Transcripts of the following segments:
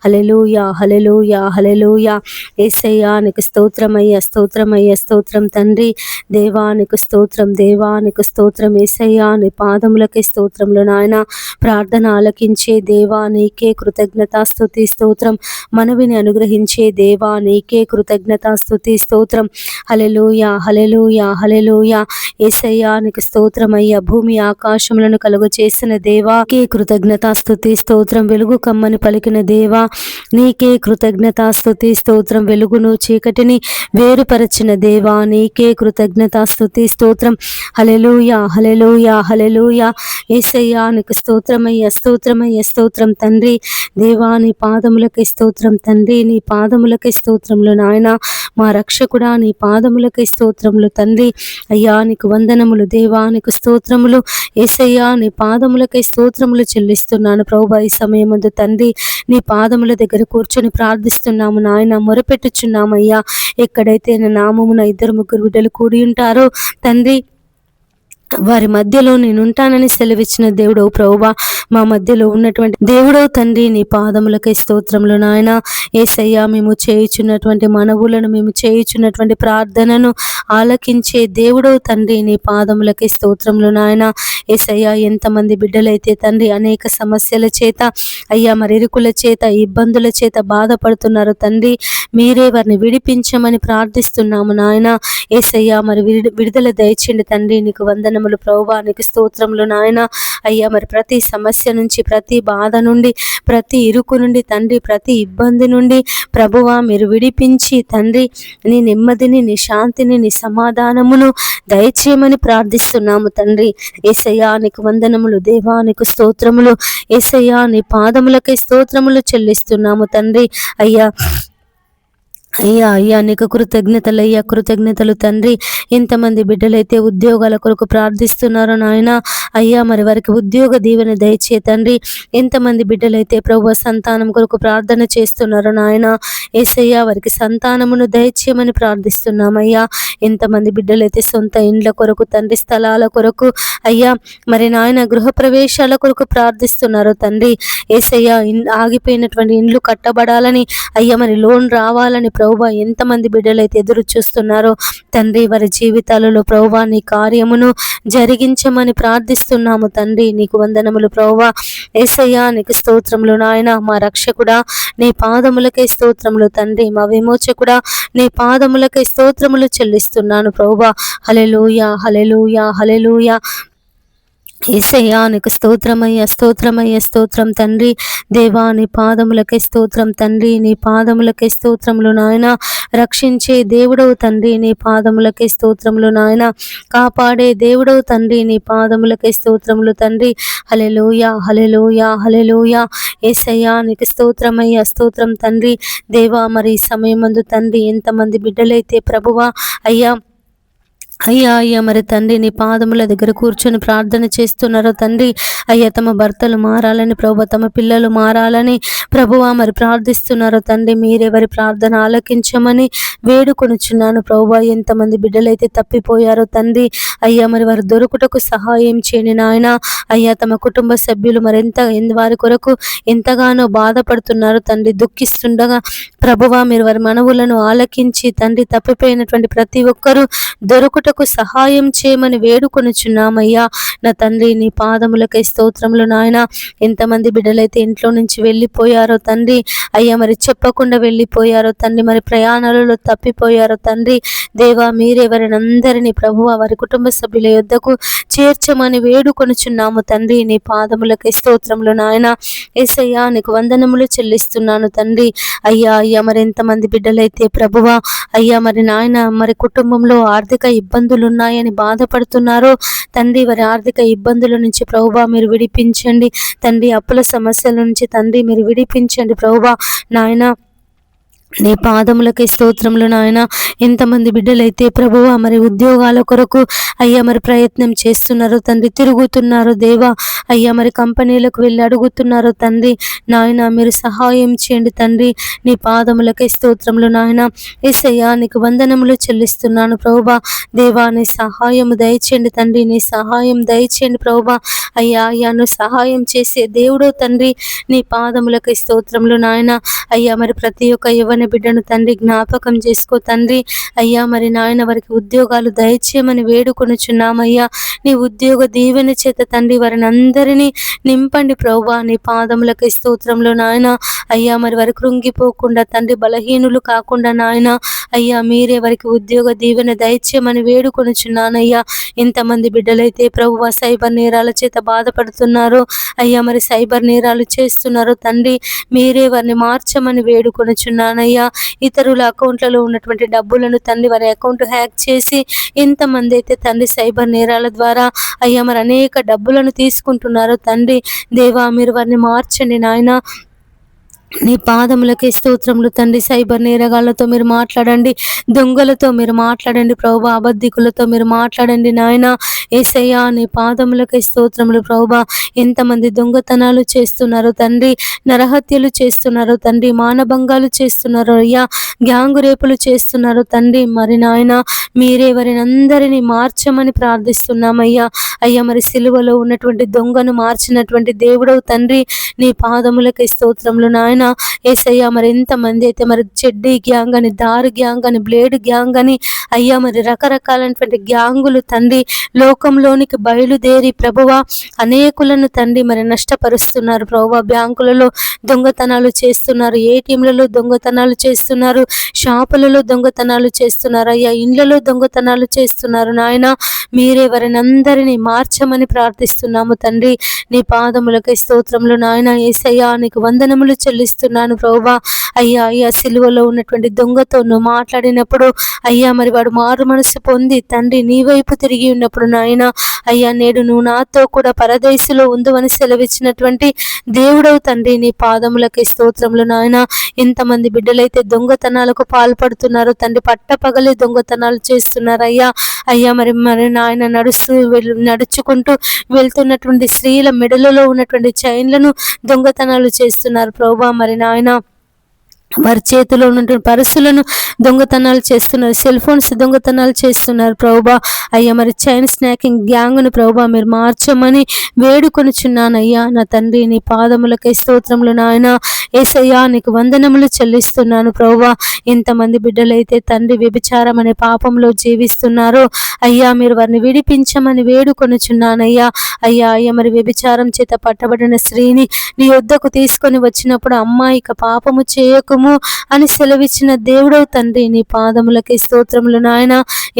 హల్లెలూయా, హల్లెలూయా, హల్లెలూయా. యేసయ్యా నీకు స్తోత్రమయ్యా, స్తోత్రమయ్యా, స్తోత్రం తండ్రి. దేవానికి స్తోత్రం, దేవానికి స్తోత్రం. యేసయ్యా నీ పాదములకే స్తోత్రములు నాయన. ప్రార్థన ఆలకించే దేవా నీకే కృతజ్ఞతాస్తుతి స్తోత్రం. మనవిని అనుగ్రహించే దేవా నీకే కృతజ్ఞతాస్తుతి స్తోత్రం. హల్లెలూయా, హల్లెలూయా, హల్లెలూయా. యేసయ్యా నీకు స్తోత్రమయ్యా. భూమి ఆకాశములను కలుగ చేసిన దేవా నీకే కృతజ్ఞతాస్తుతి స్తోత్రం. వెలుగు కమ్మని పలికిన దేవా నీకే కృతజ్ఞతాస్తుతి స్తోత్రం. వెలుగును చీకటిని వేరుపరచిన దేవా నీకే కృతజ్ఞతాస్తుతి స్తోత్రం. హల్లెలూయా, హల్లెలూయా, హల్లెలూయా. యేసయ్యా నీకు స్తోత్రమయ్యా, స్తోత్రమయ్యా, స్తోత్రం తండ్రి. దేవా నీ పాదములకే స్తోత్రం తండ్రి. నీ పాదములకే స్తోత్రములు నాయన. మా రక్షకుడా నీ పాదములకే స్తోత్రములు తండ్రి. అయ్యా నీకు వందనములు దేవా, నీకు స్తోత్రములు. యేసయ్యా నీ పాదములకే స్తోత్రములు చెల్లిస్తున్నాను ప్రభువా. ఈ సమయమందు తండ్రి నీ పాదముల దగ్గర కూర్చొని ప్రార్థిస్తున్నాము నాయన, మొరపెట్టుచున్నామయ్యా. ఎక్కడైతే నా నామమున 2-3 బిడ్డలు కూడి ఉంటారో తండ్రి, వారి మధ్యలో నేనుంటానని సెలవిచ్చిన దేవుడవు ప్రభువా. మా మధ్యలో ఉన్నటువంటి దేవుడవు తండ్రి నీ పాదములకై స్తోత్రములు నాయన. యేసయ్యా మేము చేయుచున్నటువంటి మనవులను, మేము చేయుచున్నటువంటి ప్రార్థనను ఆలకించే దేవుడవు తండ్రి నీ పాదములకై స్తోత్రములు నాయన. యేసయ్యా ఎంతమంది బిడ్డలైతే తండ్రి అనేక సమస్యల చేత అయ్యా మరి ఇరుకుల చేత ఇబ్బందుల చేత బాధపడుతున్నారు తండ్రి, మీరే వారిని విడిపించమని ప్రార్థిస్తున్నాము నాయన. యేసయ్యా మరి విడుదల దయచేయండి తండ్రి. నీకు వందనములు ప్రభువా, నీకు స్తోత్రములు నాయన. అయ్యా మరి ప్రతి సమస్య నుంచి, ప్రతి బాధ నుండి, ప్రతి ఇరుకు నుండి తండ్రి, ప్రతి ఇబ్బంది నుండి ప్రభువా మీరు విడిపించి తండ్రి నీ నెమ్మదిని, నీ శాంతిని, నీ సమాధానమును దయచేయమని ప్రార్థిస్తున్నాము తండ్రి. యేసయ్యా నీకు వందనములు దేవా, నీకు స్తోత్రములు. యేసయ్యా నీ పాదములకై స్తోత్రములు చెల్లిస్తున్నాము తండ్రి. అయ్యా అయ్యా అయ్యా నీకు కృతజ్ఞతలయ్యా, కృతజ్ఞతలు తండ్రి. ఎంతమంది బిడ్డలైతే ఉద్యోగాల కొరకు ప్రార్థిస్తున్నారో నాయన, అయ్యా మరి వారికి ఉద్యోగ దీవెన దయచే తండ్రి. ఎంతమంది బిడ్డలైతే ప్రభువా సంతానం కొరకు ప్రార్థన చేస్తున్నారో నాయన, యేసయ్యా వారికి సంతానమును దయచేయమని ప్రార్థిస్తున్నామయ్యా. ఎంతమంది బిడ్డలైతే సొంత ఇండ్ల కొరకు తండ్రి, స్థలాల కొరకు అయ్యా మరి నాయన గృహప్రవేశాల కొరకు ప్రార్థిస్తున్నారో తండ్రి. యేసయ్యా ఆగిపోయినటువంటి ఇండ్లు కట్టబడాలని, అయ్యా మరి లోన్ రావాలని ప్రభువా ఎంతమంది బిడ్డలైతే ఎదురు చూస్తున్నారో తండ్రి, వారి జీవితాలలో ప్రభువా నీ కార్యమును జరిగించమని ప్రార్థిస్తున్నాము తండ్రి. నీకు వందనములు ప్రభువా. యేసయ్యా నీకు స్తోత్రములు నాయన. మా రక్షకుడా నీ పాదములకై స్తోత్రములు తండ్రి. మా విమోచకుడా నీ పాదములకై స్తోత్రములు చెల్లిస్తున్నాను ప్రభువా. హల్లెలూయా, హల్లెలూయా, హల్లెలూయా. యేసయ్యా నీకు స్తోత్రమయ్యా, స్తోత్రమయ్యా, స్తోత్రం తండ్రి. దేవా నీ పాదములకే స్తోత్రం తండ్రి. నీ పాదములకే స్తోత్రములు నాయన. రక్షించే దేవుడవు తండ్రి, నీ పాదములకే స్తోత్రములు నాయన. కాపాడే దేవుడవు తండ్రి, నీ పాదములకే స్తోత్రములు తండ్రి. హల్లెలూయా, హల్లెలూయా, హల్లెలూయా. యేసయ్యా నీకు స్తోత్రమయ్యా, స్తోత్రం తండ్రి. దేవా మరి ఈ సమయమందు తండ్రి ఎంతమంది బిడ్డలైతే ప్రభువా అయ్యా అయ్యా మరి తండ్రి నీ పాదముల దగ్గర కూర్చొని ప్రార్థన చేస్తున్నారో తండ్రి, అయ్యా తమ భర్తలు మారాలని ప్రభువా, తమ పిల్లలు మారాలని ప్రభువా మరి ప్రార్థిస్తున్నారో తండ్రి. మీరెవరి ప్రార్థన ఆలకించమని వేడుకొనుచున్నాను ప్రభువా. ఎంతమంది బిడ్డలైతే తప్పిపోయారో తండ్రి, అయ్యా మరి వారు దొరుకుటకు సహాయం చేయని నాయన. అయ్యా తమ కుటుంబ సభ్యులు మరెంత వారి కొరకు ఎంతగానో బాధపడుతున్నారు తండ్రి, దుఃఖిస్తుండగా ప్రభువా మీరు వారి మనవులను ఆలకించి తండ్రి తప్పిపోయినటువంటి ప్రతి ఒక్కరూ దొరుకుటకు సహాయం చేయమని వేడుకొనుచున్నామయ్యా. నా తండ్రి నీ పాదములకై స్తోత్రములు నాయన. ఎంతమంది బిడ్డలైతే ఇంట్లో నుంచి వెళ్ళిపోయారో తండ్రి, అయ్యా మరి చెప్పకుండా వెళ్ళిపోయారో తండ్రి, మరి ప్రయాణాలలో తప్పిపోయారో తండ్రి. దేవా మీరే వారిని అందరినీ ప్రభువా వారి కుటుంబ సభ్యుల యొద్దకు చేర్చమని వేడుకొనుచున్నాము తండ్రి. నీ పాదములకై స్తోత్రములు నాయన. యేసయ్యా నీకు వందనములు చెల్లిస్తున్నాను తండ్రి. అయ్యా అయ్యా మరి ఎంతమంది బిడ్డలైతే ప్రభువా అయ్యా మరి నాయన మరి కుటుంబంలో ఆర్థిక ఇబ్బందులు ఉన్నాయని బాధపడుతున్నారో తండ్రి, వారి ఆర్థిక ఇబ్బందుల నుంచి ప్రభువా మీరు విడిపించండి తండ్రి. అప్పుల సమస్యల నుంచి తండ్రి మీరు విడిపించండి ప్రభువా నాయన. నీ పాదములకి స్తోత్రములు నాయన. ఎంతమంది బిడ్డలైతే ప్రభువా మరి ఉద్యోగాల కొరకు అయ్యా మరి ప్రయత్నం చేస్తున్నారు తండ్రి, తిరుగుతున్నారు దేవా, అయ్యా మరి కంపెనీలకు వెళ్ళి అడుగుతున్నారు తండ్రి. నాయన మీరు సహాయం చేయండి తండ్రి. నీ పాదములకి స్తోత్రములు నాయన. యేసయ్యా నీకు వందనములు చెల్లిస్తున్నాను ప్రభువా. దేవా నీ సహాయము దయచేయండి తండ్రి, నీ సహాయం దయచేయండి ప్రభువా. అయ్యా అయ్యా నువ్వు సహాయం చేసే దేవుడో తండ్రి. నీ పాదములకి స్తోత్రములు నాయన. అయ్యా మరి ప్రతి ఒక్క యవ్వన బిడ్డను తండ్రి జ్ఞాపకం చేసుకో తండ్రి. అయ్యా మరి నాయన వారికి ఉద్యోగాలు దయచేయమని వేడుకొనుచున్నామయ్యా. నీ ఉద్యోగ దీవెన చేత తండ్రి వారిని అందరినీ నింపండి ప్రభువా. నీ పాదములకి స్తోత్రంలో నాయన. అయ్యా మరి వారికి కృంగిపోకుండా తండ్రి, బలహీనులు కాకుండా నాయన అయ్యా మీరే వారికి ఉద్యోగ దీవెన దయచేయమని వేడుకొనుచున్నానయ్యా. ఇంతమంది బిడ్డలైతే ప్రభువా సైబర్ నేరాల చేత బాధపడుతున్నారో అయ్యా మరి సైబర్ నేరాలు చేస్తున్నారో తండ్రి, మీరే వారిని మార్చమని వేడుకొనుచున్నానయ్యా. ఇతరుల అకౌంట్లలో ఉన్నటువంటి డబ్బులను తండ్రి వారి అకౌంట్ హ్యాక్ చేసి ఎంతమంది అయితే తండ్రి సైబర్ నేరాల ద్వారా అయ్యా మరి అనేక డబ్బులను తీసుకుంటున్నారో తండ్రి, దేవా మీరు వారిని మార్చండి నాయన. నీ పాదములకే స్తోత్రములు తండ్రి. సైబర్ నేరగాళ్లతో మీరు మాట్లాడండి, దొంగలతో మీరు మాట్లాడండి ప్రభువా, అబద్ధికులతో మీరు మాట్లాడండి నాయన. యేసయ్యా నీ పాదములకే స్తోత్రములు ప్రభువా. ఎంతమంది దొంగతనాలు చేస్తున్నారు తండ్రి, నరహత్యలు చేస్తున్నారు తండ్రి, మానభంగాలు చేస్తున్నారు అయ్యా, గ్యాంగు రేపులు చేస్తున్నారు తండ్రి. మరి నాయన మీరే వారిని అందరినీ మార్చమని ప్రార్థిస్తున్నామయ్యా. అయ్యా మరి సిలువలో ఉన్నటువంటి దొంగను మార్చినటువంటి దేవుడవు తండ్రి. నీ పాదములకే స్తోత్రములు నాయన. యేసయ్యా మరి ఎంతమంది అయితే మరి చెడ్డీ గ్యాంగ్ అని, దారు గ్యాంగ్ అని, బ్లేడ్ గ్యాంగ్ అని అయ్యా మరి రకరకాలైనటువంటి గ్యాంగులు తండ్రి లోకంలోనికి బయలుదేరి ప్రభువా అనేకులను తండ్రి మరి నష్టపరుస్తున్నారు ప్రభువా. బ్యాంకులలో దొంగతనాలు చేస్తున్నారు, ఏటీఎంలలో దొంగతనాలు చేస్తున్నారు, షాపులలో దొంగతనాలు చేస్తున్నారు అయ్యా, ఇండ్లలో దొంగతనాలు చేస్తున్నారు నాయన. మీరే వారిని అందరినీ మార్చమని ప్రార్థిస్తున్నాము తండ్రి. నీ పాదములకై స్తోత్రములు నాయన. యేసయ్యా నీకు వందనములు చెల్లిస్తున్నాను ప్రభువా. అయ్యా అయ్యా సిలువలో ఉన్నటువంటి దొంగతో నువ్వు మాట్లాడినప్పుడు అయ్యా మరి వాడు మారు మనసు పొంది తండ్రి నీ వైపు తిరిగి ఉన్నప్పుడు నాయన అయ్యా నేడు నువ్వు నాతో కూడా పరదేశులో ఉందని సెలవిచ్చినటువంటి దేవుడవు తండ్రి. నీ పాదములకి స్తోత్రములు నాయన. ఎంతమంది బిడ్డలైతే దొంగతనాలకు పాల్పడుతున్నారు తండ్రి, పట్టపగలే దొంగతనాలు చేస్తున్నారు అయ్యా. అయ్యా మరి మరి నాయన నడుచుకుంటూ వెళ్తున్నటువంటి స్త్రీల మెడలలో ఉన్నటువంటి చైన్లను దొంగతనాలు చేస్తున్నారు ప్రభువా. మరి నాయన వారి చేతిలో ఉన్నటువంటి పర్సులను దొంగతనాలు చేస్తున్నారు, సెల్ ఫోన్స్ దొంగతనాలు చేస్తున్నారు ప్రభువా. అయ్యా మరి చైన్ స్నాకింగ్ గ్యాంగ్ను ప్రభువా మీరు మార్చమని వేడుకొనుచున్నానయ్యా. నా తండ్రి నీ పాదములకై స్తోత్రములు నాయన. యేసయ్యా నీకు వందనములు చెల్లిస్తున్నాను ప్రభువా. ఎంతమంది బిడ్డలైతే తండ్రి వ్యభిచారం అనే పాపంలో జీవిస్తున్నారో అయ్యా మీరు వారిని విడిపించమని వేడుకొనుచున్నానయ్యా. అయ్యా అయ్యా మరి వ్యభిచారం చేత పట్టబడిన స్త్రీని నీ యొద్దకు తీసుకొని వచ్చినప్పుడు అమ్మాయి ఇక పాపము చేయకు అని సెలవిచ్చిన దేవుడవు తండ్రి. నీ పాదములకి స్తోత్రములు నాయన.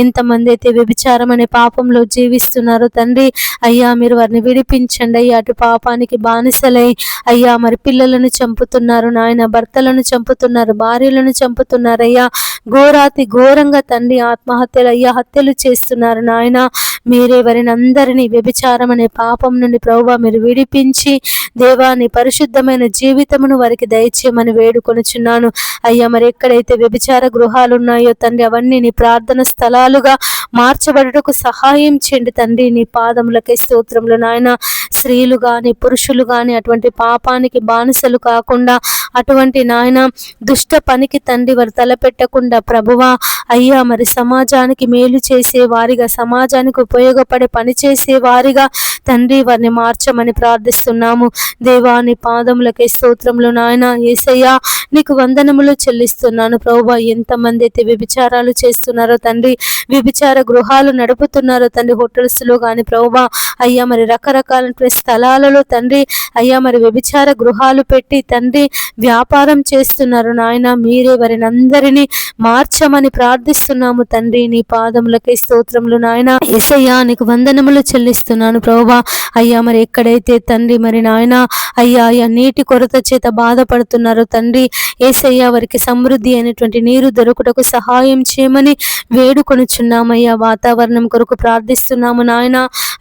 ఎంతమంది అయితే వ్యభిచారం అనే పాపంలో జీవిస్తున్నారో తండ్రి అయ్యా మీరు వారిని విడిపించండి అయ్యా. అటు పాపానికి బానిసలై అయ్యా మరి పిల్లలను చంపుతున్నారు నాయన, భర్తలను చంపుతున్నారు, భార్యలను చంపుతున్నారు అయ్యా. ఘోరాతి ఘోరంగా తండ్రి ఆత్మహత్యలు అయ్యా హత్యలు చేస్తున్నారు నాయన. మీరే వారిని అందరినీ వ్యభిచారం అనే పాపం నుండి ప్రభువా మీరు విడిపించి దేవాని పరిశుద్ధమైన జీవితమును వారికి దయచేయమని వేడుకొనుచున్నాను అయ్యా. మరి ఎక్కడైతే వ్యభిచార గృహాలు ఉన్నాయో తండ్రి అవన్నీ నీ ప్రార్థన స్థలాలుగా మార్చబడుటకు సహాయం చేయండి తండ్రి. నీ పాదములకై స్తోత్రములు నాయన. స్త్రీలు గాని పురుషులు గాని అటువంటి పాపానికి బానిసలు కాకుండా, అటువంటి నాయన దుష్ట పనికి తండ్రి వారు తలపెట్టకుండా ప్రభువా అయ్యా మరి సమాజానికి మేలు చేసే వారిగా, సమాజానికి ఉపయోగపడే పని చేసే వారిగా తండ్రి వారిని మార్చమని ప్రార్థిస్తున్నాము దేవా. నీ పాదములకై స్తోత్రములు నాయన. యేసయ్యా నీకు వందనములు చెల్లిస్తున్నాను ప్రభువా. ఎంతమంది అయితే వ్యభిచారాలు చేస్తున్నారో తండ్రి, వ్యభిచార గృహాలు నడుపుతున్నారో తండ్రి, హోటల్స్లో కానీ ప్రభువా అయ్యా మరి రకరకాల స్థలాలలో తండ్రి అయ్యా మరి వ్యభిచార గృహాలు పెట్టి తండ్రి వ్యాపారం చేస్తున్నారు నాయన. మీరే వారిని అందరినీ మార్చమని ప్రార్థిస్తున్నాము తండ్రి. నీ పాదములకై స్తోత్రములు నాయన. యేసయ్యా నీకు వందనములు చెల్లిస్తున్నాను ప్రభువా. అయ్యా మరి ఎక్కడైతే తండ్రి మరి నాయన అయ్యా అయ్యా నీటి కొరత చేత బాధపడుతున్నారో తండ్రి యేసయ్యా వారికి సమృద్ధి అయినటువంటి నీరు దొరుకుటకు సహాయం చేయమని వేడుకొనుచున్నామయ్యా. వాతావరణం కొరకు ప్రార్థిస్తున్నాము నాయన.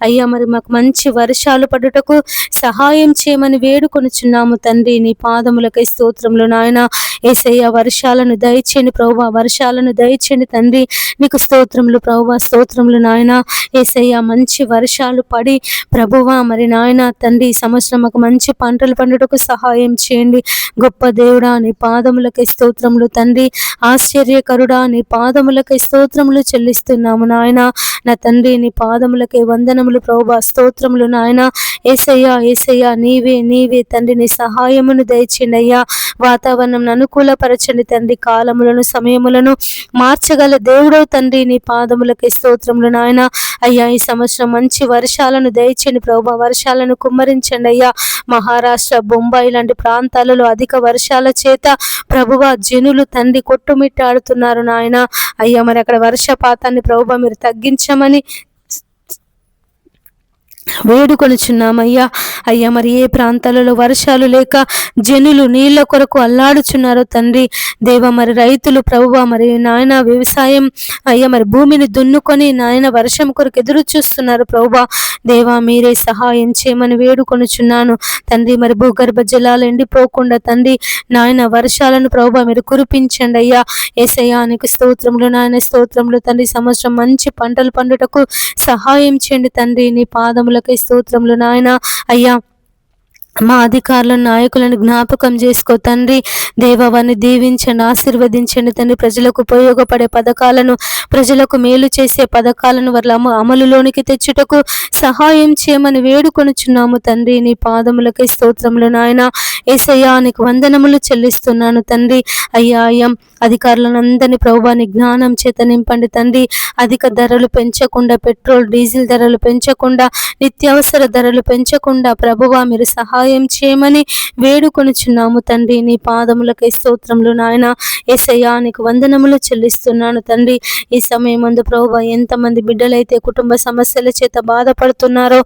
అయ్యా మరి మాకు మంచి వర్షాలు పడుటకు సహాయం చేయమని వేడుకొనుచున్నాము తండ్రి. నీ పాదములకై స్తోత్రములు నాయన. యేసయ్య వర్షాలను దయచేయండి ప్రభువా, వర్షాలను దయచేయండి తండ్రి. నీకు స్తోత్రములు ప్రభువా, స్తోత్రములు నాయన. యేసయ్య మంచి వర్షాలు పడి ప్రభువా మరి నాయన తండ్రి ఈ సంవత్సరం మాకు మంచి పంటలు పండుటకు సహాయం చేయండి. గొప్ప దేవుడా నీ పాదములకై స్తోత్రములు తండ్రి. ఆశ్చర్యకరుడా నీ పాదములకై స్తోత్రములు చెల్లిస్తున్నాము నాయన. నా తండ్రి నీ పాదములకై వందనములు ప్రభువా, స్తోత్రములు నాయన. యేసయ్యా యేసయ్యా నీవే నీవే తండ్రి, నీ సహాయమును దయచేయండి అయ్యా. వాతావరణం అనుకూలపరచండి తండ్రి. కాలములను సమయములను మార్చగల దేవుడవు తండ్రి, నీ పాదములకై స్తోత్రములు నాయన. అయ్యా ఈ సంవత్సరం మంచి వర్షాలను దయచేయండి ప్రభువా, వర్షాలను కుమ్మరించండి అయ్యా. మహారాష్ట్ర, బొంబాయి లాంటి ప్రాంతాలలో అధిక వర్షాల చేత ప్రభువా జనులు తండ్రి కొట్టుమిట్టాడుతున్నారు నాయన. అయ్యా మరి అక్కడ వర్షపాతాన్ని ప్రభువా మీరు తగ్గించమని వేడుకొనుచున్నామయ్యా. అయ్యా మరి ఏ ప్రాంతాలలో వర్షాలు లేక జనులు నీళ్ల కొరకు అల్లాడుచున్నారో తండ్రి దేవ, మరి రైతులు ప్రభువా మరి నాయన వ్యవసాయం అయ్యా మరి భూమిని దున్నుకొని నాయన వర్షం కొరకు ఎదురు చూస్తున్నారు ప్రభువా. దేవా మీరే సహాయం చేయమని వేడుకొనుచున్నాను తండ్రి. మరి భూగర్భ జలాలు ఎండిపోకుండా తండ్రి నాయన వర్షాలను ప్రభువా మీరు కురిపించండి అయ్యా. యేసయ్యా నీకు స్తోత్రములు నాయన, స్తోత్రములు తండ్రి. సంవత్సరం మంచి పంటలు పండుటకు సహాయం చేయండి తండ్రి. నీ పాదములకై స్తోత్రములు నాయన. అయ్యా మా అధికారులను నాయకులను జ్ఞాపకం చేసుకో తండ్రి దేవా, వారిని దీవించండి, ఆశీర్వదించండి తండ్రి. ప్రజలకు ఉపయోగపడే పథకాలను, ప్రజలకు మేలు చేసే పథకాలను వాళ్ళ అమలులోనికి తెచ్చుటకు సహాయం చేయమని వేడుకొనుచున్నాము తండ్రి. నీ పాదములకై స్తోత్రములు నాయన. యేసయ్యా నీకు వందనములు చెల్లిస్తున్నాను తండ్రి. అయ్యా అయ్యా అధికారులను అందరినీ ప్రభువా నీ జ్ఞానం చేత నింపండి తండ్రి. అధిక ధరలు పెంచకుండా, పెట్రోల్ డీజిల్ ధరలు పెంచకుండా, నిత్యావసర ధరలు పెంచకుండా ప్రభువా మీరు సహాయం చేయమని వేడుకొనుచున్నాము తండ్రి. నీ పాదములకై స్తోత్రములు నాయన. యేసయ్యా నీకు వందనములు చెల్లిస్తున్నాను తండ్రి. ఈ సమయమందు ప్రభువా ఎంతమంది బిడ్డలైతే కుటుంబ సమస్యల చేత బాధపడుతున్నారో,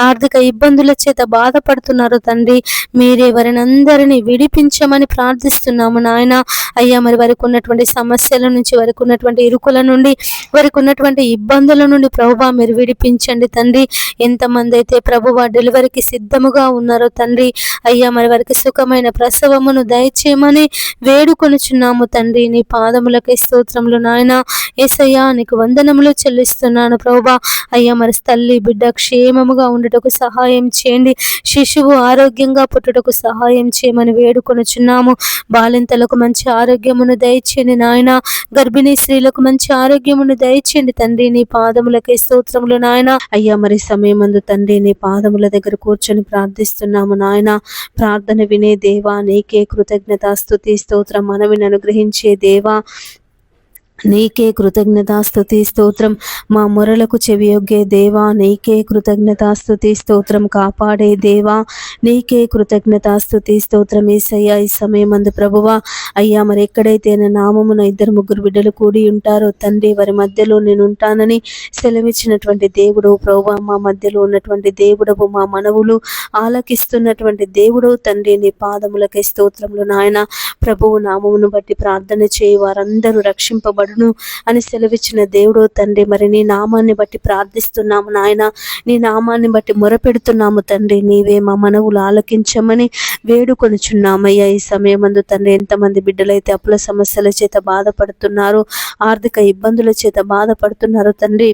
ఆర్థిక ఇబ్బందుల చేత బాధపడుతున్నారో తండ్రి మీరే వారిని అందరినీ విడిపించమని ప్రార్థిస్తున్నాము నాయన. అయ్యా మరి వారికి ఉన్నటువంటి సమస్యల నుంచి, వారికి ఉన్నటువంటి ఇరుకుల నుండి, వారికి ఉన్నటువంటి ఇబ్బందుల నుండి ప్రభువా మీరు విడిపించండి తండ్రి. ఎంతమంది అయితే ప్రభువా డెలివరీకి సిద్ధముగా ఉన్నారో తండ్రి అయ్యా మరి వారికి సుఖమైన ప్రసవమును దయచేయమని వేడుకొనుచున్నాము తండ్రి. నీ పాదములకై స్తోత్రములు నాయన. యేసయ్యా నీకు వందనములు చెల్లిస్తున్నాను ప్రభువా. అయ్యా మరి తల్లి బిడ్డ క్షేమముగా ఉండుటకు సహాయం చేయండి. శిశువు ఆరోగ్యంగా పుట్టుటకు సహాయం చేయమని వేడుకొనుచున్నాము. బాలింతలకు మంచి ఆరోగ్యమును దయచేయండి నాయన. గర్భిణీ స్త్రీలకు మంచి ఆరోగ్యమును దయచేయండి తండ్రి. నీ పాదములకై స్తోత్రములు నాయన. అయ్యా మరి సమయమందు తండ్రి నీ పాదముల దగ్గర కూర్చొని ప్రార్థిస్తున్నాము నాయన. ప్రార్థన వినే దేవా నీకే కృతజ్ఞత, స్తుతి, స్తోత్రం. మనవిని అనుగ్రహించే దేవా నీకే కృతజ్ఞత, స్తుతి, స్తోత్రం. మా మొరలకు చెవియొగ్గే దేవా నీకే కృతజ్ఞత, స్తుతి, స్తోత్రం. కాపాడే దేవా నీకే కృతజ్ఞత, స్తుతి, స్తోత్రం. యేసయ్యా ఈ సమయమందు ప్రభువా అయ్యా మరి ఎక్కడైతే నా నామమున 2-3 బిడ్డలు కూడి ఉంటారో తండ్రి వారి మధ్యలో నేను ఉంటానని సెలవిచ్చినటువంటి దేవుడు ప్రభువా, మా మధ్యలో ఉన్నటువంటి దేవుడవు, మా మనవులు ఆలకిస్తున్నటువంటి దేవుడు తండ్రి. నీ పాదములకై స్తోత్రములు నాయన. ప్రభువు నామమును బట్టి ప్రార్థన చేయి వారందరూ రక్షింపబడును అని సెలవిచ్చిన దేవుడు తండ్రి. మరి నీ నామాన్ని బట్టి ప్రార్థిస్తున్నాము నాయన. నీ నామాన్ని బట్టి మొరపెడుతున్నాము తండ్రి. నీవే మా మనవులు ఆలకించమని వేడుకొనుచున్నామయ్యా. ఈ సమయమందు తండ్రి ఎంతమంది బిడ్డలైతే అప్పుల సమస్యల చేత బాధపడుతున్నారో, ఆర్థిక ఇబ్బందుల చేత బాధపడుతున్నారో తండ్రి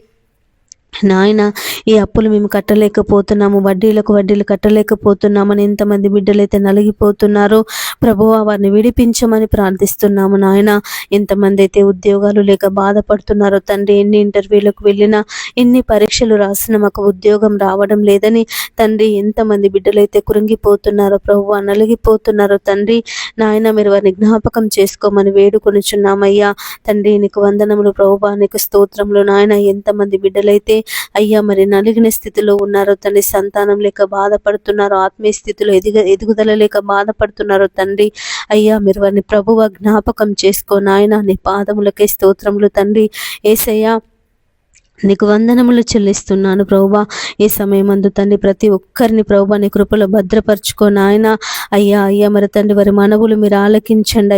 నాయన ఈ అప్పులు మేము కట్టలేకపోతున్నాము, వడ్డీలు కట్టలేకపోతున్నామని ఎంతమంది బిడ్డలైతే నలిగిపోతున్నారో ప్రభువా వారిని విడిపించమని ప్రార్థిస్తున్నాము నాయన. ఎంతమంది అయితే ఉద్యోగాలు లేక బాధపడుతున్నారో తండ్రి, ఎన్ని ఇంటర్వ్యూలకు వెళ్ళినా, ఎన్ని పరీక్షలు రాసినా మాకు ఉద్యోగం రావడం లేదని తండ్రి ఎంతమంది బిడ్డలైతే కృంగిపోతున్నారో ప్రభువా, నలిగిపోతున్నారో తండ్రి నాయన. మీరు వారిని జ్ఞాపకం చేసుకోమని వేడుకొనుచున్నామయ్యా తండ్రి. నీకు వందనములు ప్రభువా, నీకు స్తోత్రములు నాయన. ఎంతమంది బిడ్డలైతే అయ్యా మరి నలిగిన స్థితిలో ఉన్నారో తండ్రి, సంతానం లేక బాధపడుతున్నారో, ఆత్మీయ స్థితిలో ఎదుగుదల లేక బాధపడుతున్నారో తండ్రి అయ్యా మీరు వారిని ప్రభువా జ్ఞాపకం చేసుకో నాయన. నీ పాదములకే స్తోత్రములు తండ్రి. యేసయ్యా నీకు వందనములు చెల్లిస్తున్నాను ప్రభువా. ఈ సమయమందు తండ్రి ప్రతి ఒక్కరిని ప్రభువా నీ కృపలో భద్రపరచుకో నాయన. అయ్యా మరి తండ్రి వారి మనవులు మీరు ఆలకించండి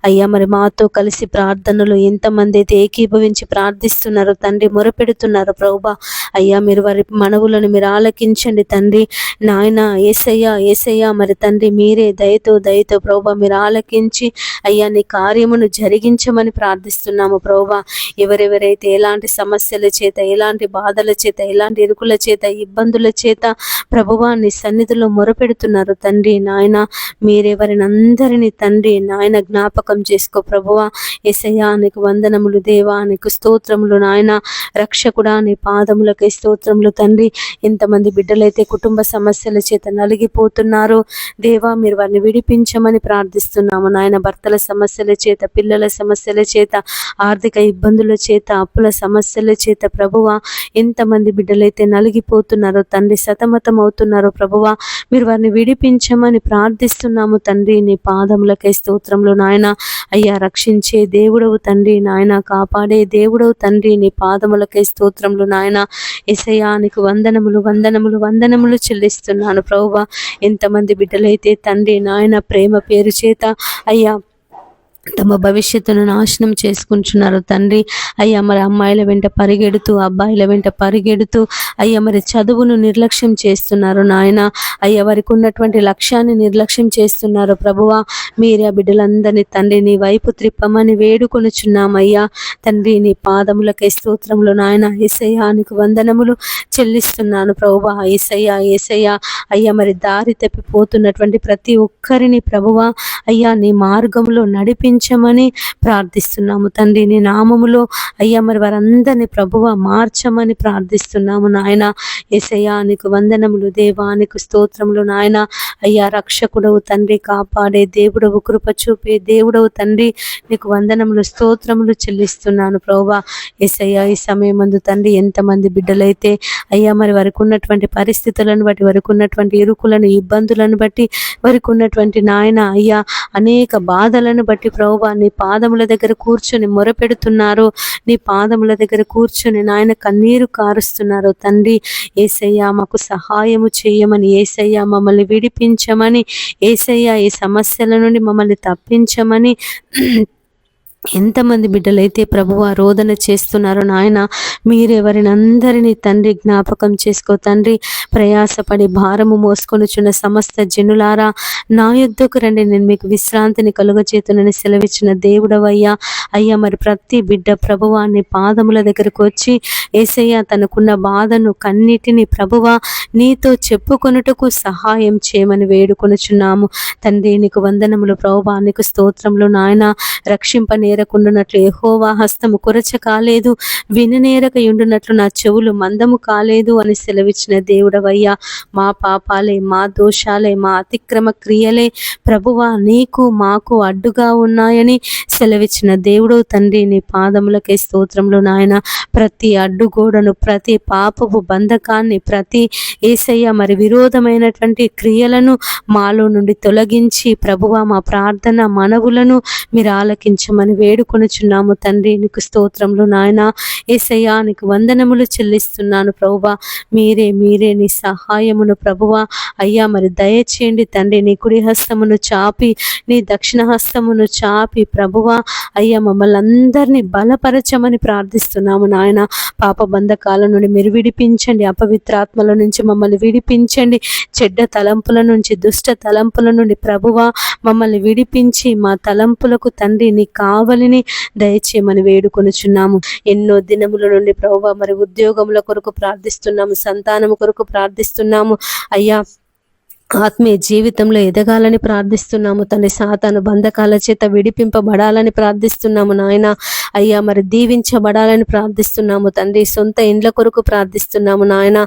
అయ్యా మరి మాతో కలిసి ప్రార్థనలు ఎంతమంది అయితే ఏకీభవించి ప్రార్థిస్తున్నారో తండ్రి, మొరపెడుతున్నారో ప్రభువా, అయ్యా మీరు వారి మనవులను మీరు ఆలకించండి తండ్రి నాయన. ఏసయ్యా మరి తండ్రి మీరే దయతో ప్రభువా మీరు ఆలకించి అయ్యా నీ కార్యమును జరిగించమని ప్రార్థిస్తున్నాము ప్రభువా. ఎవరెవరైతే ఎలాంటి సమస్యల చేత, ఎలాంటి బాధల చేత, ఎలాంటి ఇరుకుల చేత, ఇబ్బందుల చేత ప్రభువా నీ సన్నిధిలో మొరపెడుతున్నారు తండ్రి నాయన, మీరెవరిని అందరినీ తండ్రి నాయన జ్ఞాపకం చేసుకో ప్రభువా. యేసయ్యా నీకు వందనములు దేవా, నీకు స్తోత్రములు నాయన. రక్షకుడా నీ పాదములకే స్తోత్రములు తండ్రి. ఇంతమంది బిడ్డలైతే కుటుంబ సమస్యల చేత నలిగిపోతున్నారు దేవా, మీరు వారిని విడిపించమని ప్రార్థిస్తున్నాము నాయన. భర్తల సమస్యల చేత, పిల్లల సమస్యల చేత, ఆర్థిక ఇబ్బందుల చేత, అప్పుల సమస్యల చేత ప్రభువా ఎంతమంది బిడ్డలైతే నలిగిపోతున్నారో తండ్రి, సతమతం అవుతున్నారో ప్రభువా, మీరు వారిని విడిపించమని ప్రార్థిస్తున్నాము తండ్రి. నీ పాదములకై స్తోత్రములు నాయన. అయ్యా రక్షించే దేవుడవు తండ్రి నాయన, కాపాడే దేవుడవు తండ్రి, నీ పాదములకై స్తోత్రములు నాయన. యేసయ్యా నీకు వందనములు చెల్లిస్తున్నాను ప్రభువా. ఎంతమంది బిడ్డలైతే తండ్రి నాయన ప్రేమ పేరు చేత అయ్యా తమ భవిష్యత్తును నాశనం చేసుకుంటున్నారు తండ్రి. అయ్యా మరి అమ్మాయిల వెంట పరిగెడుతూ, అబ్బాయిల వెంట పరిగెడుతూ అయ్యా మరి చదువును నిర్లక్ష్యం చేస్తున్నారు నాయన. అయ్యా వారికి ఉన్నటువంటి లక్ష్యాన్ని నిర్లక్ష్యం చేస్తున్నారు ప్రభువా. మీరే ఆ బిడ్డలందరినీ తండ్రి నీ వైపు త్రిప్పమని వేడుకొనుచున్నామయ్యా తండ్రి. నీ పాదములకై స్తోత్రములు నాయన. యేసయ్యా నీకు వందనములు చెల్లిస్తున్నాను ప్రభువా. యేసయ్యా అయ్యా మరి దారి తప్పిపోతున్నటువంటి ప్రతి ఒక్కరిని ప్రభువా అయ్యా నీ మార్గంలో నడిపించమని ప్రార్థిస్తున్నాము తండ్రి. నీ నామములో అయ్యా మరి వారందరినీ ప్రభువా మార్చమని ప్రార్థిస్తున్నాము నాయన. యేసయ్యా నీకు వందనములు దేవా, నీకు స్తోత్రములు నాయన. అయ్యా రక్షకుడవు తండ్రి, కాపాడే దేవుడవు, కృప చూపే దేవుడవు తండ్రి, నీకు వందనములు స్తోత్రములు చెల్లిస్తున్నాను ప్రభువా. యేసయ్యా ఈ సమయమందు తండ్రి ఎంతమంది బిడ్డలైతే అయ్యా మరి వారికి ఉన్నటువంటి పరిస్థితులను బట్టి, వారికి ఉన్నటువంటి ఇరుకులను, ఇబ్బందులను బట్టి, వారికి ఉన్నటువంటి నాయన అయ్యా అనేక బాధలను బట్టి ప్రభువా నీ పాదముల దగ్గర కూర్చొని మొరపెడుతున్నారు. నీ పాదముల దగ్గర కూర్చొని నాయన కన్నీరు కారుస్తున్నారు తండ్రి. యేసయ్యా మాకు సహాయము చేయమని, యేసయ్యా మమ్మల్ని విడిపించమని, యేసయ్యా ఈ సమస్యల నుండి మమ్మల్ని తప్పించమని ఎంతమంది బిడ్డలైతే ప్రభువా రోదన చేస్తున్నారో నాయన, మీరెవరిని అందరినీ తండ్రి జ్ఞాపకం చేసుకో తండ్రి. ప్రయాసపడి భారము మోసుకొనుచున్న సమస్త జనులారా నా యొద్దకు రండి, నేను మీకు విశ్రాంతిని కలుగచేతునని సెలవిచ్చిన దేవుడవయ్యా. అయ్యా మరి ప్రతి బిడ్డ ప్రభువా నీ పాదముల దగ్గరకు వచ్చి యేసయ్యా తనకున్న బాధను కన్నిటిని ప్రభువా నీతో చెప్పుకొనుటకు సహాయం చేయమని వేడుకొనుచున్నాము తండ్రి. నీకు వందనములు ప్రభువా, నీకు స్తోత్రములు నాయన. రక్షింపనేరకుండునట్లు యెహోవా హస్తము కొరచ కాలేదు, విననేరకయుండునట్లు నా చెవులు మందము కాలేదు అని సెలవిచ్చిన దేవుడవయ్యా. మా పాపాలే, మా దోషాలే, మా అతిక్రమ క్రియలే ప్రభువా నీకు మాకు అడ్డుగా ఉన్నాయని సెలవిచ్చిన దేవుడవు తండ్రి. నీ పాదములకే స్తోత్రములు నాయన. ప్రతి అడ్డుగోడను, ప్రతి పాపపు బంధకాన్ని, ప్రతి యేసయ్య మరి విరోధమైనటువంటి క్రియలను మాలో నుండి తొలగించి ప్రభువా మా ప్రార్థన మనవులను మీరు ఆలకించమని వేడుకొనుచున్నాము తండ్రి. నీకు స్తోత్రములు నాయన. యేసయ్యా నీకు వందనములు చెల్లిస్తున్నాను ప్రభువా. మీరే నీ సహాయమును ప్రభువా అయ్యా మరి దయచేయండి తండ్రి. నీ కుడి హస్తమును చాపి, నీ దక్షిణ హస్తమును చాపి ప్రభువా అయ్యా మమ్మల్ని అందరినీ బలపరచమని ప్రార్థిస్తున్నాము నాయన. పాప బంధకాల నుండి మీరు విడిపించండి, అపవిత్రాత్మల నుంచి మమ్మల్ని విడిపించండి, చెడ్డ తలంపుల నుంచి, దుష్ట తలంపుల నుండి ప్రభువా మమ్మల్ని విడిపించి మా తలంపులకు తండ్రి నీ కావలిని దయచేయమని వేడుకొనుచున్నాము. ఎన్నో దినముల నుండి ప్రభువా మరి ఉద్యోగముల కొరకు ప్రార్థిస్తున్నాము, సంతానము కొరకు ప్రార్థిస్తున్నాము అయ్యా. ఆత్మీయ జీవితంలో ఎదగాలని ప్రార్థిస్తున్నాము తండ్రి. సాతాను బంధకాల చేత విడిపింపబడాలని ప్రార్థిస్తున్నాము నాయన. అయ్యా మరి దీవించబడాలని ప్రార్థిస్తున్నాము తండ్రి. సొంత ఇండ్ల కొరకు ప్రార్థిస్తున్నాము నాయన.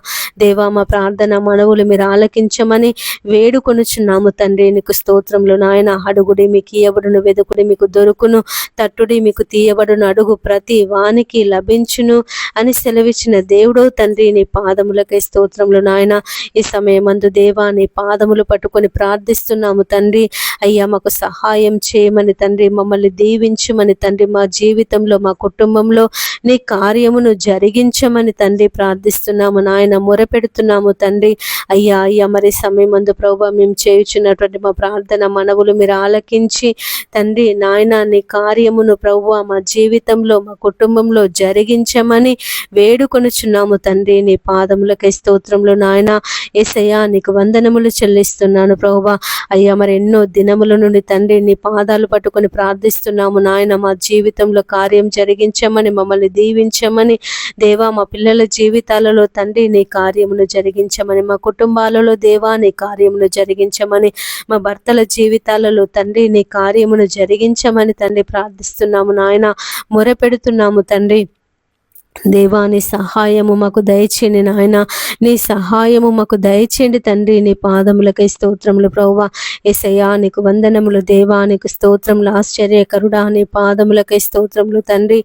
దేవా మా ప్రార్థన మనవులు మీరు ఆలకించమని వేడుకొనుచున్నాము తండ్రి. నీకు స్తోత్రములు నాయన. అడుగుడి మీకు ఇయ్యబడును, వెదుకుడి మీకు దొరుకును, తట్టుడి మీకు తీయబడును, అడుగు ప్రతి వానికి లభించును అని సెలవిచ్చిన దేవుడో తండ్రి. నీ పాదములకై స్తోత్రములు నాయన. ఈ సమయమందు దేవా నీ పాదములు పట్టుకొని ప్రార్థిస్తున్నాము తండ్రి. అయ్యా మాకు సహాయం చేయమని తండ్రి, మమ్మల్ని దీవించమని తండ్రి, మా జీవితంలో మా కుటుంబంలో నీ కార్యమును జరిగించమని తండ్రి ప్రార్థిస్తున్నాము నాయన, మొరపెడుతున్నాము తండ్రి. అయ్యా మరి సమయమందు ప్రభువా మేము చేయుచున్నటువంటి మా ప్రార్థన మనవులు మీరు ఆలకించి తండ్రి నాయన నీ కార్యమును ప్రభువా మా జీవితంలో మా కుటుంబంలో జరిగించమని వేడుకొనుచున్నాము తండ్రి. నీ పాదములకై స్తోత్రములు నాయన. యేసయ్యా నీకు వందనములు చెల్లిస్తున్నాను ప్రభువా. అయ్యా మరి ఎన్నో దినముల నుండి తండ్రి నీ పాదాలు పట్టుకొని ప్రార్థిస్తున్నాము నాయన, మా జీవితంలో కార్యం జరిగించమని, మమ్మల్ని దీవించమని దేవా, మా పిల్లల జీవితాలలో తండ్రి నీ కార్యమును జరిగించమని, మా కుటుంబాలలో దేవా నీ కార్యమును జరిగించమని, మా భర్తల జీవితాలలో తండ్రి నీ కార్యమును జరిగించమని తండ్రి ప్రార్థిస్తున్నాము నాయన, మొరపెడుతున్నాము తండ్రి. దేవా నీ సహాయము మాకు దయచేయండి నాయన, నీ సహాయము మాకు దయచేయండి తండ్రి. నీ పాదములకై స్తోత్రములు ప్రభువా. యేసయ్యా నీకు వందనములు దేవా, నీకు స్తోత్రములు. ఆశ్చర్యకరుడా నీ పాదములకై స్తోత్రములు తండ్రి.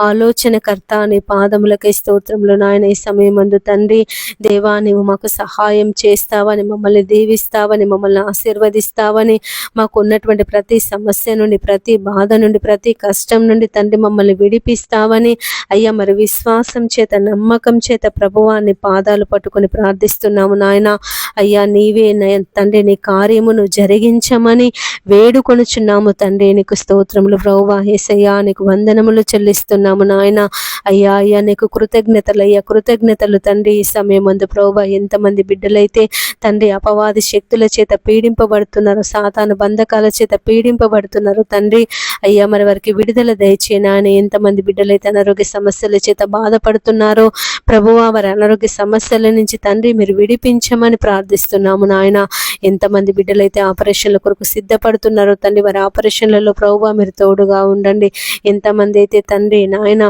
ఆలోచనకర్త నీ పాదములకై స్తోత్రములు నాయన. ఈ సమయమందు తండ్రి దేవా నీవు మాకు సహాయం చేస్తావని, మమ్మల్ని దీవిస్తావని, మమ్మల్ని ఆశీర్వదిస్తావని, మాకు ఉన్నటువంటి ప్రతి సమస్య నుండి, ప్రతి బాధ నుండి, ప్రతి కష్టం నుండి తండ్రి మమ్మల్ని విడిపిస్తావని అయ్యా మరి విశ్వాసం చేత నమ్మకం చేత ప్రభువాన్ని పాదాలు పట్టుకొని ప్రార్థిస్తున్నాము నాయన. అయ్యా నీవే తండ్రి నీ కార్యమును జరిగించమని వేడుకొనుచున్నాము తండ్రి. నీకు స్తోత్రములు ప్రభువా. యేసయ్యా నీకు వందనములు చెల్లిస్తున్నాము నాయన. అయ్యా నీకు కృతజ్ఞతలు తండ్రి. ఈ సమయమందు ప్రభువా ఎంతమంది బిడ్డలైతే తండ్రి అపవాది శక్తుల చేత పీడింపబడుతున్నారు, సాతాను బంధకాల చేత పీడింపబడుతున్నారు తండ్రి. అయ్యా మరి వారికి విడుదల దయచేయనా అని ఎంతమంది బిడ్డలైతే అనారోగ్య సమస్యల చేత బాధపడుతున్నారో ప్రభువా, వారి అనారోగ్య సమస్యల నుంచి తండ్రి మీరు విడిపించమని ప్రార్థిస్తున్నాము నాయన. ఎంతమంది బిడ్డలైతే ఆపరేషన్ల కొరకు సిద్ధపడుతున్నారో తండ్రి, వారి ఆపరేషన్లలో ప్రభువా మీరు తోడుగా ఉండండి. ఎంతమంది అయితే తండ్రి నాయన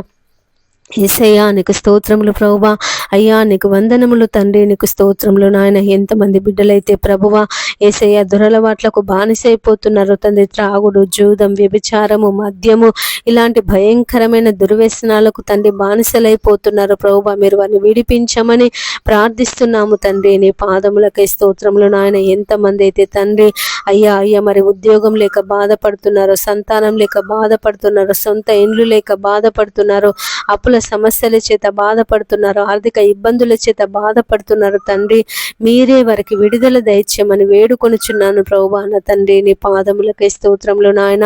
యేసయ్యా నీకు స్తోత్రములు ప్రభువా. అయ్యా నీకు వందనములు తండ్రి, నీకు స్తోత్రములు నాయన. ఎంతమంది బిడ్డలైతే ప్రభువా యేసయ్యా దురలవాట్లకు బానిసైపోతున్నారు తండ్రి, త్రాగుడు, జూదం, వ్యభిచారము, మద్యము ఇలాంటి భయంకరమైన దుర్వ్యసనాలకు తండ్రి బానిసలైపోతున్నారు ప్రభువా. మీరు వారిని విడిపించమని ప్రార్థిస్తున్నాము తండ్రి. నీ పాదములకై స్తోత్రములు నాయన. ఎంతమంది అయితే తండ్రి అయ్యా మరి ఉద్యోగం లేక బాధపడుతున్నారు, సంతానం లేక బాధపడుతున్నారు, సొంత ఇండ్లు లేక బాధపడుతున్నారు, అప్పుల సమస్యల చేత బాధపడుతున్నారు, ఆర్థిక ఇబ్బందుల చేత బాధపడుతున్నారు తండ్రి. మీరే వారికి విడుదల దయచేయమని వేడుకొనుచున్నాను ప్రభువా నా తండ్రి. నీ పాదములకై స్తోత్రములు నాయన.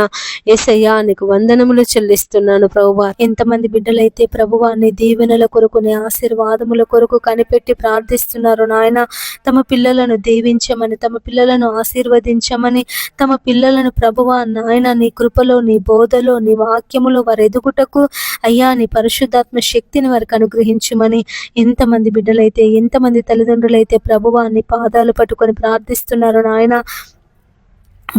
యేసయ్యా నీకు వందనములు చెల్లిస్తున్నాను ప్రభువా. ఎంతమంది బిడ్డలైతే ప్రభువా నీ దీవెనల కొరకు, నీ ఆశీర్వాదముల కొరకు కనిపెట్టి ప్రార్థిస్తున్నారు నాయన. తమ పిల్లలను దీవించమని, తమ పిల్లలను ఆశీర్వదించమని, తమ పిల్లలను ప్రభువా నాయన నీ కృపలో, నీ బోధలో, నీ వాక్యములో వారు ఎదుగుటకు అయ్యా నీ పరిశుద్ధాత్మ శక్తిని వారికి అనుగ్రహించమని ఎంతమంది బిడ్డలైతే, ఎంతమంది తల్లిదండ్రులైతే ప్రభువా నీ పాదాలు పట్టుకొని ప్రార్థిస్తున్నారు నాయన,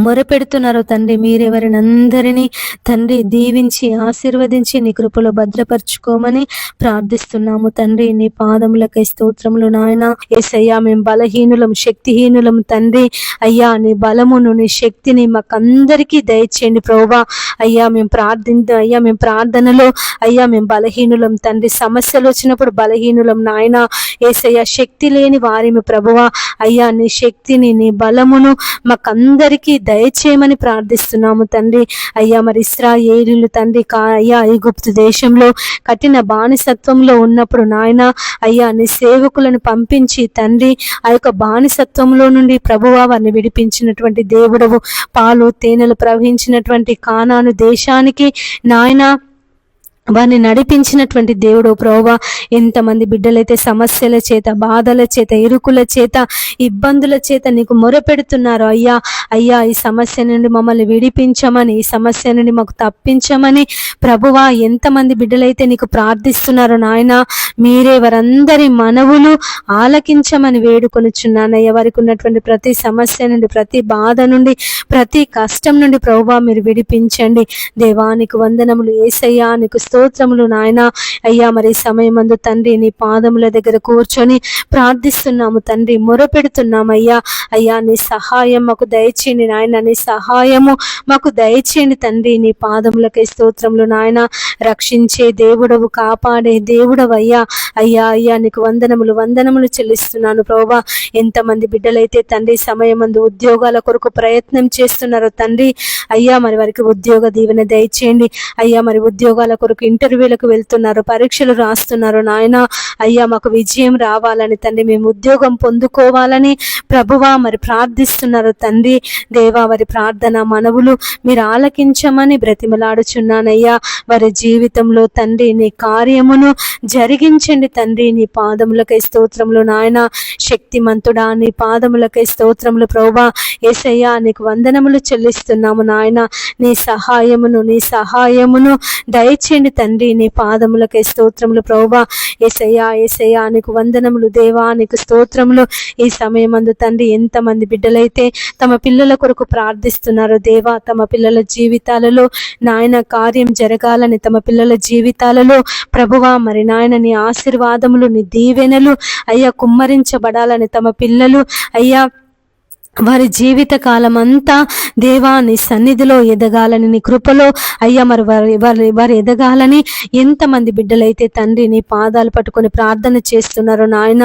మొరపెడుతున్నారు తండ్రి. మీరెవరిని అందరినీ తండ్రి దీవించి ఆశీర్వదించి నీ కృపలో భద్రపరచుకోమని ప్రార్థిస్తున్నాము తండ్రి. నీ పాదములకై స్తోత్రములు నాయన. యేసయ్యా మేము బలహీనులం, శక్తిహీనులం తండ్రి. అయ్యా నీ బలమును, నీ శక్తిని మాకందరికీ దయచేయండి ప్రభువా. అయ్యా మేము ప్రార్థనలో అయ్యా మేము బలహీనులం తండ్రి. సమస్యలు వచ్చినప్పుడు బలహీనులం నాయన. యేసయ్యా శక్తి లేని వారిమి ప్రభువా. అయ్యా నీ శక్తిని, నీ బలమును మాకందరికీ దయచేయమని ప్రార్థిస్తున్నాము తండ్రి. అయ్యా మరి ఇశ్రాయేలీయులు తండ్రి అయ్యా ఐగుప్తు దేశంలో కఠిన బానిసత్వంలో ఉన్నప్పుడు నాయన అయ్యా నీ సేవకులను పంపించి తండ్రి ఆ యొక్క బానిసత్వంలో నుండి ప్రభువా వారిని విడిపించినటువంటి దేవుడవు. పాలు తేనెలు ప్రవహించినటువంటి కానాను దేశానికి నాయన వారిని నడిపించినటువంటి దేవుడు ప్రభువా. ఎంతమంది బిడ్డలైతే సమస్యల చేత, బాధల చేత, ఇరుకుల చేత, ఇబ్బందుల చేత నీకు మొరపెడుతున్నారు అయ్యా ఈ సమస్య నుండి మమ్మల్ని విడిపించమని, ఈ సమస్య నుండి మాకు తప్పించమని ప్రభువా ఎంతమంది బిడ్డలైతే నీకు ప్రార్థిస్తున్నారు నాయన. మీరే వారందరి మనవులు ఆలకించమని వేడుకొనుచున్నానయ్యా. వారికి ఉన్నటువంటి ప్రతి సమస్య నుండి, ప్రతి బాధ నుండి, ప్రతి కష్టం నుండి ప్రభువా మీరు విడిపించండి. దేవానికి వందనములు. యేసయ్యా నీకు స్తోత్రములు నాయన. అయ్యా మరి సమయమందు తండ్రి నీ పాదముల దగ్గర కూర్చొని ప్రార్థిస్తున్నాము తండ్రి, మొరపెడుతున్నామయ్యా. అయ్యా నీ సహాయం మాకు దయచేయండి నాయన, నీ సహాయము మాకు దయచేయండి తండ్రి. నీ పాదములకై స్తోత్రములు నాయన. రక్షించే దేవుడవు, కాపాడే దేవుడవయ్యా. అయ్యా అయ్యా నీకు వందనములు చెల్లిస్తున్నాను ప్రభువా. ఎంతమంది బిడ్డలైతే తండ్రి సమయమందు ఉద్యోగాల కొరకు ప్రయత్నం చేస్తున్నారో తండ్రి, అయ్యా మరి వారికి ఉద్యోగ దీవెన దయచేయండి. అయ్యా మరి ఉద్యోగాల కొరకు ఇంటర్వ్యూలకు వెళ్తున్నారు, పరీక్షలు రాస్తున్నారు నాయన. అయ్యా మాకు విజయం రావాలని తండ్రి, మేము ఉద్యోగం పొందుకోవాలని ప్రభువా మరి ప్రార్థిస్తున్నారు తండ్రి. దేవా వారి ప్రార్థన మనవులు మీరు ఆలకించమని బ్రతిమలాడుచున్నానయ్యా. వారి జీవితంలో తండ్రి నీ కార్యమును జరిగించండి తండ్రి. నీ పాదములకై స్తోత్రములు నాయన. శక్తిమంతుడా నీ పాదములకై స్తోత్రములు ప్రభువా. యేసయ్యా నీకు వందనములు చెల్లిస్తున్నాము నాయన. నీ సహాయమును దయచేయండి తండ్రి. నీ పాదములకై స్తోత్రములు ప్రభువా. యేసయ్యా నీకు వందనములు దేవా, నీకు స్తోత్రములు. ఈ సమయమందు తండ్రి ఎంతమంది బిడ్డలైతే తమ పిల్లల కొరకు ప్రార్థిస్తున్నారో దేవా, తమ పిల్లల జీవితాలలో నాయన కార్యం జరగాలని, తమ పిల్లల జీవితాలలో ప్రభువా మరి నాయన నీ ఆశీర్వాదములు, నీ దీవెనలు అయ్యా కుమ్మరించబడాలని, తమ పిల్లలు అయ్యా వారి జీవిత కాలం అంతా దేవా నీ సన్నిధిలో ఎదగాలని, నీ కృపలో అయ్యా మరి వారు ఎదగాలని ఎంతమంది బిడ్డలైతే తండ్రి నీ పాదాలు పట్టుకొని ప్రార్థన చేస్తున్నారో నాయన,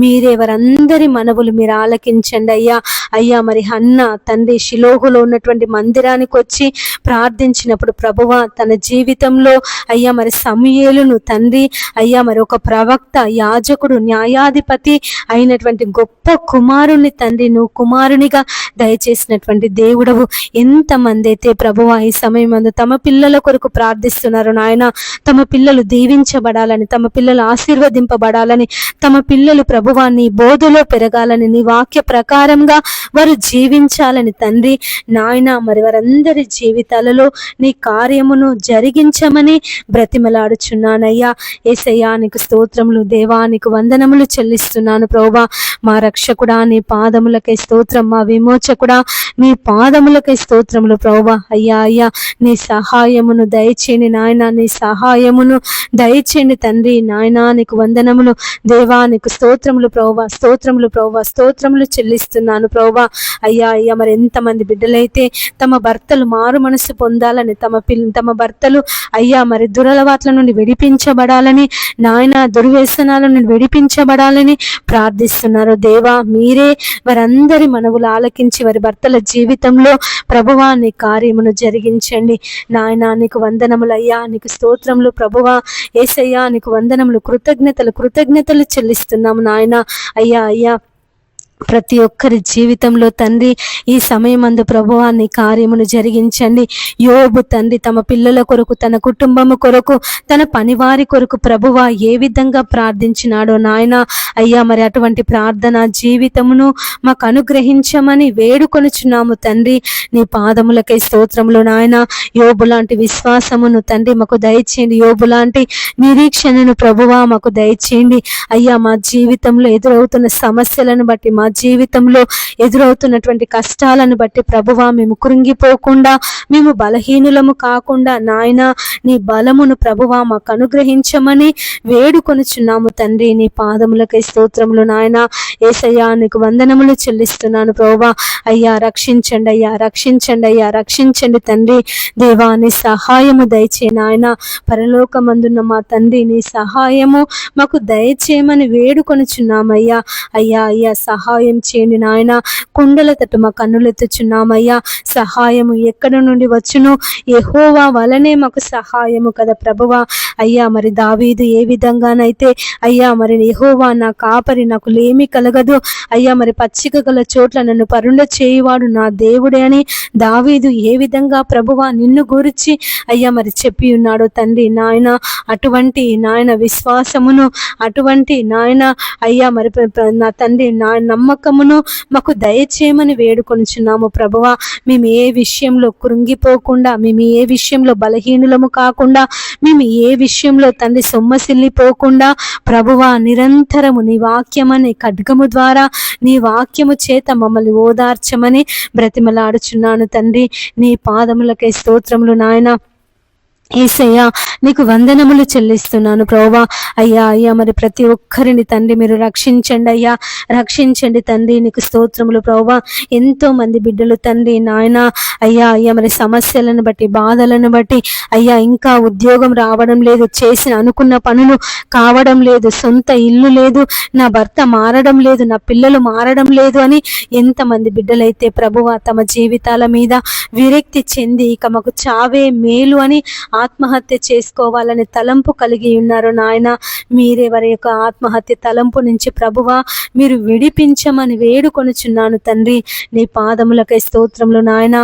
మీరే వారందరి మనవులు మీరు ఆలకించండి అయ్యా. అయ్యా మరి హన్న తండ్రి షిలోహులో ఉన్నటువంటి మందిరానికి వచ్చి ప్రార్థించినప్పుడు ప్రభువా తన జీవితంలో అయ్యా మరి సమూయేలును తండ్రి అయ్యా మరి ఒక ప్రవక్త, యాజకుడు, న్యాయాధిపతి అయినటువంటి గొప్ప కుమారుని తండ్రి నువ్వు కుమారునిగా దయచేసినటువంటి దేవుడవు. ఎంతమంది అయితే ప్రభువా ఈ సమయం తమ పిల్లల కొరకు ప్రార్థిస్తున్నారు నాయన. తమ పిల్లలు దీవించబడాలని, తమ పిల్లలు ఆశీర్వదింపబడాలని, తమ పిల్లలు ప్రభువా నీ బోధలో పెరగాలని, నీ వాక్య ప్రకారంగా వారు జీవించాలని తండ్రి నాయన మరి వారందరి జీవితాలలో నీ కార్యమును జరిగించమని బ్రతిమలాడుచున్నానయ్యా. యేసయ్యా నీకు స్తోత్రములు దేవా, నీకు వందనములు చెల్లిస్తున్నాను ప్రభువా. మా రక్షకుడా నీ పాదములకై స్తోత్రం, మా విమోచకుడా నీ పాదములకై స్తోత్రములు ప్రభువా. అయ్యా నీ సహాయమును దయచేయండి నాయన, నీ సహాయమును దయచేయండి తండ్రి నాయన. నీకు వందనములు దేవా, నీకు స్తోత్రములు ప్రభువా, స్తోత్రములు చెల్లిస్తున్నాను ప్రభువా. అయ్యా మరి ఎంతమంది బిడ్డలైతే తమ భర్తలు మారు మనసు పొందాలని, తమ భర్తలు అయ్యా మరి దురలవాట్ల నుండి విడిపించబడాలని నాయన, దుర్వ్యసనాల నుండి విడిపించబడాలని ప్రార్థిస్తున్నారు దేవా. మీరే వారందరి మనవులు ఆలకించి వారి భర్తల జీవితంలో ప్రభువా నీ కార్యమును జరిగించండి నాయన. నీకు వందనములు అయ్యా, నీకు స్తోత్రములు ప్రభువా. యేసయ్యా నీకు వందనములు, కృతజ్ఞతలు చెల్లిస్తున్నాము నాయన. అయ్యా ప్రతి ఒక్కరి జీవితంలో తండ్రి ఈ సమయమందు ప్రభువా నీ కార్యమును జరిగించండి. యోబు తండ్రి తమ పిల్లల కొరకు, తన కుటుంబము కొరకు, తన పనివారి కొరకు ప్రభువా ఏ విధంగా ప్రార్థించినాడో నాయన. అయ్యా మరి అటువంటి ప్రార్థన జీవితమును మాకు అనుగ్రహించమని వేడుకొనుచున్నాము తండ్రి. నీ పాదములకై స్తోత్రములు నాయన. యోబు లాంటి విశ్వాసమును తండ్రి మాకు దయచేయండి. యోబు లాంటి నిరీక్షణను ప్రభువా మాకు దయచేయండి. అయ్యా మా జీవితంలో ఎదురవుతున్న సమస్యలను బట్టి, మా జీవితంలో ఎదురవుతున్నటువంటి కష్టాలను బట్టి ప్రభువా మేము కృంగిపోకుండా, మేము బలహీనులము కాకుండా నాయన నీ బలమును ప్రభువా మాకు అనుగ్రహించమని వేడుకొనుచున్నాము తండ్రి. నీ పాదములకై స్తోత్రములు నాయన. యేసయ్యా నీకు వందనములు చెల్లిస్తున్నాను ప్రభువా. అయ్యా రక్షించండి తండ్రి. దేవా నీ సహాయము దయచే నాయన. పరలోకమందున్న మా తండ్రి నీ సహాయము మాకు దయచేయమని వేడుకొనుచున్నామయ్యా. అయ్యా సహాయం చేయండి నాయన. కుండల తట్టు మా కన్నులెత్తుచున్నామయ్యా. సహాయము ఎక్కడ నుండి వచ్చును? యెహోవా వలనే మాకు సహాయము కదా ప్రభువా. అయ్యా మరి దావీదు ఏ విధంగానైతే అయ్యా మరి యెహోవా నా కాపరి, నాకు లేమి కలగదు, అయ్యా మరి పచ్చిక గల చోట్ల నన్ను పరుండ చేయువాడు నా దేవుడే అని దావీదు ఏ విధంగా ప్రభువా నిన్ను గురించి అయ్యా మరి చెప్పి ఉన్నాడు తండ్రి నాయన. అటువంటి నాయన విశ్వాసమును, అటువంటి నాయన అయ్యా మరి నా తండ్రి నా నమ్మకమును మాకు దయచేయమని వేడుకొనిచున్నాము ప్రభువా. మేము ఏ విషయంలో కృంగిపోకుండా, మేము ఏ విషయంలో బలహీనులము కాకుండా, మేము ఏ విషయంలో తండ్రి సొమ్మసిల్లిపోకుండా ప్రభువా నిరంతరము నీ వాక్యమని ఖడ్గము ద్వారా, నీ వాక్యము చేత మమ్మల్ని ఓదార్చమని బ్రతిమలాడుచున్నాను తండ్రి. నీ పాదములకై స్తోత్రములు నాయన. యేసయ్యా నీకు వందనములు చెల్లిస్తున్నాను ప్రభువా. అయ్యా అయ్యా మరి ప్రతి ఒక్కరిని తండ్రి మీరు రక్షించండి అయ్యా, రక్షించండి తండ్రి. నీకు స్తోత్రములు ప్రభువా. ఎంతో మంది బిడ్డలు తండ్రి నాయన అయ్యా అయ్యా మరి సమస్యలను బట్టి బాధలను బట్టి అయ్యా ఇంకా ఉద్యోగం రావడం లేదు, చేసిన అనుకున్న పనులు కావడం లేదు, సొంత ఇల్లు లేదు, నా భర్త మారడం లేదు, నా పిల్లలు మారడం లేదు అని ఎంతమంది బిడ్డలైతే ప్రభువా తమ జీవితాల మీద విరక్తి చెంది ఇక మాకు చావే మేలు అని ఆత్మహత్య చేసుకోవాలని తలంపు కలిగి ఉన్నారు నాయన. మీరే వారి యొక్క ఆత్మహత్య తలంపు నుంచి ప్రభువా మీరు విడిపించమని వేడుకొనుచున్నాను తండ్రి. నీ పాదములకై స్తోత్రములు నాయన.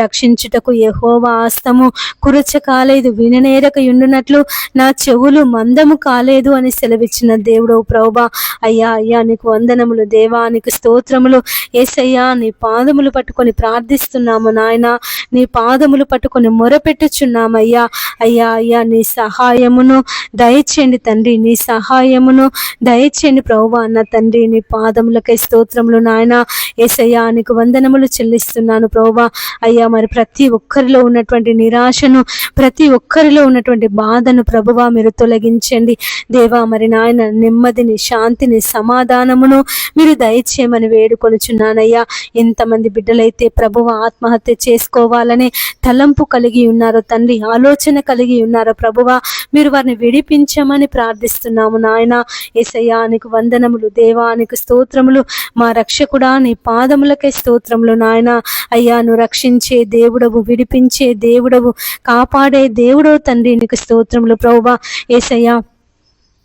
రక్షించుటకు యెహోవా హస్తము కురచ కాలేదు, విననేరక ఉండునట్లు నా చెవులు మందము కాలేదు అని సెలవిచ్చిన దేవుడవు ప్రభువా. అయ్యా అయ్యా నీకు వందనములు దేవా, నీకు స్తోత్రములు యేసయ్యా. నీ పాదములు పట్టుకొని ప్రార్థిస్తున్నాము నాయన, నీ పాదములు పట్టుకొని మొరపెట్టుచున్నామయ్యా. అయ్యా అయ్యా నీ సహాయమును దయచేయండి తండ్రి, నీ సహాయమును దయచేయండి ప్రభువా. అన్న తండ్రి నీ పాదములకై స్తోత్రములు నాయన. యేసయ్యా నీకు వందనములు చెల్లిస్తున్నాను ప్రభువా. అయ్యా మరి ప్రతి ఒక్కరిలో ఉన్నటువంటి నిరాశను, ప్రతి ఒక్కరిలో ఉన్నటువంటి బాధను ప్రభువా మీరు తొలగించండి దేవా. మరి నాయన నెమ్మదిని, శాంతిని, సమాధానమును మీరు దయచేయమని వేడుకొనుచున్నానయ్యా. ఎంతమంది బిడ్డలైతే ప్రభువా ఆత్మహత్య చేసుకోవాలనే తలంపు కలిగి ఉన్నారో తండ్రి, ఆలోచన కలిగి ఉన్నారో ప్రభువా మీరు వారిని విడిపించమని ప్రార్థిస్తున్నాము నాయన. యేసయ్యా నీకు వందనములు దేవా, నీకు స్తోత్రములు. మా రక్షకుడా నీ పాదములకే స్తోత్రములు నాయన. అయ్యా నువ్వు రక్షించే దేవుడవు, విడిపించే దేవుడవు, కాపాడే దేవుడవు తండ్రి, నీకు స్తోత్రములు ప్రభువా. యేసయ్యా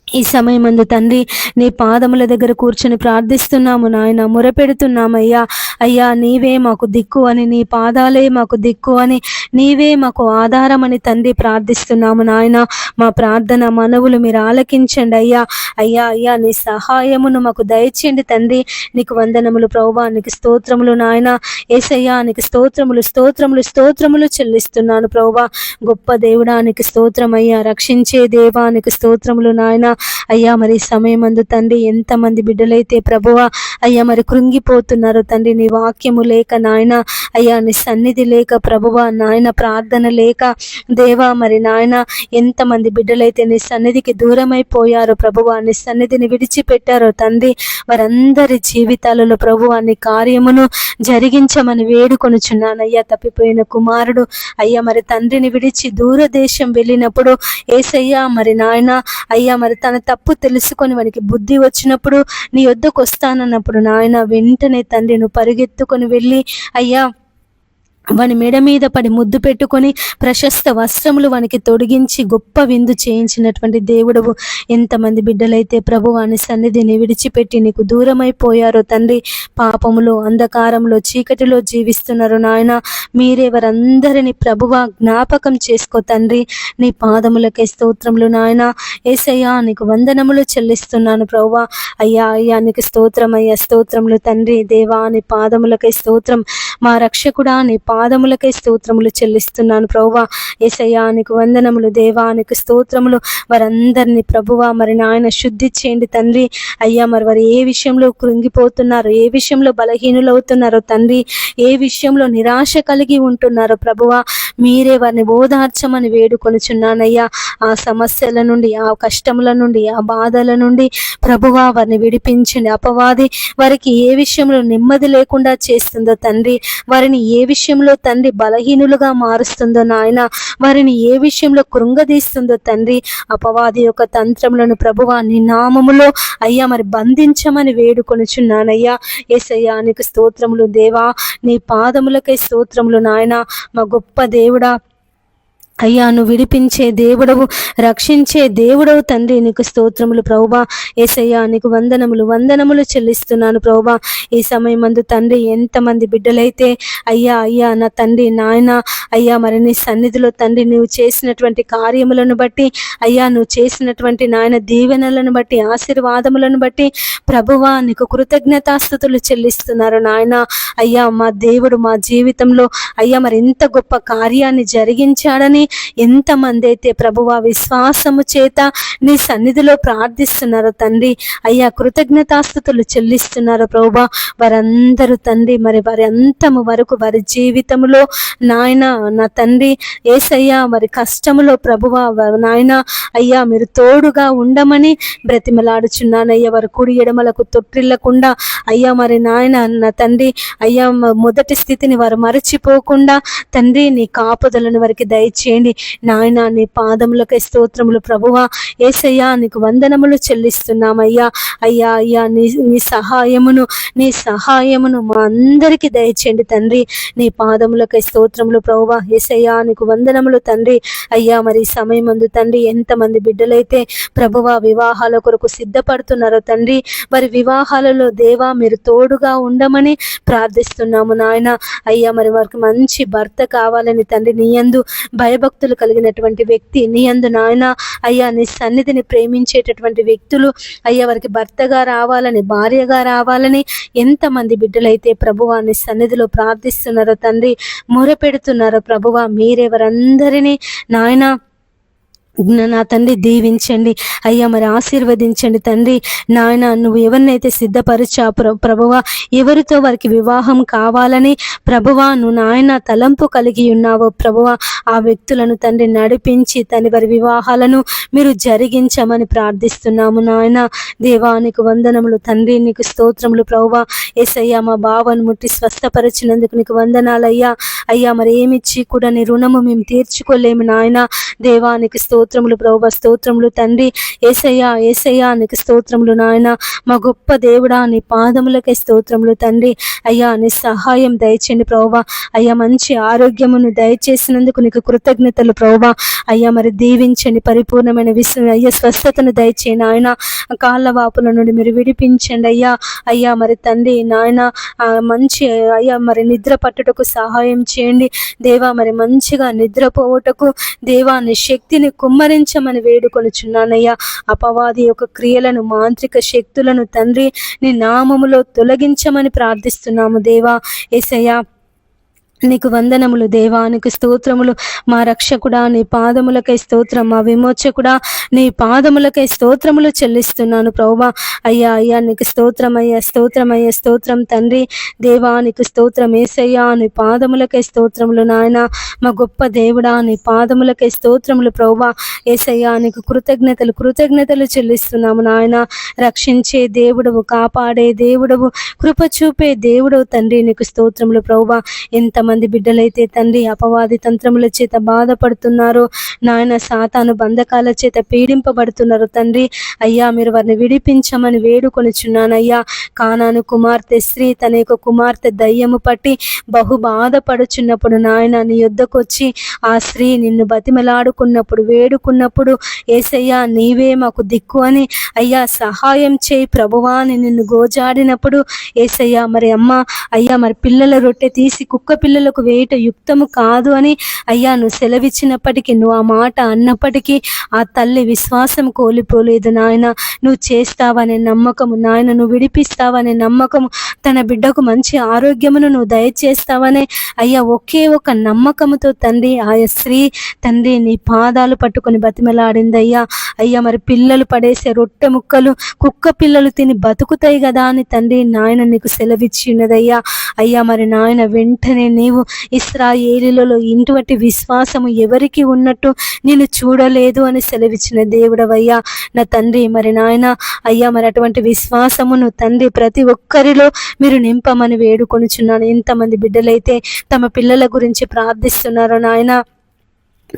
ఈ సమయమందు తండ్రి నీ పాదముల దగ్గర కూర్చొని ప్రార్థిస్తున్నాము నాయన, మొరపెడుతున్నామయ్యా. అయ్యా నీవే మాకు దిక్కు అని, నీ పాదాలే మాకు దిక్కు అని, నీవే మాకు ఆధారం అని తండ్రి ప్రార్థిస్తున్నాము నాయన. మా ప్రార్థన మనవులు మీరు ఆలకించండి అయ్యా. అయ్యా అయ్యా నీ సహాయమును మాకు దయచేయండి తండ్రి. నీకు వందనములు ప్రభువా, నీకు స్తోత్రములు నాయన. యేసయ్యా నీకు స్తోత్రములు స్తోత్రములు స్తోత్రములు చెల్లిస్తున్నాను ప్రభువా. గొప్ప దేవుడా నీకు స్తోత్రం అయ్యా, రక్షించే దేవా నీకు స్తోత్రములు నాయన. అయ్యా మరి సమయమందు తండ్రి ఎంతమంది బిడ్డలైతే ప్రభువా అయ్యా మరి కృంగిపోతున్నారు తండ్రి, నీ వాక్యము లేక నాయన, అయ్యా నీ సన్నిధి లేక ప్రభువా నాయన, ప్రార్థన లేక దేవా మరి నాయన ఎంతమంది బిడ్డలైతే నీ సన్నిధికి దూరమైపోయారో ప్రభువా, నీ సన్నిధిని విడిచిపెట్టారో తండ్రి, వారందరి జీవితాలలో ప్రభువా నీ కార్యమును జరిగించమని వేడుకొనుచున్నానయ్యా. తప్పిపోయిన కుమారుడు అయ్యా మరి తండ్రిని విడిచి దూరదేశం వెళ్ళినప్పుడు యేసయ్యా మరి నాయన అయ్యా మరి తన తప్పు తెలుసుకొని వానికి బుద్ధి వచ్చినప్పుడు నీ యొద్దకు వస్తానన్నప్పుడు నాయన వెంటనే తండ్రి నువ్వు పరిగెత్తుకొని వెళ్ళి అయ్యా వాని మెడ మీద పడి ముద్దు పెట్టుకొని ప్రశస్త వస్త్రములు వానికి తొడిగించి గొప్ప విందు చేయించినటువంటి దేవుడవు. ఎంతమంది బిడ్డలైతే ప్రభు వాని సన్నిధిని విడిచిపెట్టి నీకు దూరమైపోయారో తండ్రి, పాపములో, అంధకారంలో, చీకటిలో జీవిస్తున్నారు నాయన. మీరే వారందరినీ ప్రభువా జ్ఞాపకం చేసుకో తండ్రి. నీ పాదములకే స్తోత్రములు నాయన. యేసయ్యా నీకు వందనములు చెల్లిస్తున్నాను ప్రభువా. అయ్యా అయ్యా నీకు స్తోత్రం అయ్యా, స్తోత్రములు తండ్రి. దేవా నీ పాదములకే స్తోత్రం. మా రక్షకుడా నీ పాదములకై స్తోత్రములు చెల్లిస్తున్నాను ప్రభువా. యేసయ్యా నీకు వందనములు దేవా, నీకు స్తోత్రములు. వారందరినీ ప్రభువా మరి నాయన శుద్ధి చేయండి తండ్రి. అయ్యా మరి వారు ఏ విషయంలో కృంగిపోతున్నారో, ఏ విషయంలో బలహీనులవుతున్నారో తండ్రి, ఏ విషయంలో నిరాశ కలిగి ఉంటున్నారో ప్రభువా మీరే వారిని ఓదార్చమని వేడుకొనుచున్నానయ్యా. ఆ సమస్యల నుండి, ఆ కష్టముల నుండి, ఆ బాధల నుండి ప్రభువా వారిని విడిపించండి. అపవాది వారికి ఏ విషయంలో నెమ్మది లేకుండా చేస్తుందో తండ్రి, వారిని ఏ విషయంలో తండ్రి బలహీనులుగా మారుస్తుందో నాయన, వారిని ఏ విషయంలో కృంగదీస్తుందో తండ్రి, అపవాది యొక్క తంత్రములను ప్రభువా నీ నామములో అయ్యా మరి బంధించమని వేడుకొనుచున్నానయ్యా. యేసయ్యా నీకు స్తోత్రములు దేవా, నీ పాదములకై స్తోత్రములు నాయన. మా గొప్ప దేవుడా అయ్యా నువ్వు విడిపించే దేవుడవు, రక్షించే దేవుడవు తండ్రి, నీకు స్తోత్రములు ప్రభువా. యేసయ్యా నీకు వందనములు వందనములు చెల్లిస్తున్నాను ప్రభువా. ఈ సమయమందు తండ్రి ఎంతమంది బిడ్డలైతే అయ్యా అయ్యా నా తండ్రి నాయన అయ్యా మరి నీ సన్నిధిలో తండ్రి నువ్వు చేసినటువంటి కార్యములను బట్టి అయ్యా నువ్వు చేసినటువంటి నాయన దీవెనలను బట్టి, ఆశీర్వాదములను బట్టి ప్రభువా నీకు కృతజ్ఞతాస్తుతులు చెల్లిస్తున్నారు నాయన. అయ్యా మా దేవుడు మా జీవితంలో అయ్యా మరి ఎంత గొప్ప కార్యాన్ని జరిగించాడని ఉండమని ఎంతమంది అయితే ప్రభువా విశ్వాసము చేత నీ సన్నిధిలో ప్రార్థిస్తున్నారో తండ్రి, అయ్యా కృతజ్ఞతాస్తుతులు చెల్లిస్తున్నారో ప్రభువా, వారందరూ తండ్రి మరి వారి అంతము వరకు వారి జీవితంలో నాయన నా తండ్రి యేసయ్యా మరి కష్టములో ప్రభువా నాయన అయ్యా మీరు తోడుగా ఉండమని బ్రతిమలాడుచున్నానయ్యా. వారి కుడి ఎడమలకు తొట్టిల్లకుండా అయ్యా మరి నాయన నా తండ్రి అయ్యా మొదటి స్థితిని వారు మరచిపోకుండా తండ్రి నీ కాపుదలను వారికి దయచేయండి నాయన. నీ పాదములకై స్తోత్రములు ప్రభువా. యేసయ్యా నీకు వందనములు చెల్లిస్తున్నామయ్యా. అయ్యా అయ్యా నీ సహాయమును మా అందరికీ దయచేయండి తండ్రి. నీ పాదములకై స్తోత్రములు ప్రభువా. యేసయ్యా నీకు వందనములు తండ్రి. అయ్యా మరి సమయం అందు తండ్రి ఎంతమంది బిడ్డలైతే ప్రభువా వివాహాల కొరకు సిద్ధపడుతున్నారో తండ్రి, మరి వివాహాలలో దేవా మీరు తోడుగా ఉండమని ప్రార్థిస్తున్నాము నాయన. అయ్యా మరి వారికి మంచి భర్త కావాలని తండ్రి, నీ యందు భయభక్తులు కలిగినటువంటి వ్యక్తి, నీ యందు నాయన అయ్యా నీ సన్నిధిని ప్రేమించేటటువంటి వ్యక్తులు అయ్యా వారికి భర్తగా రావాలని, భార్యగా రావాలని ఎంతమంది బిడ్డలైతే ప్రభువా నీ సన్నిధిలో ప్రార్థిస్తున్నారో తండ్రి, మొరపెడుతున్నారో ప్రభువా, మీరే వారందరినీ నాయన నా తండ్రి దీవించండి అయ్యా, మరి ఆశీర్వదించండి తండ్రి. నాయన నువ్వు ఎవరినైతే సిద్ధపరిచా ప్రభువా, ఎవరితో వారికి వివాహం కావాలని ప్రభువా నువ్వు నాయన తలంపు కలిగి ఉన్నావో ప్రభువా, ఆ వ్యక్తులను తండ్రి నడిపించి తండ్రి వారి వివాహాలను మీరు జరిగించమని ప్రార్థిస్తున్నాము నాయన. దేవానికి వందనములు తండ్రి, నీకు స్తోత్రములు ప్రభువా. యేసయ్యా మా బావను ముట్టి స్వస్థపరిచినందుకు నీకు వందనాలయ్యా. అయ్యా మరి ఏమిచ్చి కూడా నీ రుణము మేము తీర్చుకోలేము నాయన. దేవానికి స్తోత్రములు ప్రభువా, స్తోత్రములు తండ్రి. యేసయ్యా నీకు స్తోత్రములు నాయన. మా గొప్ప దేవుడా నీ పాదములకే స్తోత్రములు తండ్రి. అయ్యా నీ సహాయం దయచేయండి ప్రభువా. అయ్యా మంచి ఆరోగ్యమును దయచేసినందుకు నీకు కృతజ్ఞతలు ప్రభువా. అయ్యా మరి దీవించండి, పరిపూర్ణమైన అయ్యా స్వస్థతను దయచేయండి ఆయన. కాళ్ళ వాపుల నుండి మీరు విడిపించండి అయ్యా. అయ్యా మరి తండ్రి నాయన మంచి అయ్యా మరి నిద్ర పట్టుటకు సహాయం చేయండి దేవా. మరి మంచిగా నిద్రపోవటకు దేవా నీ శక్తిని కుమ్మరించమని వేడుకొనుచున్నానయ్యా. అపవాది యొక్క క్రియలను, మాంత్రిక శక్తులను తండ్రి నీ నామములో తొలగించమని ప్రార్థిస్తున్నాము దేవా. యేసయ్యా నీకు వందనములు దేవా, నీకు స్తోత్రములు. మా రక్షకుడా నీ పాదములకై స్తోత్రం, మా విమోచకుడా నీ పాదములకై స్తోత్రములు చెల్లిస్తున్నాను ప్రభువా. అయ్యా అయ్యా నీకు స్తోత్రం అయ్యా, స్తోత్రం అయ్యా, స్తోత్రం తండ్రి. దేవా నీకు స్తోత్రం. యేసయ్యా నీ పాదములకై స్తోత్రములు నాయన. మా గొప్ప దేవుడా నీ పాదములకై స్తోత్రములు ప్రభువా. యేసయ్యా నీకు కృతజ్ఞతలు చెల్లిస్తున్నాము నాయన. రక్షించే దేవుడవు, కాపాడే దేవుడవు, కృప చూపే దేవుడవు తండ్రి, నీకు స్తోత్రములు ప్రభువా. ఎంతమంది బిడ్డలైతే తండ్రి అపవాది తంత్రముల చేత బాధపడుతున్నారు నాయన, సాతాను బంధకాల చేత పీడింపబడుతున్నారు తండ్రి. అయ్యా మీరు వారిని విడిపించమని వేడుకొనుచున్నానయ్యా. కానాను కుమార్తె స్త్రీ తన యొక్క కుమార్తె దయ్యము పట్టి బహు బాధపడుచున్నప్పుడు నాయన నీ యొద్దకు వచ్చి ఆ స్త్రీ నిన్ను బతిమలాడుకున్నప్పుడు, వేడుకున్నప్పుడు యేసయ్యా నీవే మాకు దిక్కు అని అయ్యా సహాయం చేయి ప్రభువా అని నిన్ను గోజాడినప్పుడు యేసయ్యా మరి అమ్మ అయ్యా మరి పిల్లల రొట్టె తీసి కుక్క పిల్లలకు వేయట యుక్తము కాదు అని అయ్యా నువ్వు సెలవిచ్చినప్పటికీ, నువ్వు ఆ మాట అన్నప్పటికీ ఆ తల్లి విశ్వాసం కోల్పోలేదు నాయన. నువ్వు చేస్తావనే నమ్మకము నాయన, నువ్వు విడిపిస్తావనే నమ్మకము, తన బిడ్డకు మంచి ఆరోగ్యమును నువ్వు దయచేస్తావనే అయ్యా ఒకే ఒక నమ్మకముతో తండ్రి ఆ స్త్రీ తండ్రి నీ పాదాలు పట్టుకొని బతిమలాడింది అయ్యా. అయ్యా మరి పిల్లలు పడేసే రొట్టె ముక్కలు కుక్క పిల్లలు తిని బతుకుతాయి కదా అని తండ్రి నాయన నీకు సెలవిచ్చి ఉన్నదయ్యా. అయ్యా మరి నాయన వెంటనే నీవు ఇశ్రాయేలీయులలో ఇటువంటి విశ్వాసము ఎవరికి ఉన్నట్టు నేను చూడలేదు అని సెలవిచ్చిన దేవుడవయ్యా నా తండ్రి. మరి నాయన అయ్యా మరి అటువంటి విశ్వాసమును తండ్రి ప్రతి ఒక్కరిలో మీరు నింపమని వేడుకొనుచున్నాను. ఎంతమంది బిడ్డలైతే తమ పిల్లల గురించి ప్రార్థిస్తున్నారో నాయన,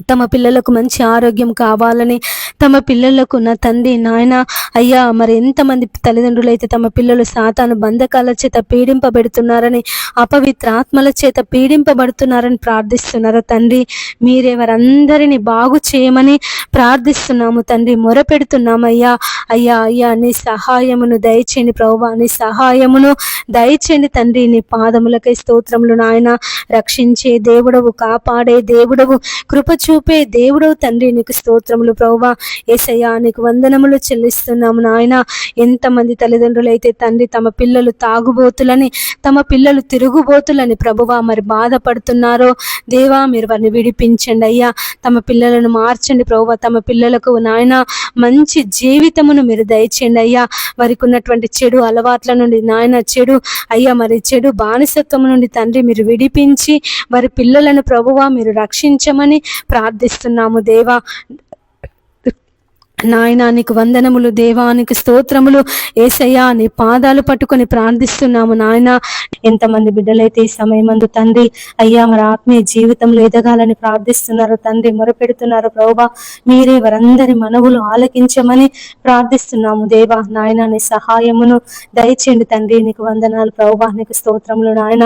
తమ పిల్లలకు మంచి ఆరోగ్యం కావాలని, తమ పిల్లలకు నా తండ్రి నాయన అయ్యా మరి ఎంతమంది తల్లిదండ్రులు అయితే తమ పిల్లలు సాతాను బంధకాల చేత పీడింపబెడుతున్నారని, అపవిత్ర ఆత్మల చేత పీడింపబడుతున్నారని ప్రార్థిస్తున్నారు తండ్రి. మీరే వారందరినీ బాగు చేయమని ప్రార్థిస్తున్నాము తండ్రి, మొరపెడుతున్నామయ్యా. అయ్యా అయ్యా నీ సహాయమును దయచేయండి ప్రభువా, నీ సహాయమును దయచేయండి తండ్రి. నీ పాదములకై స్తోత్రములు నాయన. రక్షించే దేవుడవు, కాపాడే దేవుడవు, కృప చూపే దేవుడవు తండ్రి, నీకు స్తోత్రములు ప్రభువా. యేసయ్యా నీకు వందనములు చెల్లిస్తున్నాము నాయన. ఎంతమంది తల్లిదండ్రులు అయితే తండ్రి తమ పిల్లలు తాగుబోతులని, తమ పిల్లలు తిరుగుబోతులని ప్రభువా మరి బాధపడుతున్నారో దేవా, మీరు వారిని విడిపించండి అయ్యా. తమ పిల్లలను మార్చండి ప్రభువా. తమ పిల్లలకు నాయన మంచి జీవితమును మీరు దయచేయండి అయ్యా. వారికి ఉన్నటువంటి చెడు అలవాట్ల నుండి నాయన, చెడు అయ్యా మరి చెడు బానిసత్వం నుండి తండ్రి మీరు విడిపించి వారి పిల్లలను ప్రభువా మీరు రక్షించమని ప్రార్థిస్తున్నాము దేవా. నాయన నీకు వందనములు దేవా, నీకు స్తోత్రములు యేసయ్యా. నీ పాదాలు పట్టుకొని ప్రార్థిస్తున్నాము నాయన. ఎంతమంది బిడ్డలైతే ఈ సమయమందు తండ్రి అయ్యా మరి ఆత్మీయ జీవితంలో ఎదగాలని ప్రార్థిస్తున్నారు తండ్రి, మొరపెడుతున్నారు ప్రభువా. మీరే వారందరి మనవులు ఆలకించమని ప్రార్థిస్తున్నాము దేవా. నాయన నీ సహాయమును దయచేయండి తండ్రి. నీకు వందనాలు ప్రభువా, నీకు స్తోత్రములు నాయన.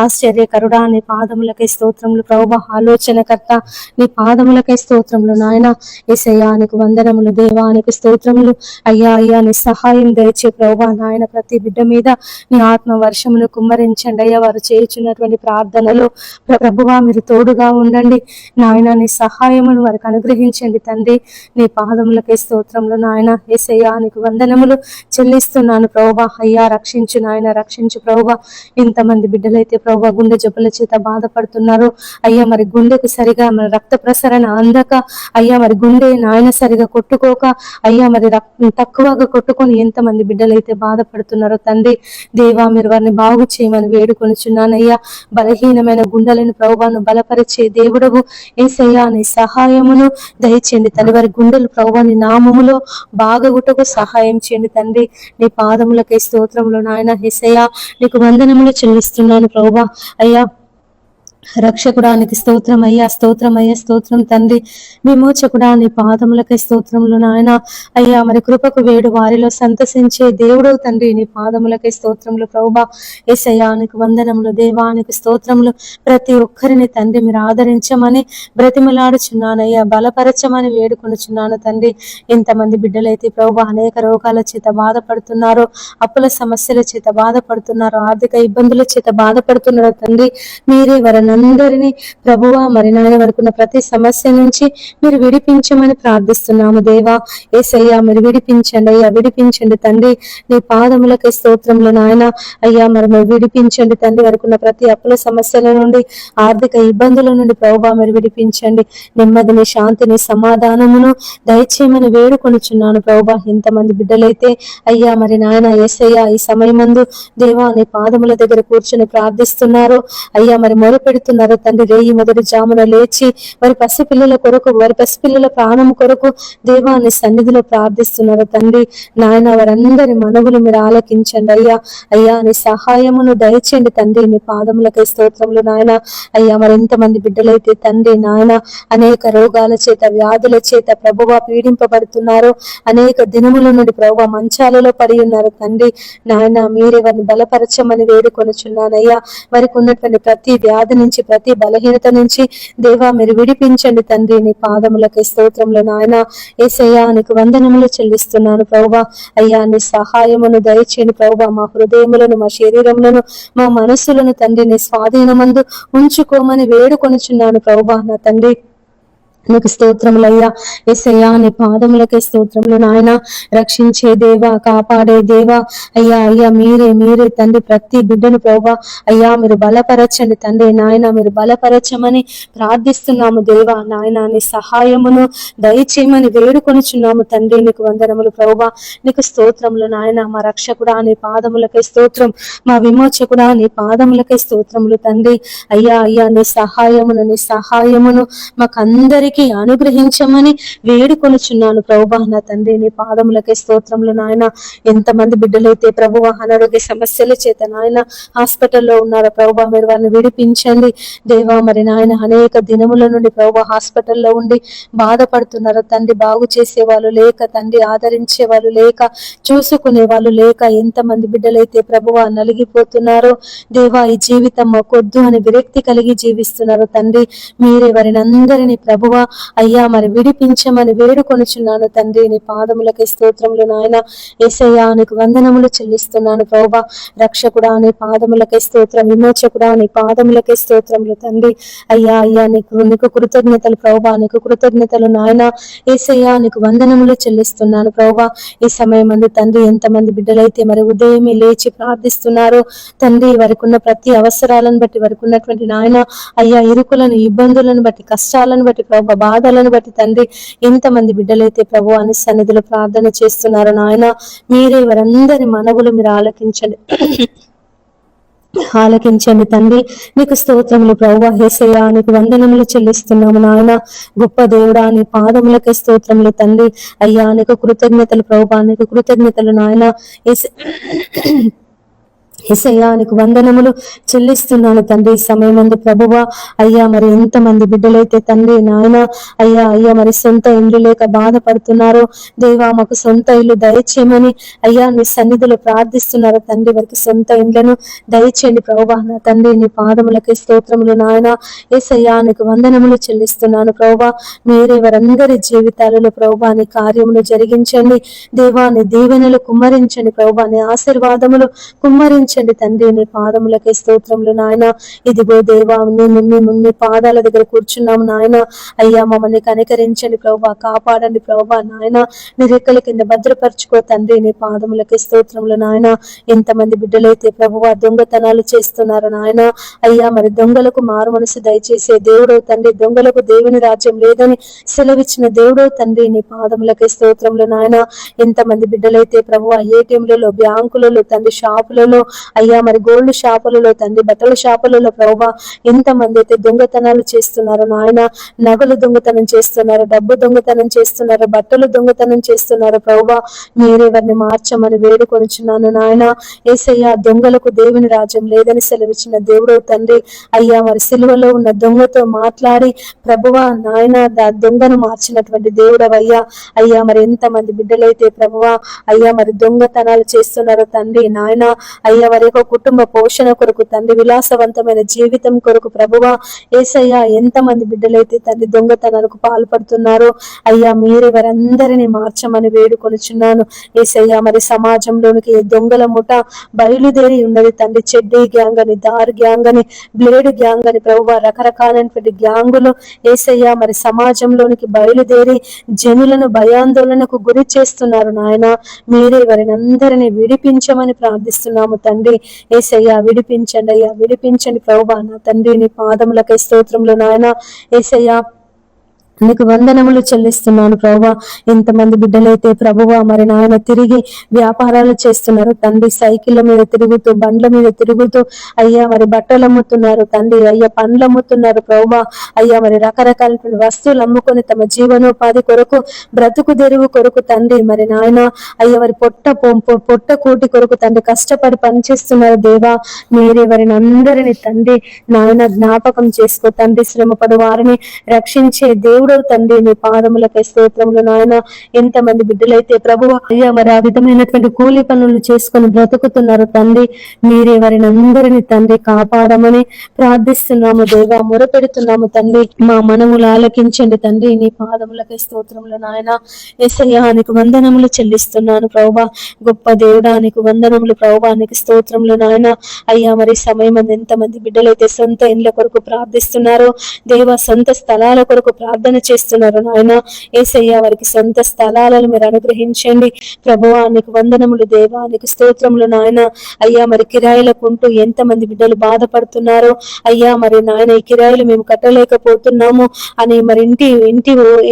ఆశ్చర్యకరుడా నీ పాదములకై స్తోత్రములు ప్రభువా. ఆలోచనకర్త నీ పాదములకై స్తోత్రములు నాయన. యేసయ్యా నీకు వందనములు దేవానికి స్తోత్రములు అయ్యా. అయ్యా నీ సహాయం దయచే ప్రభువా నాయన. ప్రతి బిడ్డ మీద నీ ఆత్మ వర్షమును కుమ్మరించండి అయ్యా. వారు చేయుచున్నటువంటి ప్రార్థనలో ప్రభువా మీరు తోడుగా ఉండండి నాయన. నీ సహాయమును వారికి అనుగ్రహించండి తండ్రి. నీ పాదములకే స్తోత్రములు నాయన. యేసయ్యా నీకు వందనములు చెల్లిస్తున్నాను ప్రభువా. అయ్యా రక్షించు నాయన, రక్షించు ప్రభువా. ఇంతమంది బిడ్డలైతే ప్రభువా గుండె జబ్బుల చేత బాధపడుతున్నారు అయ్యా. మరి గుండెకు సరిగా మరి రక్త ప్రసరణ అందక అయ్యా, మరి గుండె నాయన సరిగా కొట్టుకోక అయ్యా మరి తక్కువగా కొట్టుకొని ఎంతమంది బిడ్డలైతే బాధపడుతున్నారో తండ్రి దేవా, మీరు వారిని బాగు చేయమని వేడుకొనుచున్నానయ్యా. బలహీనమైన గుండెలను ప్రభువాను బలపరిచే దేవుడవు యేసయ్యా. నీ సహాయమును దయచేయండి తండ్రి. వారి గుండెలు ప్రభువాని నామములో బాగగుటకు సహాయం చేయండి తండ్రి. నీ పాదములకై స్తోత్రములు నాయన. యేసయ్యా నీకు వందనములు చెల్లిస్తున్నాను ప్రభువా. అయ్యా రక్షకుడానికి స్తోత్రం అయ్యా, స్తోత్రం అయ్యా, స్తోత్రం తండ్రి. విమోచకుడాని పాదములకై స్తోత్రములు నాయన. అయ్యా మరి కృపకు వేడు వారిలో సంతసించే దేవుడు తండ్రి. నీ పాదములకై స్తోత్రములు ప్రభువా. యేసయ్యా నీకు వందనములు దేవానికి స్తోత్రములు. ప్రతి ఒక్కరిని తండ్రి మీరు ఆదరించమని బ్రతిమలాడుచున్నానయ్యా. బలపరచమని వేడుకొనుచున్నాను తండ్రి. ఎంతమంది బిడ్డలైతే ప్రభువా అనేక రోగాల చేత బాధపడుతున్నారో, అప్పుల సమస్యల చేత బాధపడుతున్నారో, ఆర్థిక ఇబ్బందుల చేత బాధపడుతున్నారో తండ్రి, మీరే అందరినీ ప్రభువా మరి నాయన వరకున్న ప్రతి సమస్య నుంచి మీరు విడిపించమని ప్రార్థిస్తున్నాము దేవా. యేసయ్యా మీరు విడిపించండి అయ్యా, విడిపించండి తండ్రి. నీ పాదములకే స్తోత్రములు నాయన. అయ్యా మరి విడిపించండి తండ్రి. వరకున్న ప్రతి అప్పుల సమస్యల నుండి, ఆర్థిక ఇబ్బందుల నుండి ప్రభువా మీరు విడిపించండి. నెమ్మదిని, శాంతిని, సమాధానమును దయచేయమని వేడుకొనుచున్నాను ప్రభువా. ఎంతమంది బిడ్డలైతే అయ్యా మరి నాయన యేసయ్యా ఈ సమయమందు దేవా నీ పాదముల దగ్గర కూర్చొని ప్రార్థిస్తున్నారు అయ్యా. మరి మొరపెడుతున్నారు తండ్రి. రేయి మొదటి జామున లేచి వారి పసిపిల్లల కొరకు, వారి పసిపిల్లల ప్రాణం కొరకు దేవా నీ సన్నిధిలో ప్రార్థిస్తున్నారు తండ్రి. నాయన వారందరి మనవులు మీరు ఆలకించండి అయ్యా. అయ్యా నీ సహాయమును దయచేయండి తండ్రి. నీ పాదములకై స్తోత్రములు నాయన. అయ్యా మరి ఎంతమంది బిడ్డలైతే తండ్రి నాయన అనేక రోగాల చేత, వ్యాధుల చేత ప్రభువా పీడింపబడుతున్నారు. అనేక దినముల నుండి ప్రభువా మంచాలలో పడి ఉన్నారు తండ్రి. నాయన మీరే వారిని బలపరచమని వేడుకొనుచున్నానయ్యా. వారికి ఉన్నటువంటి ప్రతి వ్యాధి నుంచి, ప్రతి బలహీనత నుంచి దేవా మీరు విడిపించండి తండ్రి. నీ పాదములకి స్తోత్రములు నాయన. యేసయ్యా నీకు వందనములు చెల్లిస్తున్నాను ప్రభువా. అయ్యా నీ సహాయమును దయచేయండి ప్రభువా. మా హృదయములను, మా శరీరములను, మా మనస్సులను తండ్రి నీ స్వాధీనమందు ఉంచుకోమని వేడుకొనుచున్నాను ప్రభువా నా తండ్రి. నీకు స్తోత్రములయ్యా. యేసయ్యా నీ పాదములకే స్తోత్రములు నాయన. రక్షించే దేవా, కాపాడే దేవా అయ్యా. అయ్యా మీరే తండ్రి ప్రతి బిడ్డను ప్రభువా అయ్యా మీరు బలపరచండి తండ్రి. నాయన మీరు బలపరచమని ప్రార్థిస్తున్నాము దేవా. నాయన నీ సహాయమును దయచేయమని వేడుకొనుచున్నాము తండ్రి. నీకు వందనములు ప్రభువా. నీకు స్తోత్రములు నాయన. మా రక్షకుడా నీ పాదములకే స్తోత్రం. మా విమోచకుడా నీ పాదములకే స్తోత్రములు తండ్రి. అయ్యా నీ సహాయమును మాకందరికీ అనుగ్రహించమని వేడుకొనుచున్నాను ప్రభువా నా తండ్రి. నీ పాదములకే స్తోత్రములు నాయన. ఎంతమంది బిడ్డలైతే ప్రభువా అనారోగ్య సమస్యల చేత నాయన హాస్పిటల్లో ఉన్నారు ప్రభువా మీరు వారిని విడిపించండి దేవా. మరి నాయన అనేక దినముల నుండి ప్రభువా హాస్పిటల్లో ఉండి బాధపడుతున్నారు తండ్రి. బాగు చేసే వాళ్ళు లేక తండ్రి, ఆదరించే వాళ్ళు లేక, చూసుకునే వాళ్ళు లేక ఎంతమంది బిడ్డలైతే ప్రభువా నలిగిపోతున్నారు దేవా. ఈ జీవితం మాకొద్దు అని విరక్తి కలిగి జీవిస్తున్నారు తండ్రి. మీరే వారిని అందరినీ ప్రభువా అయ్యా మరి విడిపించమని వేడుకొనుచున్నాను తండ్రి. నీ పాదములకి స్తోత్రములు నాయన. యేసయ్యా నీకు వందనములు చెల్లిస్తున్నాను ప్రభా. రక్షకుడా నీ పాదములకి స్తోత్రం, విమోచకుడా నీ పాదములకి స్తోత్రములు తండ్రి. అయ్యా అయ్యా నీకు కృతజ్ఞతలు ప్రభా, నీకు కృతజ్ఞతలు నాయన. యేసయ్యా నీకు వందనములు చెల్లిస్తున్నాను ప్రభా. ఈ సమయం మందు తండ్రి ఎంతమంది బిడ్డలైతే మరి ఉదయమే లేచి ప్రార్థిస్తున్నారు తండ్రి, వారికి ఉన్న ప్రతి అవసరాలను బట్టి, వారికి ఉన్నటువంటి నాయన అయ్యా ఇరుకులను, ఇబ్బందులను బట్టి, కష్టాలను బట్టి ప్రభా, బాధలను బట్టి తండ్రి ఎంతమంది బిడ్డలైతే ప్రభు అని సన్నిధిలో ప్రార్థన చేస్తున్నారు నాయన. మీరే వారందరి మనవులు మీరు ఆలకించండి తండ్రి. నీకు స్తోత్రములు ప్రభువా. యేసయ్యా నీకు వందనములు చెల్లిస్తున్నాము నాయన. గొప్ప దేవుడా నీ పాదములకే స్తోత్రములు తండ్రి. అయ్యా నీకు కృతజ్ఞతలు ప్రభువా, నీకు కృతజ్ఞతలు నాయన. యేసయ్యా నీకు వందనములు చెల్లిస్తున్నాను తండ్రి. సమయమందు ప్రభువా అయ్యా మరి ఎంతమంది బిడ్డలైతే తండ్రి నాయన అయ్యా అయ్యా మరి సొంత ఇల్లు లేక బాధపడుతున్నారు దేవా, మాకు సొంత ఇల్లు దయచేయమని అయ్యా నీ సన్నిధిలో ప్రార్థిస్తున్నారు తండ్రి. వారికి సొంత ఇండ్లను దయచేయండి ప్రభువా. నా తండ్రి నీ పాదములకి స్తోత్రములు నాయన. యేసయ్యా నీకు వందనములు చెల్లిస్తున్నాను ప్రభువా. మీరే వారందరి జీవితాలలో ప్రభువా నీ కార్యములు జరిగించండి దేవా. నీ దీవెనలు కుమ్మరించండి ప్రభువా. నీ ఆశీర్వాదములు కుమ్మరించండి తండ్రి. నీ పాదములకే స్తోత్రములు నాయన. ఇదిగో దేవా మీ పాదాల దగ్గర కూర్చున్నాము నాయన. అయ్యా మమ్మల్ని కనికరించండి ప్రభువా, కాపాడండి ప్రభువా నాయన. నీ రెక్కల కింద భద్రపరచుకో తండ్రి. నీ పాదములకే స్తోత్రములు నాయన. ఎంతమంది బిడ్డలైతే ప్రభువా దొంగతనాలు చేస్తున్నారు నాయన. అయ్యా మరి దొంగలకు మారు మనసు దయచేసే దేవుడో తండ్రి, దొంగలకు దేవుని రాజ్యం లేదని సెలవిచ్చిన దేవుడో తండ్రి. నీ పాదములకే స్తోత్రములు నాయన. ఎంతమంది బిడ్డలైతే ప్రభువా ఏటీఎంలలో, బ్యాంకులలో తండ్రి, షాపులలో అయ్యా మరి గోల్డ్ షాపులలో తండ్రి, బట్టల షాపులలో ప్రభువా ఎంతమంది అయితే దొంగతనాలు చేస్తున్నారు నాయన. నగలు దొంగతనం చేస్తున్నారు, డబ్బు దొంగతనం చేస్తున్నారు, బట్టలు దొంగతనం చేస్తున్నారు ప్రభువా. మీరే వారిని మార్చమని వేడుకొనుచున్నాను నాయన. యేసయ్యా దొంగలకు దేవుని రాజ్యం లేదని సెలవిచ్చిన దేవుడు తండ్రి. అయ్యా మరి సిలువలో ఉన్న దొంగతో మాట్లాడి ప్రభువా నాయన దొంగను మార్చినటువంటి దేవుడవయ్యా. అయ్యా మరి ఎంతమంది బిడ్డలైతే ప్రభువా అయ్యా మరి దొంగతనాలు చేస్తున్నారు తండ్రి నాయన. అయ్యా వారి యొక్క కుటుంబ పోషణ కొరకు తండ్రి, విలాసవంతమైన జీవితం కొరకు ప్రభువా యేసయ్యా ఎంతమంది బిడ్డలైతే తండ్రి దొంగతనాలకు పాల్పడుతున్నారో అయ్యా మీరే వారందరినీ మార్చమని వేడుకొనుచున్నాను యేసయ్యా. మరి సమాజంలోనికి దొంగల ముఠ బయలుదేరి ఉన్నది తండ్రి. చెడ్డీ గ్యాంగ్ అని, దార్ గ్యాంగ్ అని, బ్లేడ్ గ్యాంగ్ అని ప్రభువా రకరకాలైనటువంటి గ్యాంగులు యేసయ్యా మరి సమాజంలోనికి బయలుదేరి జనులను భయాందోళనకు గురి చేస్తున్నారు నాయన. మీరే వారిని అందరినీ విడిపించమని ప్రార్థిస్తున్నాము తండ్రి. యేసయ్యా విడిపించండి అయ్యా, విడిపించండి ప్రభువా. నా తండ్రి నీ పాదములకై స్తోత్రములు నాయన. యేసయ్యా నీకు వందనములు చెల్లిస్తున్నాను ప్రభువా. ఎంతమంది బిడ్డలైతే ప్రభువా మరి నాయన తిరిగి వ్యాపారాలు చేస్తున్నారు తండ్రి. సైకిళ్ళ మీద తిరుగుతూ, బండ్ల మీద తిరుగుతూ అయ్యా మరి బట్టలు అమ్ముతున్నారు తండ్రి, అయ్యా పండ్లు అమ్ముతున్నారు ప్రభువా. అయ్యా మరి రకరకాల వస్తువులు అమ్ముకొని తమ జీవనోపాధి కొరకు, బ్రతుకు తెరువు కొరకు తండ్రి మరి నాయన అయ్యా వారి పొట్ట కూటి కొరకు తండ్రి కష్టపడి పనిచేస్తున్నారు దేవా. మీరే వారిని అందరినీ తండ్రి నాయన జ్ఞాపకం చేసుకో తండ్రి. శ్రమపడు వారిని రక్షించే దేవుడు తండ్రి. నీ పాదములకై స్తోత్రములు నాయన. ఎంతమంది బిడ్డలైతే ప్రభువా అయ్యా మరి ఆ విధమైనటువంటి కూలి పనులు చేసుకొని బ్రతుకుతున్నారు తండ్రి. మీరే వారిని అందరినీ తండ్రి కాపాడమని ప్రార్థిస్తున్నాము దేవా, మొరపెడుతున్నాము తండ్రి. మా మనములు ఆలకించండి తండ్రి. నీ పాదములకై స్తోత్రములు నాయన. యేసయ్యా నీకు వందనములు చెల్లిస్తున్నాను ప్రభువా. గొప్ప దేవుడా నీకు వందనములు ప్రభువా, నీకు స్తోత్రములు నాయన. అయ్యా మరి సమయం ఎంతమంది బిడ్డలైతే సొంత ఇండ్ల కొరకు ప్రార్థిస్తున్నారో దేవా, సొంత స్థలాల కొరకు ప్రార్థన చేస్తున్నారు నాయన. యేసయ్యా వారికి సొంత స్థలాలను మీరు అనుగ్రహించండి ప్రభువా. నీకు వందనములు దేవా, నీకు స్తోత్రములు నాయన. అయ్యా మరి కిరాయిలకు ఉంటూ ఎంతమంది బిడ్డలు బాధపడుతున్నారో అయ్యా మరి నాయన ఈ కిరాయిలు మేము కట్టలేకపోతున్నాము అని మరి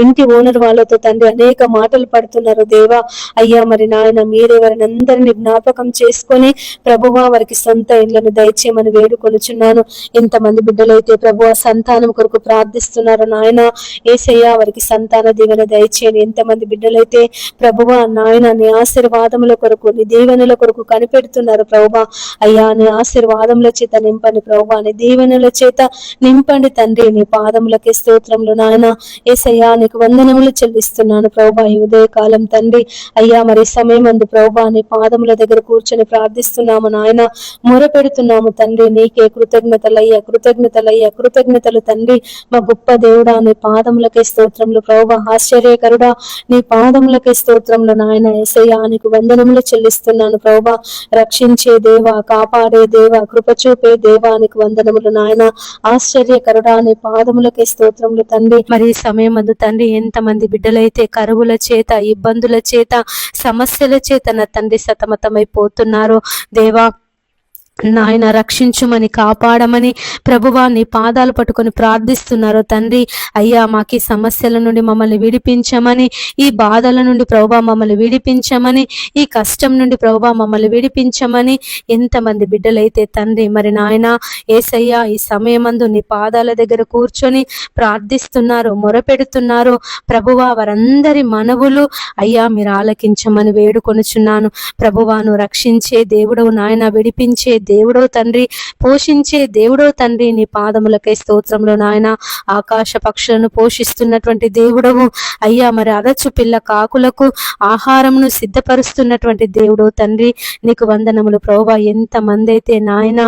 ఇంటి ఓనర్ వాళ్ళతో తండ్రి అనేక మాటలు పడుతున్నారు దేవా. అయ్యా మరి నాయన మీరే వారిని అందరినీ జ్ఞాపకం చేసుకొని ప్రభువా వారికి సొంత ఇళ్లను దయచేయమని వేడుకొనుచున్నాను. ఎంతమంది బిడ్డలైతే ప్రభువా సంతానం కొరకు ప్రార్థిస్తున్నారు నాయన. యేసయ్యా వారికి సంతాన దీవెన దయచేయని. ఎంతమంది బిడ్డలైతే ప్రభువా నాయన నీ ఆశీర్వాదముల కొరకు, నీ దీవెనల కొరకు కనిపెడుతున్నారు ప్రభువా. అయ్యా నీ ఆశీర్వాదముల చేత నింపండి ప్రభువా, నీ దీవెనల చేత నింపండి తండ్రి. నీ పాదములకే స్తోత్రములు నాయన. యేసయ్యా నీకు వందనములు చెల్లిస్తున్నాను ప్రభువా. ఈ ఉదయకాలం తండ్రి అయ్యా మరి సమయం అందు ప్రభువా నీ పాదముల దగ్గర కూర్చొని ప్రార్థిస్తున్నాము నాయన, మొరపెడుతున్నాము తండ్రి. నీకే కృతజ్ఞతలయ్యా, కృతజ్ఞతలయ్యా, కృతజ్ఞతలు తండ్రి. మా గొప్ప దేవుడా నీ పాదముల పాదములకే స్తోత్రములు ప్రభువా. ఆశ్చర్యకరుడా నీ పాదములకే స్తోత్రములు నాయన. యేసయ్యా నీకు వందనములు చెల్లిస్తున్నాను ప్రభువా. రక్షించే దేవా, కాపాడే దేవా, కృప చూపే దేవా నీకు వందనములు నాయన. ఆశ్చర్యకరుడా నీ పాదములకే స్తోత్రములు తండ్రి. మరి ఈ సమయం అందు తండ్రి ఎంతమంది బిడ్డలైతే కరువుల చేత, ఇబ్బందుల చేత, సమస్యల చేత నా తండ్రి సతమతమైపోతున్నారో దేవా నాయన రక్షించుమని, కాపాడమని ప్రభువా నీ పాదాలు పట్టుకొని ప్రార్థిస్తున్నారు తండ్రి. అయ్యా మాకు ఈ సమస్యల నుండి మమ్మల్ని విడిపించమని, ఈ బాధల నుండి ప్రభువా మమ్మల్ని విడిపించమని, ఈ కష్టం నుండి ప్రభువా మమ్మల్ని విడిపించమని ఎంతమంది బిడ్డలైతే తండ్రి మరి నాయన యేసయ్యా ఈ సమయమందు నీ పాదాల దగ్గర కూర్చొని ప్రార్థిస్తున్నారు, మొరపెడుతున్నారు ప్రభువా, వారందరి మనవులు అయ్యా మీరు ఆలకించమని వేడుకొనుచున్నాను. ప్రభువాను రక్షించే దేవుడవు నాయన, విడిపించే దేవుడో తండ్రి, పోషించే దేవుడో తండ్రి నీ పాదములకై స్తోత్రంలో నాయన. ఆకాశ పక్షులను పోషిస్తున్నటువంటి దేవుడవు అయ్యా, మరి అరచు పిల్ల కాకులకు ఆహారమును సిద్ధపరుస్తున్నటువంటి దేవుడో తండ్రి నీకు వందనములు ప్రభువా. ఎంతమంది అయితే నాయన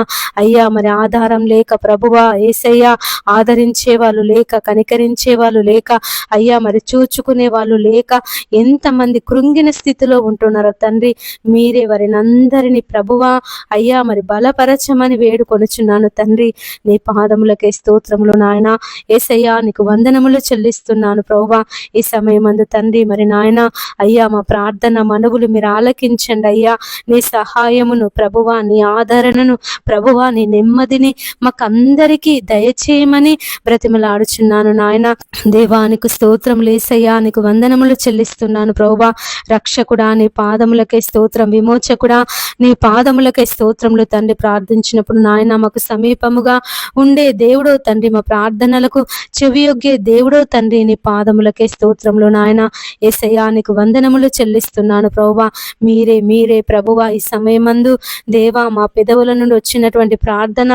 అయ్యా మరి ఆధారం లేక ప్రభువా యేసయ్యా ఆదరించే వాళ్ళు లేక, కనికరించే వాళ్ళు లేక, అయ్యా మరి చూచుకునే వాళ్ళు లేక ఎంతమంది కృంగిన స్థితిలో ఉంటున్నారో తండ్రి, మీరే వారిని అందరినీ ప్రభువా అయ్యా మరి బలపరచమని వేడుకొనుచున్నాను తండ్రి. నీ పాదములకే స్తోత్రములు నాయన. యేసయ్యా నీకు వందనములు చెల్లిస్తున్నాను ప్రభువా. ఈ సమయమందు తండ్రి మరి నాయన అయ్యా మా ప్రార్థన మనవులు మీరు ఆలకించండి అయ్యా. నీ సహాయమును ప్రభువా, నీ ఆదరణను ప్రభువా, నీ నెమ్మదిని మాకందరికీ దయచేయమని బ్రతిమలాడుచున్నాను నాయన. దేవానికి స్తోత్రములు యేసయ్యా, నీకు వందనములు చెల్లిస్తున్నాను ప్రభువా. రక్షకుడా నీ పాదములకే స్తోత్రం, విమోచకుడా నీ పాదములకే స్తోత్రములు తండ్రి. ప్రార్థించినప్పుడు నాయన మాకు సమీపముగా ఉండే దేవుడో తండ్రి, మా ప్రార్థనలకు చెవియొగ్గే దేవుడో తండ్రి నీ పాదములకే స్తోత్రములు నాయన. యేసయ్యా నీకు వందనములు చెల్లిస్తున్నాను ప్రభువా. మీరే మీరే ప్రభువా ఈ సమయమందు దేవా మా పెదవుల నుండి వచ్చినటువంటి ప్రార్థన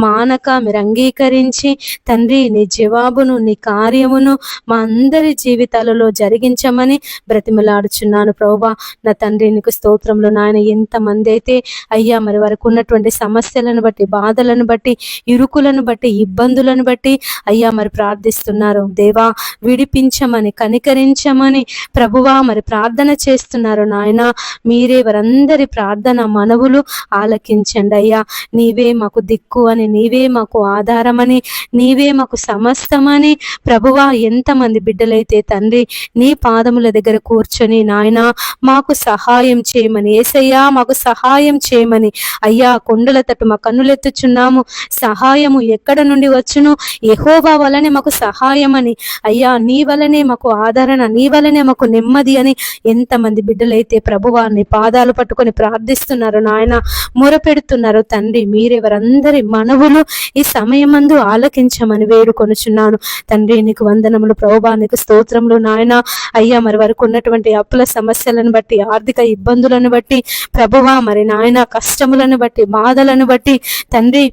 మానక మీరు అంగీకరించి తండ్రి నీ జవాబును, నీ కార్యమును మా అందరి జీవితాలలో జరిగించమని బ్రతిమలాడుచున్నాను ప్రభువా. నా తండ్రి నీకు స్తోత్రములు నాయన. ఎంతమంది అయితే అయ్యా మరి వరకు ఉన్నటువంటి సమస్యలను బట్టి, బాధలను బట్టి, ఇరుకులను బట్టి, ఇబ్బందులను బట్టి అయ్యా మరి ప్రార్థిస్తున్నారు దేవా, విడిపించమని, కనికరించమని ప్రభువా మరి ప్రార్థన చేస్తున్నారు నాయన. మీరే వారందరి ప్రార్థన మనవులు ఆలకించండి అయ్యా. నీవే మాకు దిక్కు అని, నీవే మాకు ఆధారమని, నీవే మాకు సమస్తమని ప్రభువా ఎంతమంది బిడ్డలైతే తండ్రి నీ పాదముల దగ్గర కూర్చొని నాయన మాకు సహాయం చేయమని, యేసయ్యా మాకు సహాయం చేయమని అయ్యా కొండల తట్టు మా కన్నులెత్తుచున్నాము. సహాయము ఎక్కడ నుండి వచ్చును? యెహోవా వలనే మాకు సహాయమని అయ్యా, నీ వలనే మాకు ఆదరణ, నీ వలనే మాకు నెమ్మది అని ఎంతమంది బిడ్డలైతే ప్రభువా నీ పాదాలు పట్టుకొని ప్రార్థిస్తున్నారు నాయన, మొరపెడుతున్నారు తండ్రి. మీరే వారందరి మనవులు ఈ సమయమందు ఆలకించమని వేడుకొనుచున్నాను తండ్రి. నీకు వందనములు ప్రభువా, నీకు స్తోత్రములు నాయన. అయ్యా మరి వరకు ఉన్నటువంటి అప్పుల సమస్యలను బట్టి, ఆర్థిక ఇబ్బందులను బట్టి ప్రభువా మరి నాయన కష్టములను బట్టి, బాధలను బట్టి తండ్రి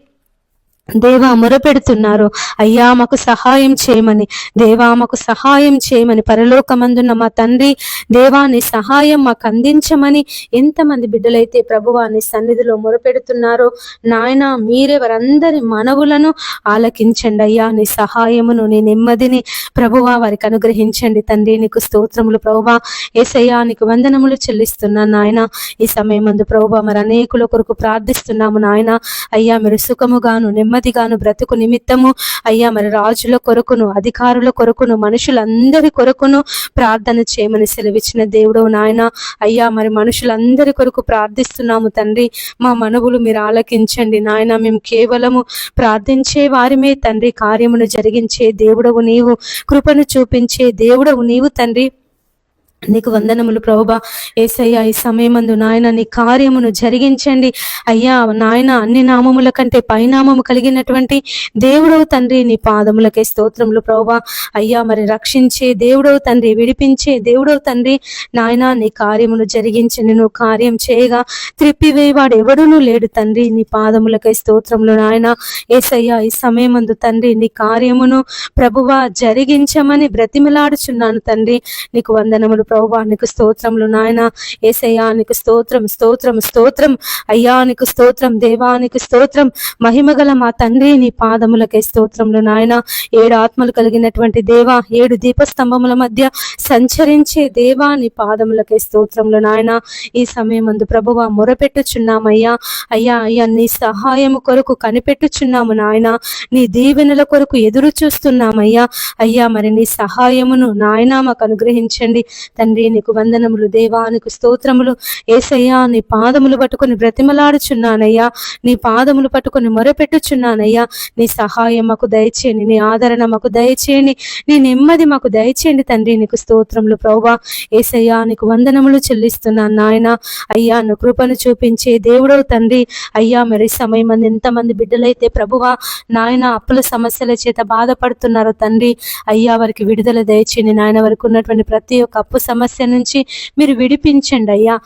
దేవా మొరపెడుతున్నారు అయ్యా మాకు సహాయం చేయమని, దేవా మాకు సహాయం చేయమని. పరలోకమందున్న మా తండ్రి దేవా నీ సహాయం మాకు అందించమని ఎంతమంది బిడ్డలైతే ప్రభువా నీ సన్నిధిలో మొరపెడుతున్నారో నాయన, మీరే వారందరి మనవులను ఆలకించండి అయ్యా. నీ సహాయమును, నీ నెమ్మదిని ప్రభువా వారికి అనుగ్రహించండి తండ్రి. నీకు స్తోత్రములు ప్రభువా. యేసయ్యా నీకు వందనములు చెల్లిస్తున్నాను నాయన. ఈ సమయమందు ప్రభువా మరి అనేకుల కొరకు ప్రార్థిస్తున్నాము నాయన. అయ్యా మీరు సుఖముగాను, నెమ్మదిగాను బ్రతుకు నిమిత్తము అయ్యా మరి రాజుల కొరకును, అధికారుల కొరకును, మనుషులందరి కొరకును ప్రార్థన చేయమని సెలవిచ్చిన దేవుడు నాయన. అయ్యా మరి మనుషులందరి కొరకు ప్రార్థిస్తున్నాము తండ్రి. మా మనవులు మీరు ఆలకించండి నాయన. మేము కేవలము ప్రార్థించే వారిమే తండ్రి. కార్యమును జరిగించే దేవుడవు నీవు, కృపను చూపించే దేవుడవు నీవు తండ్రి. నీకు వందనములు ప్రభువా. యేసయ్యా ఈ సమయమందు నాయన నీ కార్యమును జరిగించండి అయ్యా. నాయన అన్ని నామముల కంటే పైనామము కలిగినటువంటి దేవుడవు తండ్రి నీ పాదములకే స్తోత్రములు ప్రభువా. అయ్యా మరి రక్షించే దేవుడవు తండ్రి, విడిపించే దేవుడవు తండ్రి నాయన నీ కార్యమును జరిగించండి. నువ్వు కార్యం చేయగా త్రిప్పివేవాడు ఎవడునూ లేడు తండ్రి. నీ పాదములకై స్తోత్రములు నాయన. యేసయ్యా ఈ సమయమందు తండ్రి నీ కార్యమును ప్రభువా జరిగించమని బ్రతిమలాడుచున్నాను తండ్రి. నీకు వందనములు ప్రభువా, నీకు స్తోత్రములు నాయన. యేసయ్యా నీకు స్తోత్రం, స్తోత్రం, స్తోత్రం అయ్యా, నీకు స్తోత్రం దేవా, నీకు స్తోత్రం. మహిమగల మా తండ్రి, నీ పాదములకే స్తోత్రములు నాయన. 7 ఆత్మలు కలిగినటువంటి దేవా, 7 దీపస్తంభముల మధ్య సంచరించే దేవా, నీ పాదములకే స్తోత్రములు నాయన. ఈ సమయమందు ప్రభువా మొరపెట్టుచున్నామయ్యా. అయ్యా అయ్యా నీ సహాయము కొరకు కనిపెట్టుచున్నాము నాయన. నీ దీవెనల కొరకు ఎదురు చూస్తున్నామయ్యా. అయ్యా మరి నీ సహాయమును నాయన మాకు అనుగ్రహించండి తండ్రి. నీకు వందనములు దేవా, నీకు స్తోత్రములు. యేసయ్యా నీ పాదములు పట్టుకొని బ్రతిమలాడుచున్నానయ్యా. నీ పాదములు పట్టుకొని మొరపెట్టుచున్నానయ్యా. నీ సహాయం మాకు దయచేయండి, నీ ఆదరణ మాకు దయచేయండి, నీ నెమ్మది మాకు దయచేయండి తండ్రి. నీకు స్తోత్రములు ప్రభువా. యేసయ్యా నీకు వందనములు చెల్లిస్తున్నాను నాయన. అయ్యా నువ్వు కృపను చూపించే దేవుడవు తండ్రి. అయ్యా మరి సమయం మంది ఎంతమంది బిడ్డలైతే ప్రభువా నాయన అప్పుల సమస్యల చేత బాధపడుతున్నారో తండ్రి, అయ్యా వారికి విడుదల దయచేయండి నాయన. వారికి ఉన్నటువంటి ప్రతి ఒక్క అప్పు సమస్య నుంచి మీరు విడిపించండి అయ్యా.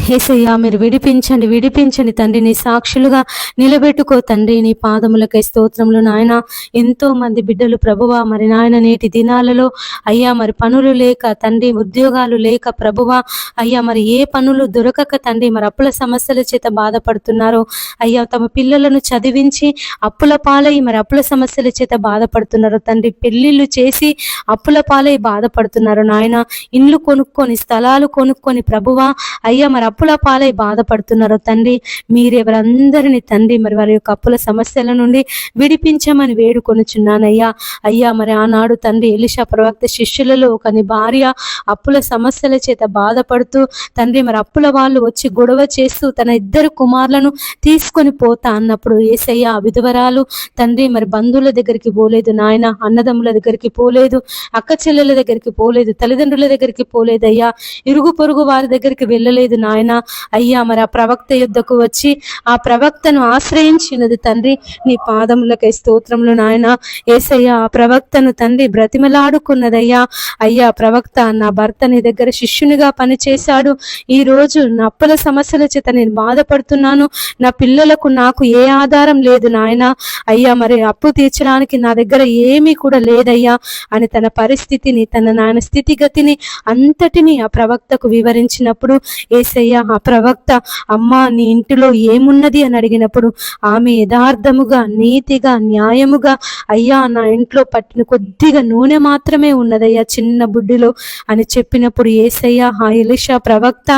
యేసయ్యా మీరు విడిపించండి తండ్రి. నీ సాక్షులుగా నిలబెట్టుకో తండ్రి. నీ పాదములకై స్తోత్రములు నాయన. ఎంతో మంది బిడ్డలు ప్రభువా మరి నాయన నేటి దినాలలో అయ్యా మరి పనులు లేక తండ్రి, ఉద్యోగాలు లేక ప్రభువా అయ్యా మరి ఏ పనులు దొరకక తండ్రి మరి అప్పుల సమస్యల చేత బాధపడుతున్నారో అయ్యా. తమ పిల్లలను చదివించి అప్పుల పాలై మరి అప్పుల సమస్యల చేత బాధపడుతున్నారు తండ్రి. పెళ్లిళ్ళు చేసి అప్పుల పాలై బాధపడుతున్నారు నాయన. ఇండ్లు కొనుక్కొని స్థలాలు కొనుక్కొని ప్రభువా అయ్యా మరి అప్పుల పాలై బాధపడుతున్నారు తండ్రి. మీరెవరందరినీ తండ్రి మరి వారి యొక్క అప్పుల సమస్యల నుండి విడిపించమని వేడుకొనుచున్నానయ్యా. అయ్యా మరి ఆనాడు తండ్రి ఎలీషా ప్రవక్త శిష్యులలో ఒకని భార్య అప్పుల సమస్యల చేత బాధపడుతూ తండ్రి మరి అప్పుల వాళ్ళు వచ్చి గొడవ చేస్తూ తన 2 కుమారులను తీసుకొని పోతా అన్నప్పుడు యేసయ్య విధవరాలు తండ్రి మరి బంధువుల దగ్గరికి పోలేదు నాయన, అన్నదమ్ముల దగ్గరికి పోలేదు, అక్క చెల్లెల దగ్గరికి పోలేదు, తల్లిదండ్రుల దగ్గరికి పోలేదు అయ్యా, ఇరుగు పొరుగు వారి దగ్గరికి వెళ్ళలేదు నాయన. అయ్యా మరి ఆ ప్రవక్త యుద్ధకు వచ్చి ఆ ప్రవక్తను ఆశ్రయించినది తండ్రి. నీ పాదములకై స్తోత్రములు నాయన. యేసయ్య ఆ ప్రవక్తను తండ్రి బ్రతిమలాడుకున్నదయ్యా. అయ్యా ప్రవక్త నా భర్త నీ దగ్గర శిష్యునిగా పనిచేశాడు, ఈ రోజు నా అప్పుల సమస్యల చేత నేను బాధపడుతున్నాను, నా పిల్లలకు నాకు ఏ ఆధారం లేదు నాయన. అయ్యా మరి అప్పు తీర్చడానికి నా దగ్గర ఏమీ కూడా లేదయ్యా అని తన పరిస్థితిని తన నాయన స్థితిగతిని అంతటిని ఆ ప్రవక్తకు వివరించినప్పుడు యేసయ్య ఆ ప్రవక్త అమ్మా నీ ఇంటిలో ఏమున్నది అని అడిగినప్పుడు ఆమె యథార్థముగా నీతిగా న్యాయముగా అయ్యా నా ఇంట్లో పట్టిన కొద్దిగా నూనె మాత్రమే ఉన్నదయ్యా చిన్న బుడ్డిలో అని చెప్పినప్పుడు యేసయ్య ఆ ఎలీషా ప్రవక్త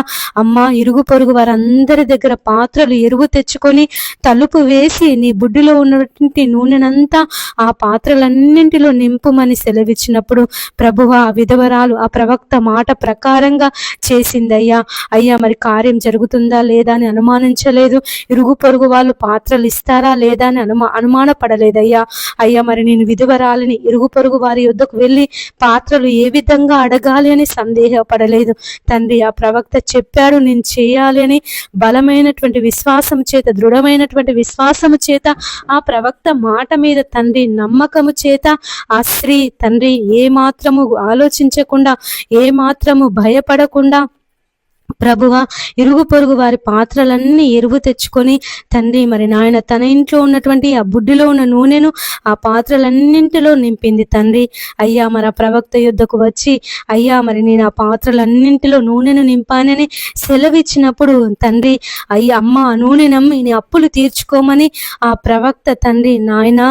అమ్మా ఇరుగు పొరుగు వారందరి దగ్గర పాత్రలు ఎరువు తెచ్చుకొని తలుపు వేసి నీ బుడ్డిలో ఉన్నటువంటి నూనెనంతా ఆ పాత్రలన్నింటిలో నింపుమని సెలవిచ్చినప్పుడు ప్రభువా ఆ విధవరాలు ఆ ప్రవక్త మాట ప్రకారంగా చేసిందయ్యా. అయ్యా మరి కార్యం జరుగుతుందా లేదా అని అనుమానించలేదు, ఇరుగు పొరుగు వాళ్ళు పాత్రలు ఇస్తారా లేదా అని అనుమానపడలేదయ్యా. అయ్యా మరి నేను విధవరాలిని ఇరుగు పొరుగు వారి యొద్దకు వెళ్ళి పాత్రలు ఏ విధంగా అడగాలి అని సందేహపడలేదు తండ్రి. ఆ ప్రవక్త చెప్పాడు నేను చేయాలి అని బలమైనటువంటి విశ్వాసము చేత దృఢమైనటువంటి విశ్వాసము చేత ఆ ప్రవక్త మాట మీద తండ్రి నమ్మకము చేత ఆ స్త్రీ తండ్రి ఏ మాత్రము ఆలోచించకుండా ఏ మాత్రము భయపడకుండా ప్రభువా ఇరుగు పొరుగు వారి పాత్రలన్నీ ఎరువు తెచ్చుకొని తండ్రి మరి నాయన తన ఇంట్లో ఉన్నటువంటి ఆ బుడ్డిలో ఉన్న నూనెను ఆ పాత్రలన్నింటిలో నింపింది తండ్రి. అయ్యా మరి ఆ ప్రవక్త యుద్ధకు వచ్చి అయ్యా మరి నేను ఆ పాత్రలన్నింటిలో నూనెను నింపానని సెలవిచ్చినప్పుడు తండ్రి అయ్యా అమ్మ ఆ నూనె నమ్మి నీ అప్పులు తీర్చుకోమని ఆ ప్రవక్త తండ్రి నాయన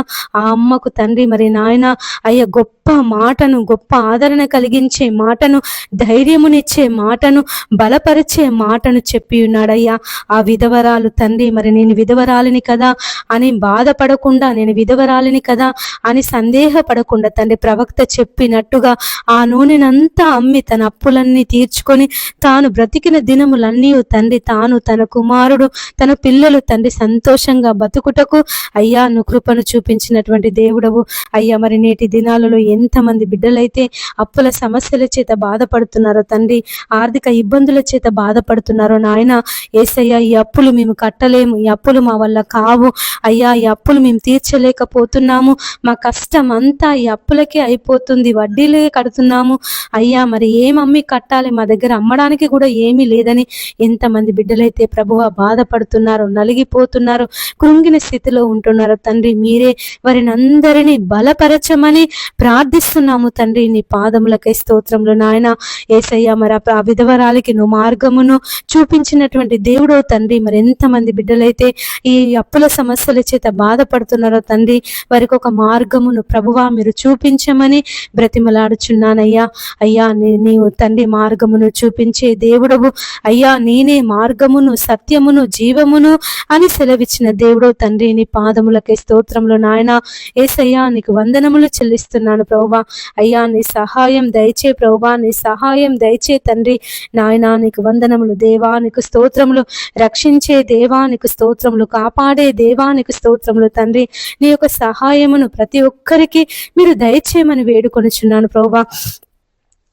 ఆ అమ్మకు తండ్రి మరి నాయన అయ్యా గొప్ప మాటను గొప్ప ఆదరణ కలిగించే మాటను ధైర్యమునిచ్చే మాటను బలపరిచే మాటను చెప్పి ఉన్నాడయ్యా. ఆ విధవరాలు తండ్రి మరి నేను విధవరాలిని కదా అని బాధపడకుండా నేను విధవరాలిని కదా అని సందేహపడకుండా తండ్రి ప్రవక్త చెప్పినట్టుగా ఆ నూనెనంతా అమ్మి తన అప్పులన్నీ తీర్చుకొని తాను బ్రతికిన దినములన్నీ తండ్రి తాను తన కుమారుడు తన పిల్లలు తండ్రి సంతోషంగా బతుకుటకు అయ్యా నువ్వు కృపను చూపించినటువంటి దేవుడవు. అయ్యా మరి నేటి దినాలలో ఎంతమంది బిడ్డలైతే అప్పుల సమస్యల చేత బాధపడుతున్నారో తండ్రి, ఆర్థిక ఇబ్బందుల చేత చేత బాధపడుతున్నారో నాయన యేసయ్య, ఈ అప్పులు మేము కట్టలేము, ఈ అప్పులు మా వల్ల కావు అయ్యా, ఈ అప్పులు మేము తీర్చలేకపోతున్నాము, మా కష్టం అంతా ఈ అప్పులకే అయిపోతుంది, వడ్డీలే కడుతున్నాము అయ్యా, మరి ఏమమ్మి కట్టాలి, మా దగ్గర అమ్మడానికి కూడా ఏమీ లేదని ఎంతమంది బిడ్డలైతే ప్రభువా బాధపడుతున్నారు, నలిగిపోతున్నారు, కృంగిన స్థితిలో ఉంటున్నారు తండ్రి. మీరే వారిని అందరినీ బలపరచమని ప్రార్థిస్తున్నాము తండ్రి. నీ పాదములకై స్తోత్రములు నాయన యేసయ్య. మరి ఆ విధవరాలికి నువ్వు మార్గమును చూపించినటువంటి దేవుడో తండ్రి. మరి ఎంతమంది బిడ్డలైతే ఈ అప్పుల సమస్యల చేత బాధపడుతున్నారో తండ్రి, వారికి ఒక మార్గమును ప్రభువా మీరు చూపించమని బ్రతిమలాడుచున్నానయ్యా. అయ్యా, నీవు తండ్రి మార్గమును చూపించే దేవుడవు అయ్యా, నేనే మార్గమును సత్యమును జీవమును అని సెలవిచ్చిన దేవుడో తండ్రి. నీ పాదములకే స్తోత్రములు నాయన యేసయ్యా. నీకు వందనములు చెల్లిస్తున్నాను ప్రభువా. అయ్యా, నీ సహాయం దయచే ప్రభువా, నీ సహాయం దయచే తండ్రి నాయన. నీకు వందనములు దేవా, నీకు స్తోత్రములు. రక్షించే దేవా నీకు స్తోత్రములు, కాపాడే దేవా నీకు స్తోత్రములు తండ్రి. నీ యొక్క సహాయమును ప్రతి ఒక్కరికి మీరు దయచేయమని వేడుకొనుచున్నాను ప్రభువా.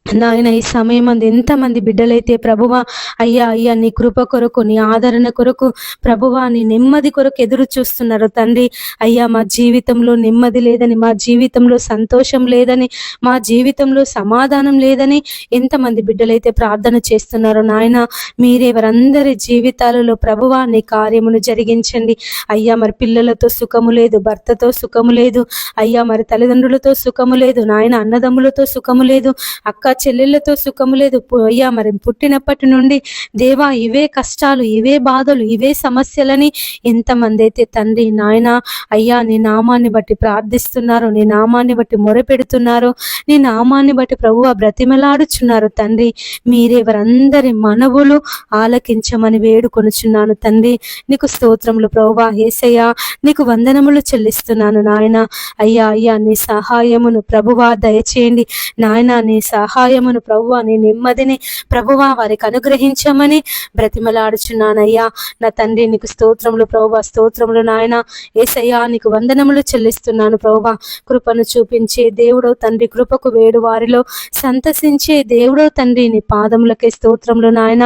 నాయన ఈ సమయం అందు ఎంతమంది బిడ్డలైతే ప్రభువా అయ్యా అయ్యా నీ కృప కొరకు, నీ ఆదరణ కొరకు ప్రభువా, నీ నెమ్మది కొరకు ఎదురు చూస్తున్నారు తండ్రి. అయ్యా, మా జీవితంలో నెమ్మది లేదని, మా జీవితంలో సంతోషం లేదని, మా జీవితంలో సమాధానం లేదని ఎంతమంది బిడ్డలైతే ప్రార్థన చేస్తున్నారు నాయన. మీరే వారందరి జీవితాలలో ప్రభువా నీ కార్యమును జరిగించండి అయ్యా. మరి పిల్లలతో సుఖము లేదు, భర్తతో సుఖము లేదు అయ్యా, మరి తల్లిదండ్రులతో సుఖము లేదు నాయన, అన్నదమ్ములతో సుఖము లేదు, అక్క చెల్లెళ్ళతో సుఖము లేదు అయ్యా. మరి పుట్టినప్పటి నుండి దేవా ఇవే కష్టాలు, ఇవే బాధలు, ఇవే సమస్యలని ఎంతమంది అయితే తండ్రి నాయన అయ్యా నీ నామాన్ని బట్టి ప్రార్థిస్తున్నారు, నీ నామాన్ని బట్టి మొరపెడుతున్నారు, నీ నామాన్ని బట్టి ప్రభువా బ్రతిమలాడుచున్నారు తండ్రి. మీరే వారందరి మనవులు ఆలకించమని వేడుకొనుచున్నాను తండ్రి. నీకు స్తోత్రములు ప్రభువా. యేసయ్యా, నీకు వందనములు చెల్లిస్తున్నాను నాయన. అయ్యా అయ్యా నీ సహాయమును ప్రభువా దయచేయండి నాయన. నీ సహాయమును ప్రభువా, నీ నెమ్మదిని ప్రభువా వారికి అనుగ్రహించమని బ్రతిమలాడుచున్నానయ్యా. నా తండ్రి నీకు స్తోత్రములు ప్రభువా, స్తోత్రములు నాయన. యేసయ్యా, నీకు వందనములు చెల్లిస్తున్నాను ప్రభువా. కృపను చూపించే దేవుడో తండ్రి, కృపకు వేడు వారిలో సంతసించే దేవుడో తండ్రి, నీ పాదములకే స్తోత్రములు నాయన.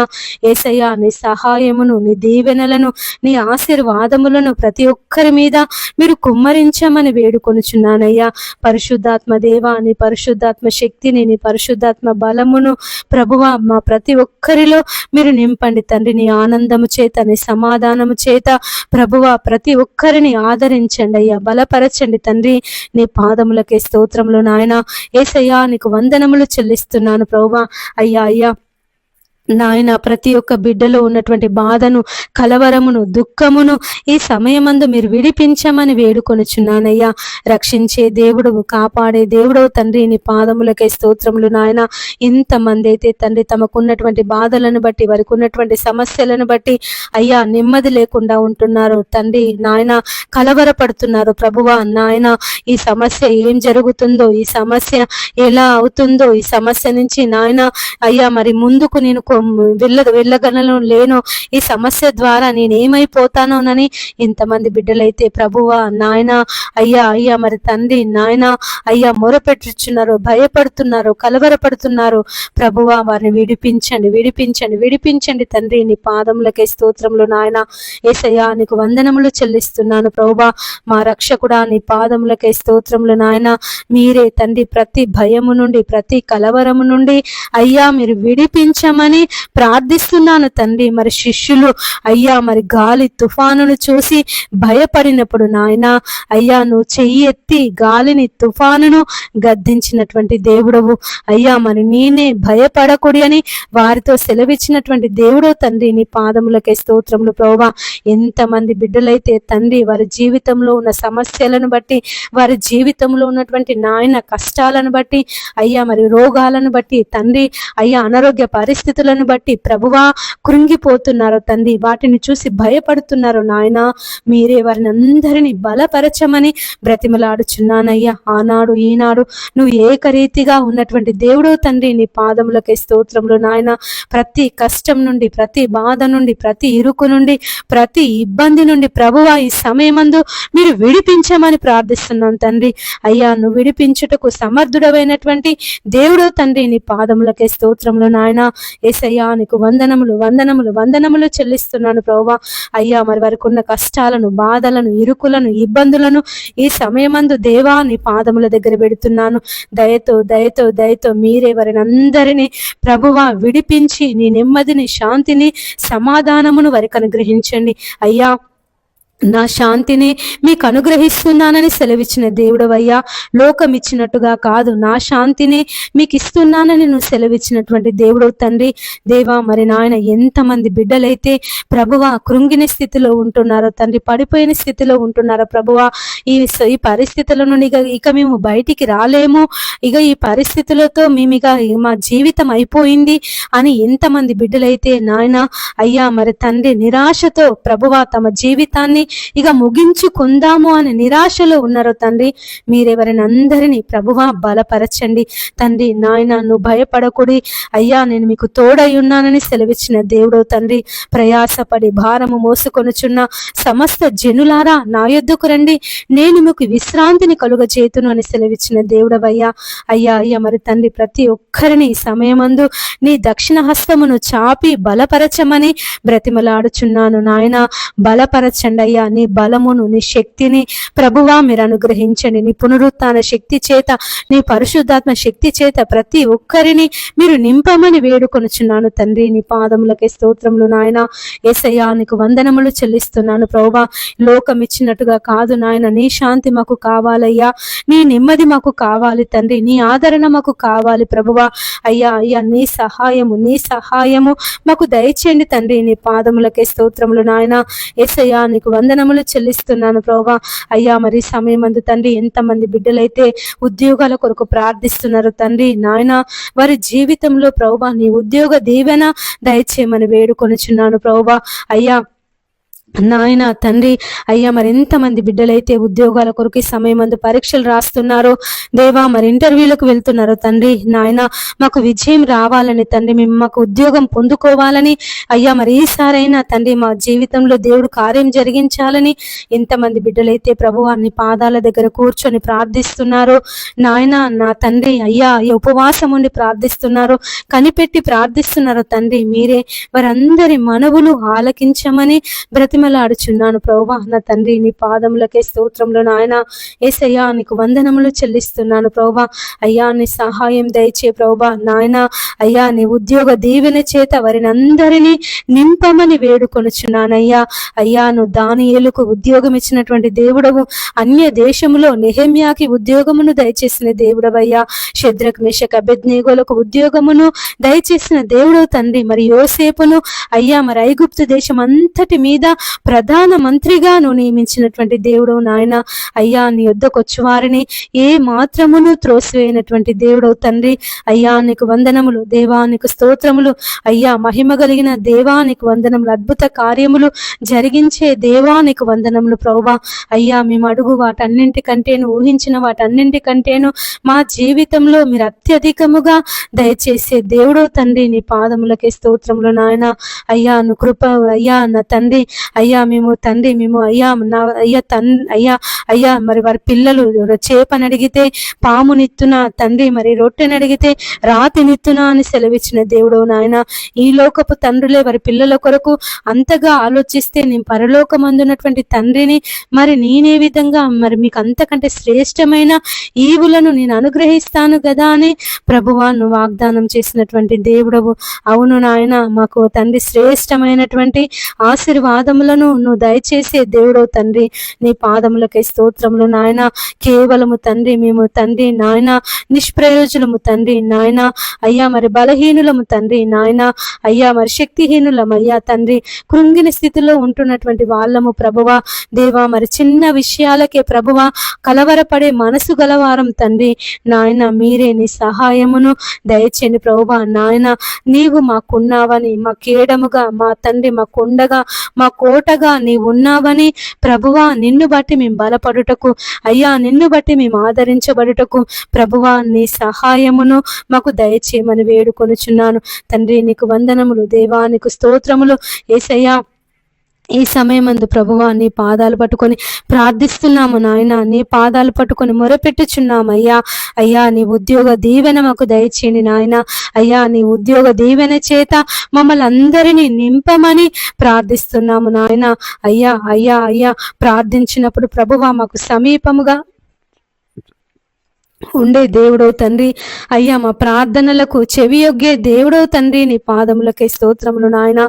యేసయ్యా, నీ సహాయమును, నీ దీవెనలను, నీ ఆశీర్వాదములను ప్రతి ఒక్కరి మీద మీరు కుమ్మరించమని వేడుకొనుచున్నానయ్యా. పరిశుద్ధాత్మ దేవా, నీ పరిశుద్ధాత్మ శక్తిని, నీ పరిశుద్ధాత్మ బలమును ప్రభువా మా ప్రతి ఒక్కరిలో మీరు నింపండి తండ్రి. నీ ఆనందము చేత, నీ సమాధానము చేత ప్రభువా ప్రతి ఒక్కరిని ఆదరించండి అయ్యా, బలపరచండి తండ్రి. నీ పాదములకే స్తోత్రములు నాయన. యేసయ్యా, నీకు వందనములు చెల్లిస్తున్నాను ప్రభువా. అయ్యా అయ్యా నాయన, ప్రతి ఒక్క బిడ్డలో ఉన్నటువంటి బాధను, కలవరమును, దుఃఖమును ఈ సమయమందు మీరు విడిపించమని వేడుకొనుచున్నానయ్యా. రక్షించే దేవుడవు, కాపాడే దేవుడవు తండ్రి. నీ పాదములకే స్తోత్రములు నాయన. ఇంతమంది అయితే తండ్రి తమకున్నటువంటి బాధలను బట్టి, వారికి ఉన్నటువంటి సమస్యలను బట్టి అయ్యా నెమ్మది లేకుండా ఉంటున్నారు తండ్రి నాయన, కలవరపడుతున్నారు ప్రభువా నాయన. ఈ సమస్య ఏం జరుగుతుందో, ఈ సమస్య ఎలా అవుతుందో, ఈ సమస్య నుంచి నాయన అయ్యా మరి ముందుకు నేను వెళ్ళగలను లేను, ఈ సమస్య ద్వారా నేనేమైపోతానోనని ఎంతమంది బిడ్డలైతే ప్రభువా నాయన అయ్యా అయ్యా మరి తండ్రి నాయన అయ్యా మొరపెట్టుచున్నారు, భయపడుతున్నారు, కలవరపడుతున్నారు ప్రభువా. వారిని విడిపించండి, విడిపించండి, విడిపించండి తండ్రి. నీ పాదములకే స్తోత్రములు నాయన. యేసయ్యా, నీకు వందనములు చెల్లిస్తున్నాను ప్రభువా. మా రక్షకుడా, నీ పాదములకే స్తోత్రములు నాయన. మీరే తండ్రి ప్రతి భయము నుండి, ప్రతి కలవరము నుండి అయ్యా మీరు విడిపించమని ప్రార్థిస్తున్నాను తండ్రి. మరి శిష్యులు అయ్యా మరి గాలి తుఫానును చూసి భయపడినప్పుడు నాయన అయ్యా నువ్వు చెయ్యి ఎత్తి గాలిని తుఫానును గద్దించినటువంటి దేవుడవు అయ్యా. మరి నేనే భయపడకూడి అని వారితో సెలవిచ్చినటువంటి దేవుడో తండ్రి. నీ పాదములకే స్తోత్రములు ప్రభువా. ఎంతమంది బిడ్డలైతే తండ్రి వారి జీవితంలో ఉన్న సమస్యలను బట్టి, వారి జీవితంలో ఉన్నటువంటి నాయన కష్టాలను బట్టి అయ్యా మరి రోగాలను బట్టి తండ్రి అయ్యా అనారోగ్య పరిస్థితులను బట్టి ప్రభువా కృంగిపోతున్నారు తండ్రి. వాటిని చూసి భయపడుతున్నారు నాయన. మీరే వారిని అందరినీ బలపరచమని బ్రతిమలాడుచున్నానయ్యా. ఆనాడు ఈనాడు నువ్వు ఏకరీతిగా ఉన్నటువంటి దేవుడో తండ్రి. నీ పాదములకే స్తోత్రములు నాయన. ప్రతి కష్టం నుండి, ప్రతి బాధ నుండి, ప్రతి ఇరుకు నుండి, ప్రతి ఇబ్బంది నుండి ప్రభువా ఈ సమయమందు మీరు విడిపించమని ప్రార్థిస్తున్నాను తండ్రి. అయ్యా నువ్వు విడిపించుటకు సమర్థుడమైనటువంటి దేవుడో తండ్రి. నీ పాదములకే స్తోత్రములు నాయన. యేసయ్యా, యేసయ్యా నీకు వందనములు వందనములు వందనములు చెల్లిస్తున్నాను ప్రభువా. అయ్యా మరి వారికి ఉన్న కష్టాలను, బాధలను, ఇరుకులను, ఇబ్బందులను ఈ సమయమందు దేవా నీ పాదముల దగ్గర పెడుతున్నాను. దయతో దయతో దయతో మీరే వారిని అందరినీ ప్రభువా విడిపించి నీ నెమ్మదిని, శాంతిని, సమాధానమును వారికి అనుగ్రహించండి. అయ్యా నా శాంతిని మీకు అనుగ్రహిస్తున్నానని సెలవిచ్చిన దేవుడవయ్యా. లోకం ఇచ్చినట్టుగా కాదు, నా శాంతిని మీకు ఇస్తున్నానని నువ్వు సెలవిచ్చినటువంటి దేవుడు తండ్రి. దేవా మరి నాయన ఎంతమంది బిడ్డలైతే ప్రభువా కృంగిన స్థితిలో ఉంటున్నారో తండ్రి, పడిపోయిన స్థితిలో ఉంటున్నారో ప్రభువా. ఈ పరిస్థితుల నుండి ఇక మేము బయటికి రాలేము, ఇక ఈ పరిస్థితులతో మేము మా జీవితం అయిపోయింది అని ఎంతమంది బిడ్డలైతే నాయన అయ్యా మరి తండ్రి నిరాశతో ప్రభువా తమ జీవితాన్ని ఇక ముగించుకుందాము అనే నిరాశలో ఉన్నారో తండ్రి, మీరెవరిని అందరినీ ప్రభువా బలపరచండి తండ్రి. నాయన నువ్వు భయపడకుడి అయ్యా, నేను మీకు తోడై ఉన్నానని సెలవిచ్చిన దేవుడు తండ్రి. ప్రయాసపడి భారము మోసుకొనుచున్న సమస్త జనులారా నా యొద్దకు రండి, నేను మీకు విశ్రాంతిని కలుగజేతును అని సెలవిచ్చిన దేవుడవయ్యా. అయ్యా అయ్యా మరి తండ్రి ప్రతి ఒక్కరిని సమయమందు నీ దక్షిణ హస్తమును చాపి బలపరచమని బ్రతిమలాడుచున్నాను నాయన. బలపరచండి అయ్యా, నీ బలమును, నీ శక్తిని ప్రభువా మీరు అనుగ్రహించండి. నీ పునరుత్థాన శక్తి చేత, నీ పరిశుద్ధాత్మ శక్తి చేత ప్రతి ఒక్కరిని మీరు నింపమని వేడుకొనుచున్నాను తండ్రి. నీ పాదములకే స్తోత్రములు నాయన. యేసయ్యా నీకు వందనములు చెల్లిస్తున్నాను ప్రభువా. లోకం ఇచ్చినట్టుగా కాదు నాయన, నీ శాంతి మాకు కావాలయ్యా, నీ నెమ్మది మాకు కావాలి తండ్రి, నీ ఆదరణ మాకు కావాలి ప్రభువా. అయ్యా అయ్యా నీ సహాయము మాకు దయచేయండి తండ్రి. నీ పాదములకే స్తోత్రములు నాయన. యేసయ్యా నీకు వందనములు చెల్లిస్తున్నాను ప్రభువా. అయ్యా మరి సమయమందు తండ్రి ఎంతమంది బిడ్డలైతే ఉద్యోగాల కొరకు ప్రార్థిస్తున్నారు తండ్రి నాయన, వారి జీవితంలో ప్రభువా నీ ఉద్యోగ దీవెన దయచేయమని వేడుకొనుచున్నాను ప్రభువా. అయ్యా నాయన తండ్రి అయ్యా మరి ఎంతమంది బిడ్డలైతే ఉద్యోగాల కొరకు సమయమందు పరీక్షలు రాస్తున్నారో దేవా, మరి ఇంటర్వ్యూలకు వెళ్తున్నారో తండ్రి నాయన, మాకు విజయం రావాలని తండ్రి, మేము మాకు ఉద్యోగం పొందుకోవాలని అయ్యా మరి ఈసారైనా తండ్రి మా జీవితంలో దేవుడు కార్యం జరిగించాలని ఎంతమంది బిడ్డలైతే ప్రభువా నీ పాదాల దగ్గర కూర్చొని ప్రార్థిస్తున్నారో నాయన నా తండ్రి. అయ్యా ఉపవాసం ఉండి ప్రార్థిస్తున్నారో, కనిపెట్టి ప్రార్థిస్తున్నారో తండ్రి, మీరే వారందరి మనవులు ఆలకించమని బ్రతిమలాడుచున్నాను ప్రభువా. నా తండ్రి నీ పాదములకే స్తోత్రములు నాయన. యేసయ్యా నీకు వందనములు చెల్లిస్తున్నాను ప్రభువా. అయ్యా నీ సహాయం దయచే ప్రభువా నాయన. అయ్యా నీ ఉద్యోగ దీవెన చేత వారిని అందరినీ నింపమని వేడుకొనుచున్నానయ్యా. అయ్యా నువ్వు దానియేలుకు ఉద్యోగం ఇచ్చినటువంటి దేవుడవు, అన్య దేశములో నెహెమ్యాకి ఉద్యోగమును దయచేసిన దేవుడవయ్యా. షద్రక్ మేషక్ అబేద్నెగోలకు ఉద్యోగమును దయచేసిన దేవుడవు తండ్రి. మరి యోసేపును అయ్యా మరి ఐగుప్తు దేశం అంతటి మీద ప్రధాన మంత్రిగా నువ్వు నియమించినటువంటి దేవుడు నాయన. అయ్యా నీ యొద్దకు వచ్చి వారిని ఏ మాత్రమును త్రోసివేయనటువంటి దేవుడు తండ్రి. అయ్యా నీకు వందనములు దేవా, నీకు స్తోత్రములు అయ్యా. మహిమ కలిగిన దేవా నీకు వందనములు, అద్భుత కార్యములు జరిగించే దేవా నీకు వందనములు ప్రభువా. అయ్యా మేము అడుగు వాటన్నింటికంటేను, ఊహించిన వాటన్నింటికంటేను మా జీవితంలో మీరు అత్యధికముగా దయచేసే దేవుడు తండ్రి. నీ పాదములకే స్తోత్రములు నాయన. అయ్యా నువ్వు కృప అయ్యా నా తండ్రి. అయ్యా మేము తండ్రి మేము అయ్యా నా అయ్యా మరి వారి పిల్లలు చేపని అడిగితే పామునిత్తున తండ్రి, మరి రొట్టెని అడిగితే రాతినిత్తున అని సెలవిచ్చిన దేవుడు నాయన. ఈ లోకపు తండ్రులే వారి పిల్లల కొరకు అంతగా ఆలోచిస్తే నేను పరలోకమందున్నటువంటి తండ్రిని మరి నేనే విధంగా మరి మీకు అంతకంటే శ్రేష్టమైన ఈవులను నేను అనుగ్రహిస్తాను కదా అని ప్రభువా నువ్వు వాగ్దానం చేసినటువంటి దేవుడవు. అవును నాయన, మాకు తండ్రి శ్రేష్టమైనటువంటి ఆశీర్వాదములను నువ్వు దయచేసే దేవుడవు తండ్రి. నీ పాదములకే స్తోత్రములు నాయన. కేవలము తండ్రి మేము తండ్రి నాయన నిష్ప్రయోజనము తండ్రి నాయన. అయ్యా మరి బలహీనులము తండ్రి నాయన. అయ్యా మరి శక్తిహీనులం అయ్యా తండ్రి. కృంగిన స్థితిలో ఉంటున్నటువంటి వాళ్ళము ప్రభువా. దేవా మరి చిన్న విషయాలకే ప్రభువా కలవరపడే మనసు గలవారం తండ్రి నాయన. మీరే నీ సహాయమును దయచేయండి ప్రభువా నాయన. నీవు మాకున్నావని, మా కేడముగా మా తండ్రి, మా కొండగా మా కోటగా నీవు ఉన్నావని ప్రభువా, నిన్ను బట్టి మేము బలపడుటకు అయ్యా, నిన్ను బట్టి మేము ఆదరించబడుటకు ప్రభువా నీ సహాయమును మాకు దయచేయమని వేడుకొనుచున్నాను తండ్రి. నీకు వందనములు దేవా, నీకు స్తోత్రములు యేసయ్యా. ఈ సమయమందు ప్రభువా నీ పాదాలు పట్టుకొని ప్రార్థిస్తున్నాము నాయన, నీ పాదాలు పట్టుకొని మొరపెట్టుచున్నాము అయ్యా. అయ్యా నీ ఉద్యోగ దీవెన మాకు దయచేయండి నాయన. అయ్యా నీ ఉద్యోగ దీవెన చేత మమ్మల్ని అందరినీ నింపమని ప్రార్థిస్తున్నాము నాయన. అయ్యా అయ్యా అయ్యా ప్రార్థించినప్పుడు ప్రభువా మాకు సమీపముగా ఉండే దేవుడవు తండ్రి. అయ్యా మా ప్రార్థనలకు చెవియొగ్గే దేవుడవు తండ్రి. నీ పాదములకే స్తోత్రములు నాయన.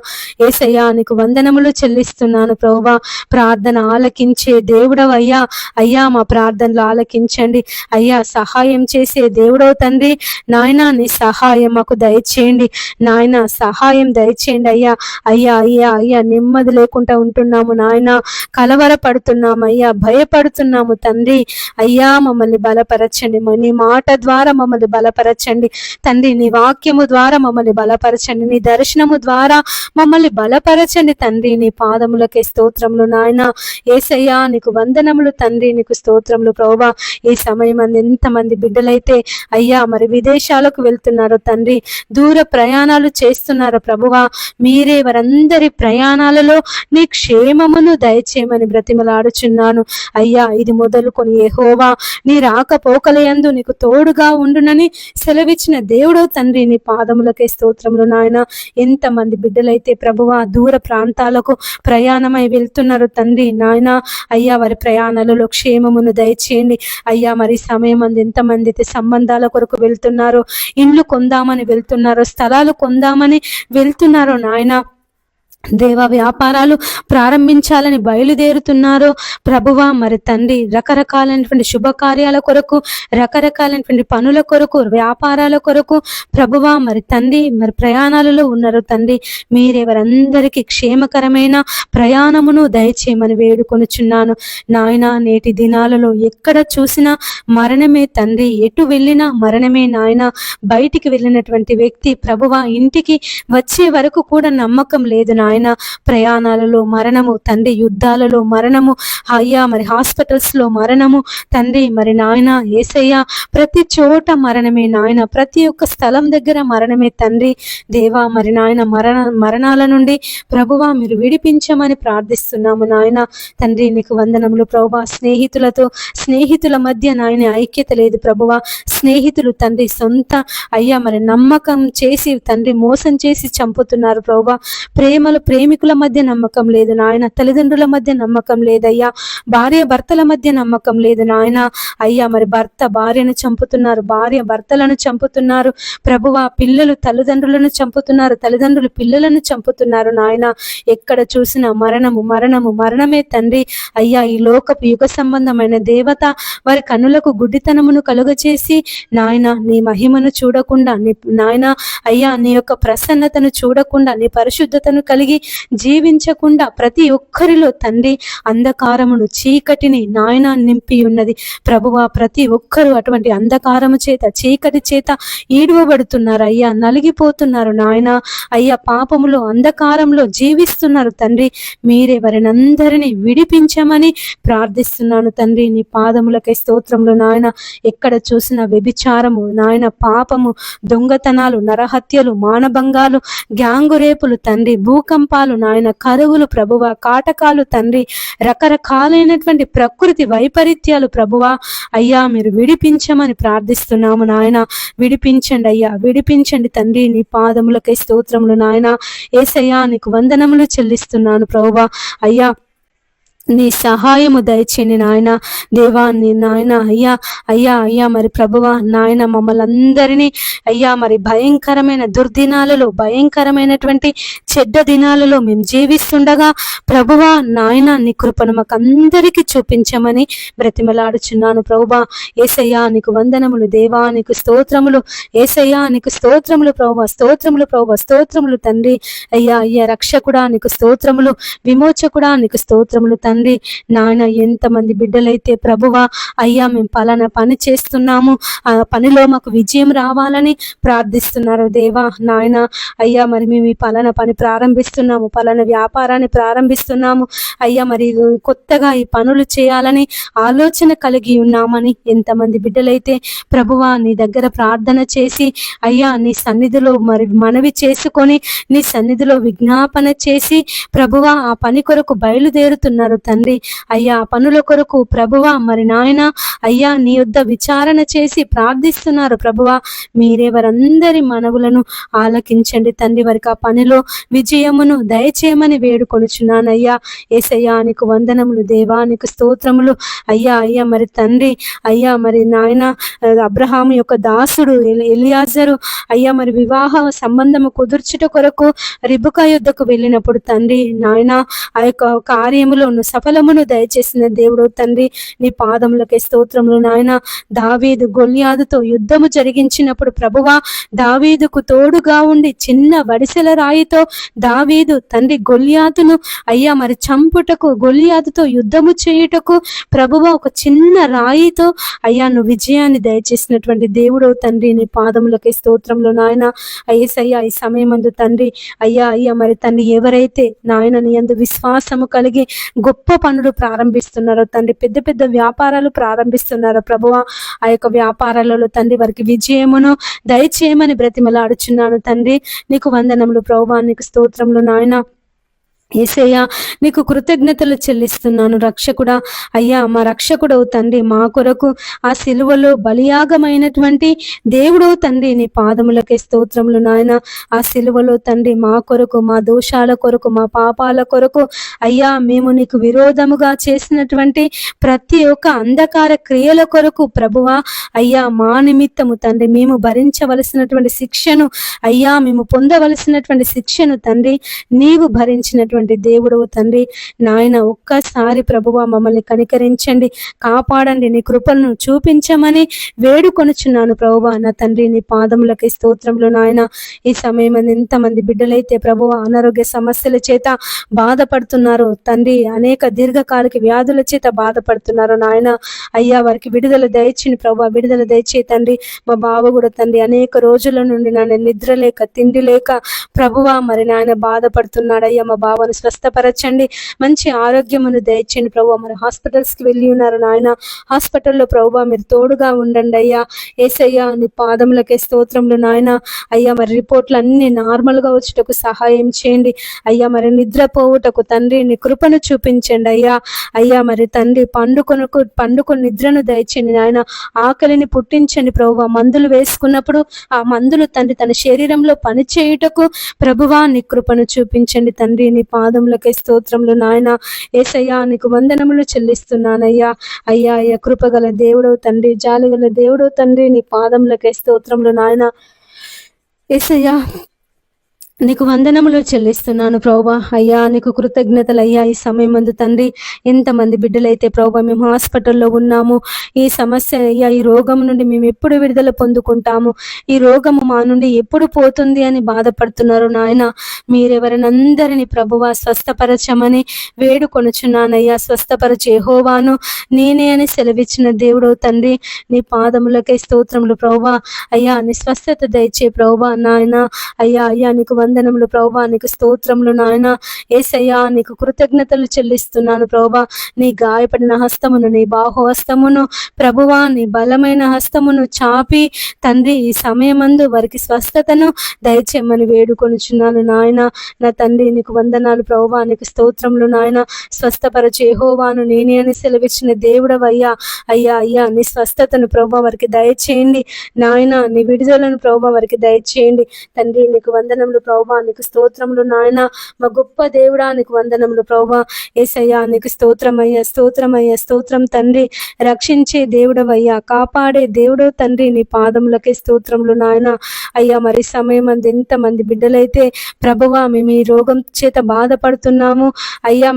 యేసయ్యా నీకు వందనములు చెల్లిస్తున్నాను ప్రభువా. ప్రార్థన ఆలకించే దేవుడవు అయ్యా. అయ్యా మా ప్రార్థనలు ఆలకించండి అయ్యా. సహాయం చేసే దేవుడవు తండ్రి. నాయన నీ సహాయం మాకు దయచేయండి నాయన, సహాయం దయచేయండి అయ్యా. అయ్యా అయ్యా అయ్యా నెమ్మది లేకుండా ఉంటున్నాము నాయన, కలవరపడుతున్నాము అయ్యా, భయపడుతున్నాము తండ్రి. అయ్యా మమ్మల్ని బలపరచండి, నీ మాట ద్వారా మమ్మల్ని బలపరచండి తండ్రి. నీ వాక్యము ద్వారా మమ్మల్ని బలపరచండి, నీ దర్శనము ద్వారా మమ్మల్ని బలపరచండి తండ్రి. నీ పాదములకే స్తోత్రములు నాయన. యేసయ్యా నీకు వందనములు తండ్రి, నీకు స్తోత్రములు ప్రభువా. ఈ సమయం ఎంతమంది బిడ్డలైతే అయ్యా మరి విదేశాలకు వెళ్తున్నారో తండ్రి, దూర ప్రయాణాలు చేస్తున్నారో ప్రభువా, మీరే వారందరి ప్రయాణాలలో నీ క్షేమమును దయచేయమని బ్రతిమలాడుచున్నాను అయ్యా. ఇది మొదలుకొని యెహోవా నీ రాకపోకలయందు నీకు తోడుగా ఉండునని సెలవిచ్చిన దేవుడవు తండ్రి. నీ పాదములకే స్తోత్రములు నాయన. ఎంతమంది బిడ్డలైతే ప్రభువా దూర ప్రాంతాలకు ప్రయాణమై వెళ్తున్నారు తండ్రి నాయన. అయ్యా వారి ప్రయాణాలలో క్షేమమును దయచేయండి అయ్యా. మరి సమయం ఎంతమంది అయితే సంబంధాల కొరకు వెళ్తున్నారో, ఇండ్లు కొందామని వెళ్తున్నారో, స్థలాలు కొందామని వెళ్తున్నారో నాయన, దేవ వ్యాపారాలు ప్రారంభించాలని బయలుదేరుతున్నారో ప్రభువా మరి తండ్రి, రకరకాలైనటువంటి శుభకార్యాల కొరకు, రకరకాలైనటువంటి పనుల కొరకు, వ్యాపారాల కొరకు ప్రభువా మరి తండ్రి మరి ప్రయాణాలలో ఉన్నారు తండ్రి. మీరే వారందరికీ క్షేమకరమైన ప్రయాణమును దయచేయమని వేడుకొనుచున్నాను నాయన. నేటి దినాలలో ఎక్కడ చూసినా మరణమే తండ్రి, ఎటు వెళ్ళినా మరణమే నాయన. బయటికి వెళ్ళినటువంటి వ్యక్తి ప్రభువా ఇంటికి వచ్చే వరకు కూడా నమ్మకం లేదు నాయన. ప్రయాణాలలో మరణము తండ్రి, యుద్ధాలలో మరణము అయ్యా, మరి హాస్పిటల్స్ లో మరణము తండ్రి. మరి నాయన యేసయ్యా ప్రతి చోట మరణమే నాయన, ప్రతి ఒక్క స్థలం దగ్గర మరణమే తండ్రి. దేవా మరి నాయన మరణాల నుండి ప్రభువా మీరు విడిపించమని ప్రార్థిస్తున్నాము నాయన తండ్రి. నీకు వందనములు ప్రభువా. స్నేహితుల మధ్య నాయన ఐక్యత లేదు ప్రభువా. స్నేహితులు తండ్రి సొంత అయ్యా మరి నమ్మకం చేసి తండ్రి మోసం చేసి చంపుతున్నారు ప్రభువా. ప్రేమికుల మధ్య నమ్మకం లేదు నాయన, తల్లిదండ్రుల మధ్య నమ్మకం లేదయ్యా, భార్య భర్తల మధ్య నమ్మకం లేదు నాయన. అయ్యా మరి భర్త భార్యను చంపుతున్నారు, భార్య భర్తలను చంపుతున్నారు ప్రభువా. పిల్లలు తల్లిదండ్రులను చంపుతున్నారు, తల్లిదండ్రులు పిల్లలను చంపుతున్నారు నాయన. ఎక్కడ చూసినా మరణము మరణము మరణమే తండ్రి. అయ్యా ఈ లోకపు యుగ సంబంధమైన దేవత వారి కన్నులకు గుడ్డితనమును కలుగచేసి నాయన నీ మహిమను చూడకుండా, నీ నాయన అయ్యా నీ యొక్క ప్రసన్నతను చూడకుండా, నీ పరిశుద్ధతను కలిగి జీవించకుండా ప్రతి ఒక్కరిలో తండ్రి అంధకారమును చీకటిని నాయన నింపి ఉన్నది ప్రభువా. ప్రతి ఒక్కరూ అటువంటి అంధకారము చేత చీకటి చేత ఈడువబడుతున్నారు అయ్యా, నలిగిపోతున్నారు నాయన. అయ్యా పాపములో అంధకారంలో జీవిస్తున్నారు తండ్రి. మీరే వారినందరినీ విడిపించమని ప్రార్థిస్తున్నాను తండ్రి. నీ పాదములకై స్తోత్రములు నాయన. ఎక్కడ చూసిన వ్యభిచారము నాయన, పాపము, దొంగతనాలు, నరహత్యలు, మానభంగాలు, గ్యాంగు రేపులు తండ్రి, భూకంపాలు నాయన, కరువులు ప్రభువా, కాటకాలు తండ్రి, రకరకాలైనటువంటి ప్రకృతి వైపరీత్యాలు ప్రభువా. అయ్యా మీరు విడిపించమని ప్రార్థిస్తున్నాము నాయన. విడిపించండి అయ్యా, విడిపించండి తండ్రి. నీ పాదములకై స్తోత్రములు నాయన. యేసయ్యా నీకు వందనములు చెల్లిస్తున్నాను ప్రభువా. అయ్యా నీ సహాయము దయచేయండి నాయన. దేవా నీ నాయన అయ్యా అయ్యా అయ్యా మరి ప్రభువా నాయన మమ్మల్ని అందరినీ అయ్యా మరి భయంకరమైన దుర్దినాలలో, భయంకరమైనటువంటి చెడ్డ దినాలలో మేము జీవిస్తుండగా ప్రభువా నాయన నీ కృపను మాకు అందరికీ చూపించమని బ్రతిమలాడుచున్నాను ప్రభువా. యేసయ్యా నీకు వందనములు దేవా, నీకు స్తోత్రములు యేసయ్యా, నీకు స్తోత్రములు ప్రభువా, స్తోత్రములు ప్రభువా, స్తోత్రములు తండ్రి. అయ్యా అయ్యా రక్షకుడా నీకు స్తోత్రములు, విమోచకుడా నీకు స్తోత్రములు తండ్రి. తండ్రి. నాయన ఎంతమంది బిడ్డలైతే ప్రభువా అయ్యా మేము పలానా పని చేస్తున్నాము, ఆ పనిలో మాకు విజయం రావాలని ప్రార్థిస్తున్నారు దేవా. నాయన అయ్యా మరి మేము ఈ పలానా పని ప్రారంభిస్తున్నాము, పలానా వ్యాపారాన్ని ప్రారంభిస్తున్నాము అయ్యా, మరి కొత్తగా ఈ పనులు చేయాలని ఆలోచన కలిగి ఉన్నామని ఎంతమంది బిడ్డలైతే ప్రభువా నీ దగ్గర ప్రార్థన చేసి అయ్యా నీ సన్నిధిలో మరి మనవి చేసుకొని నీ సన్నిధిలో విజ్ఞాపన చేసి ప్రభువా ఆ పని కొరకు బయలుదేరుతున్నారు తండ్రి. అయ్యా ఆ పనుల కొరకు ప్రభువా మరి నాయన అయ్యా నీ యొద్ద విచారణ చేసి ప్రార్థిస్తున్నారు ప్రభువా. మీరే వారందరి మనవులను ఆలకించండి తండ్రి. వారికి ఆ పనిలో విజయమును దయచేయమని వేడుకొనుచున్నానయ్యా. యేసయ్యా నీకు వందనములు దేవా, నీకు స్తోత్రములు అయ్యా. అయ్యా మరి తండ్రి అయ్యా మరి నాయన అబ్రహాము యొక్క దాసుడు ఎలియాజరు అయ్యా మరి వివాహ సంబంధము కుదుర్చుట కొరకు రిబకా యుద్ధకు వెళ్ళినప్పుడు తండ్రి నాయన ఆ యొక్క కార్యములను సఫలమును దయచేసిన దేవుడు తండ్రి. నీ పాదములకే స్తోత్రములు నాయన. దావీదు గొల్యాదుతో యుద్ధము జరిగించినప్పుడు ప్రభువా దావీదుకు తోడుగా ఉండి చిన్న వడిసెల రాయితో దావీదు తండ్రి గొల్యాదును అయ్యా మరి చంపుటకు, గొల్యాదుతో యుద్ధము చేయుటకు ప్రభువా ఒక చిన్న రాయితో అయ్యా నువ్వు విజయాన్ని దయచేసినటువంటి దేవుడు తండ్రి. నీ పాదములకే స్తోత్రములు నాయన. అయ్యేసయ్యా ఈ సమయమందు తండ్రి అయ్యా అయ్యా మరి తండ్రి ఎవరైతే నాయన నీ యందు విశ్వాసము కలిగి గొప్ప పనులు ప్రారంభిస్తున్నారో తండ్రి, పెద్ద పెద్ద వ్యాపారాలు ప్రారంభిస్తున్నారో ప్రభువా ఆ యొక్క వ్యాపారాలలో తండ్రి వారికి విజయమును దయచేయమని బ్రతిమలాడుచున్నాను తండ్రి. నీకు వందనములు ప్రభువా, నీకు స్తోత్రములు నాయన. యేసయ్యా నీకు కృతజ్ఞతలు చెల్లిస్తున్నాను రక్షకుడా. అయ్యా మా రక్షకుడవు తండ్రి, మా కొరకు ఆ సిలువలో బలియాగమైనటువంటి దేవుడవు తండ్రి. నీ పాదములకే స్తోత్రములు నాయన. ఆ సిలువలో తండ్రి మా కొరకు, మా దోషాల కొరకు, మా పాపాల కొరకు అయ్యా మేము నీకు విరోధముగా చేసినటువంటి ప్రతి ఒక్క అంధకార క్రియల కొరకు ప్రభువా అయ్యా మా నిమిత్తము తండ్రి మేము భరించవలసినటువంటి శిక్షను అయ్యా మేము పొందవలసినటువంటి శిక్షను తండ్రి నీవు భరించినటువంటి దేవుడు తండ్రి. నాయన ఒక్కసారి ప్రభువా మమ్మల్ని కనికరించండి, కాపాడండి, నీ కృపలను చూపించమని వేడుకొనుచున్నాను ప్రభువా నా తండ్రి. నీ పాదములకి స్తోత్రములు నాయన. ఈ సమయం ఎంతమంది బిడ్డలైతే ప్రభువా అనారోగ్య సమస్యల చేత బాధపడుతున్నారు తండ్రి, అనేక దీర్ఘకాలిక వ్యాధుల చేత బాధపడుతున్నారు నాయన. అయ్యా వారికి విడుదల దయచేయండి ప్రభువా, విడుదల దయచే తండ్రి. మా బావ కూడా తండ్రి అనేక రోజుల నుండి నాయన నిద్ర లేక తిండి లేక ప్రభువా మరి నాయన బాధపడుతున్నాడు అయ్యా. మా బావను స్వస్థపరచండి, మంచి ఆరోగ్యమును దయచేయండి ప్రభువా. మరి హాస్పిటల్స్కి వెళ్ళి ఉన్నారు నాయన, హాస్పిటల్లో ప్రభువా మీరు తోడుగా ఉండండి అయ్యా. యేసయ్యా నీ పాదములకే స్తోత్రములు నాయన. అయ్యా మరి రిపోర్ట్లు అన్ని నార్మల్గా వచ్చుటకు సహాయం చేయండి అయ్యా. మరి నిద్రపోవుటకు తండ్రి నీ కృపను చూపించండి అయ్యా. అయ్యా మరి తండ్రి పండుకొని నిద్రను దయచేయండి నాయన. ఆకలిని పుట్టించండి ప్రభువా. మందులు వేసుకున్నప్పుడు ఆ మందులు తండ్రి తన శరీరంలో పనిచేయుటకు ప్రభువా నీ కృపను చూపించండి తండ్రి. నీ పాదములకే స్తోత్రములు నాయన. యేసయ్యా నీకు వందనములు చెల్లిస్తున్నానయ్యా. అయ్యా అయ్యా కృపగల దేవుడవు తండ్రి, జాలిగల దేవుడవు తండ్రి. నీ పాదములకే స్తోత్రములు నాయన. యేసయ్యా నీకు వందనములు చెల్లిస్తున్నాను ప్రభువా. అయ్యా నీకు కృతజ్ఞతలు అయ్యా. ఈ సమయం మందు తండ్రి ఎంతమంది బిడ్డలైతే ప్రభువా మేము హాస్పిటల్లో ఉన్నాము, ఈ సమస్య అయ్యా ఈ రోగం నుండి మేము ఎప్పుడు విడుదల పొందుకుంటాము, ఈ రోగము మా నుండి ఎప్పుడు పోతుంది అని బాధపడుతున్నారు నాయన. మీరెవరినందరినీ ప్రభువా స్వస్థపరచమని వేడుకొనుచున్నానయ్యా. స్వస్థపరచే యెహోవాను నేనే అని సెలవిచ్చిన దేవుడు తండ్రి. నీ పాదములకే స్తోత్రములు ప్రభువా. అయ్యా నీ స్వస్థత దయచే ప్రభువా నాయన. అయ్యా అయ్యా నీకు వందనములు ప్రభువా, నీకు స్తోత్రములు నాయన. యేసయ్యా నీకు కృతజ్ఞతలు చెల్లిస్తున్నాను ప్రభువా. నీ గాయపడిన హస్తమును, నీ బాహుహస్తమును ప్రభువా, నీ బలమైన హస్తమును చాపి తండ్రి ఈ సమయమందు వారికి స్వస్థతను దయచేయమని వేడుకొనుచున్నాను నాయన. నా తండ్రి నీకు వందనాలు ప్రభువా, నీకు స్తోత్రములు నాయన. స్వస్థపరచు యెహోవాను నేనే అని సెలవిచ్చిన దేవుడవయ్యా. అయ్యా అయ్యా నీ స్వస్థతను ప్రభువా వారికి దయచేయండి నాయన. నీ విడుదలను ప్రభువా వారికి దయచేయండి తండ్రి. నీకు వందనములు ప్రభువా, నీకు స్తోత్రములు నాయన. మా గొప్ప దేవుడా నీకు వందనములు ప్రభువా. యేసయ్యా నీకు స్తోత్రమయ్యా, స్తోత్రమయ్యా, స్తోత్రం తండ్రి. రక్షించే దేవుడవయ్యా, కాపాడే దేవుడు తండ్రి. నీ పాదములకే స్తోత్రములు నాయన. అయ్యా మరి సమయం అంది ఎంతమంది బిడ్డలైతే ప్రభువా మేము ఈ రోగం చేత బాధపడుతున్నాము అయ్యా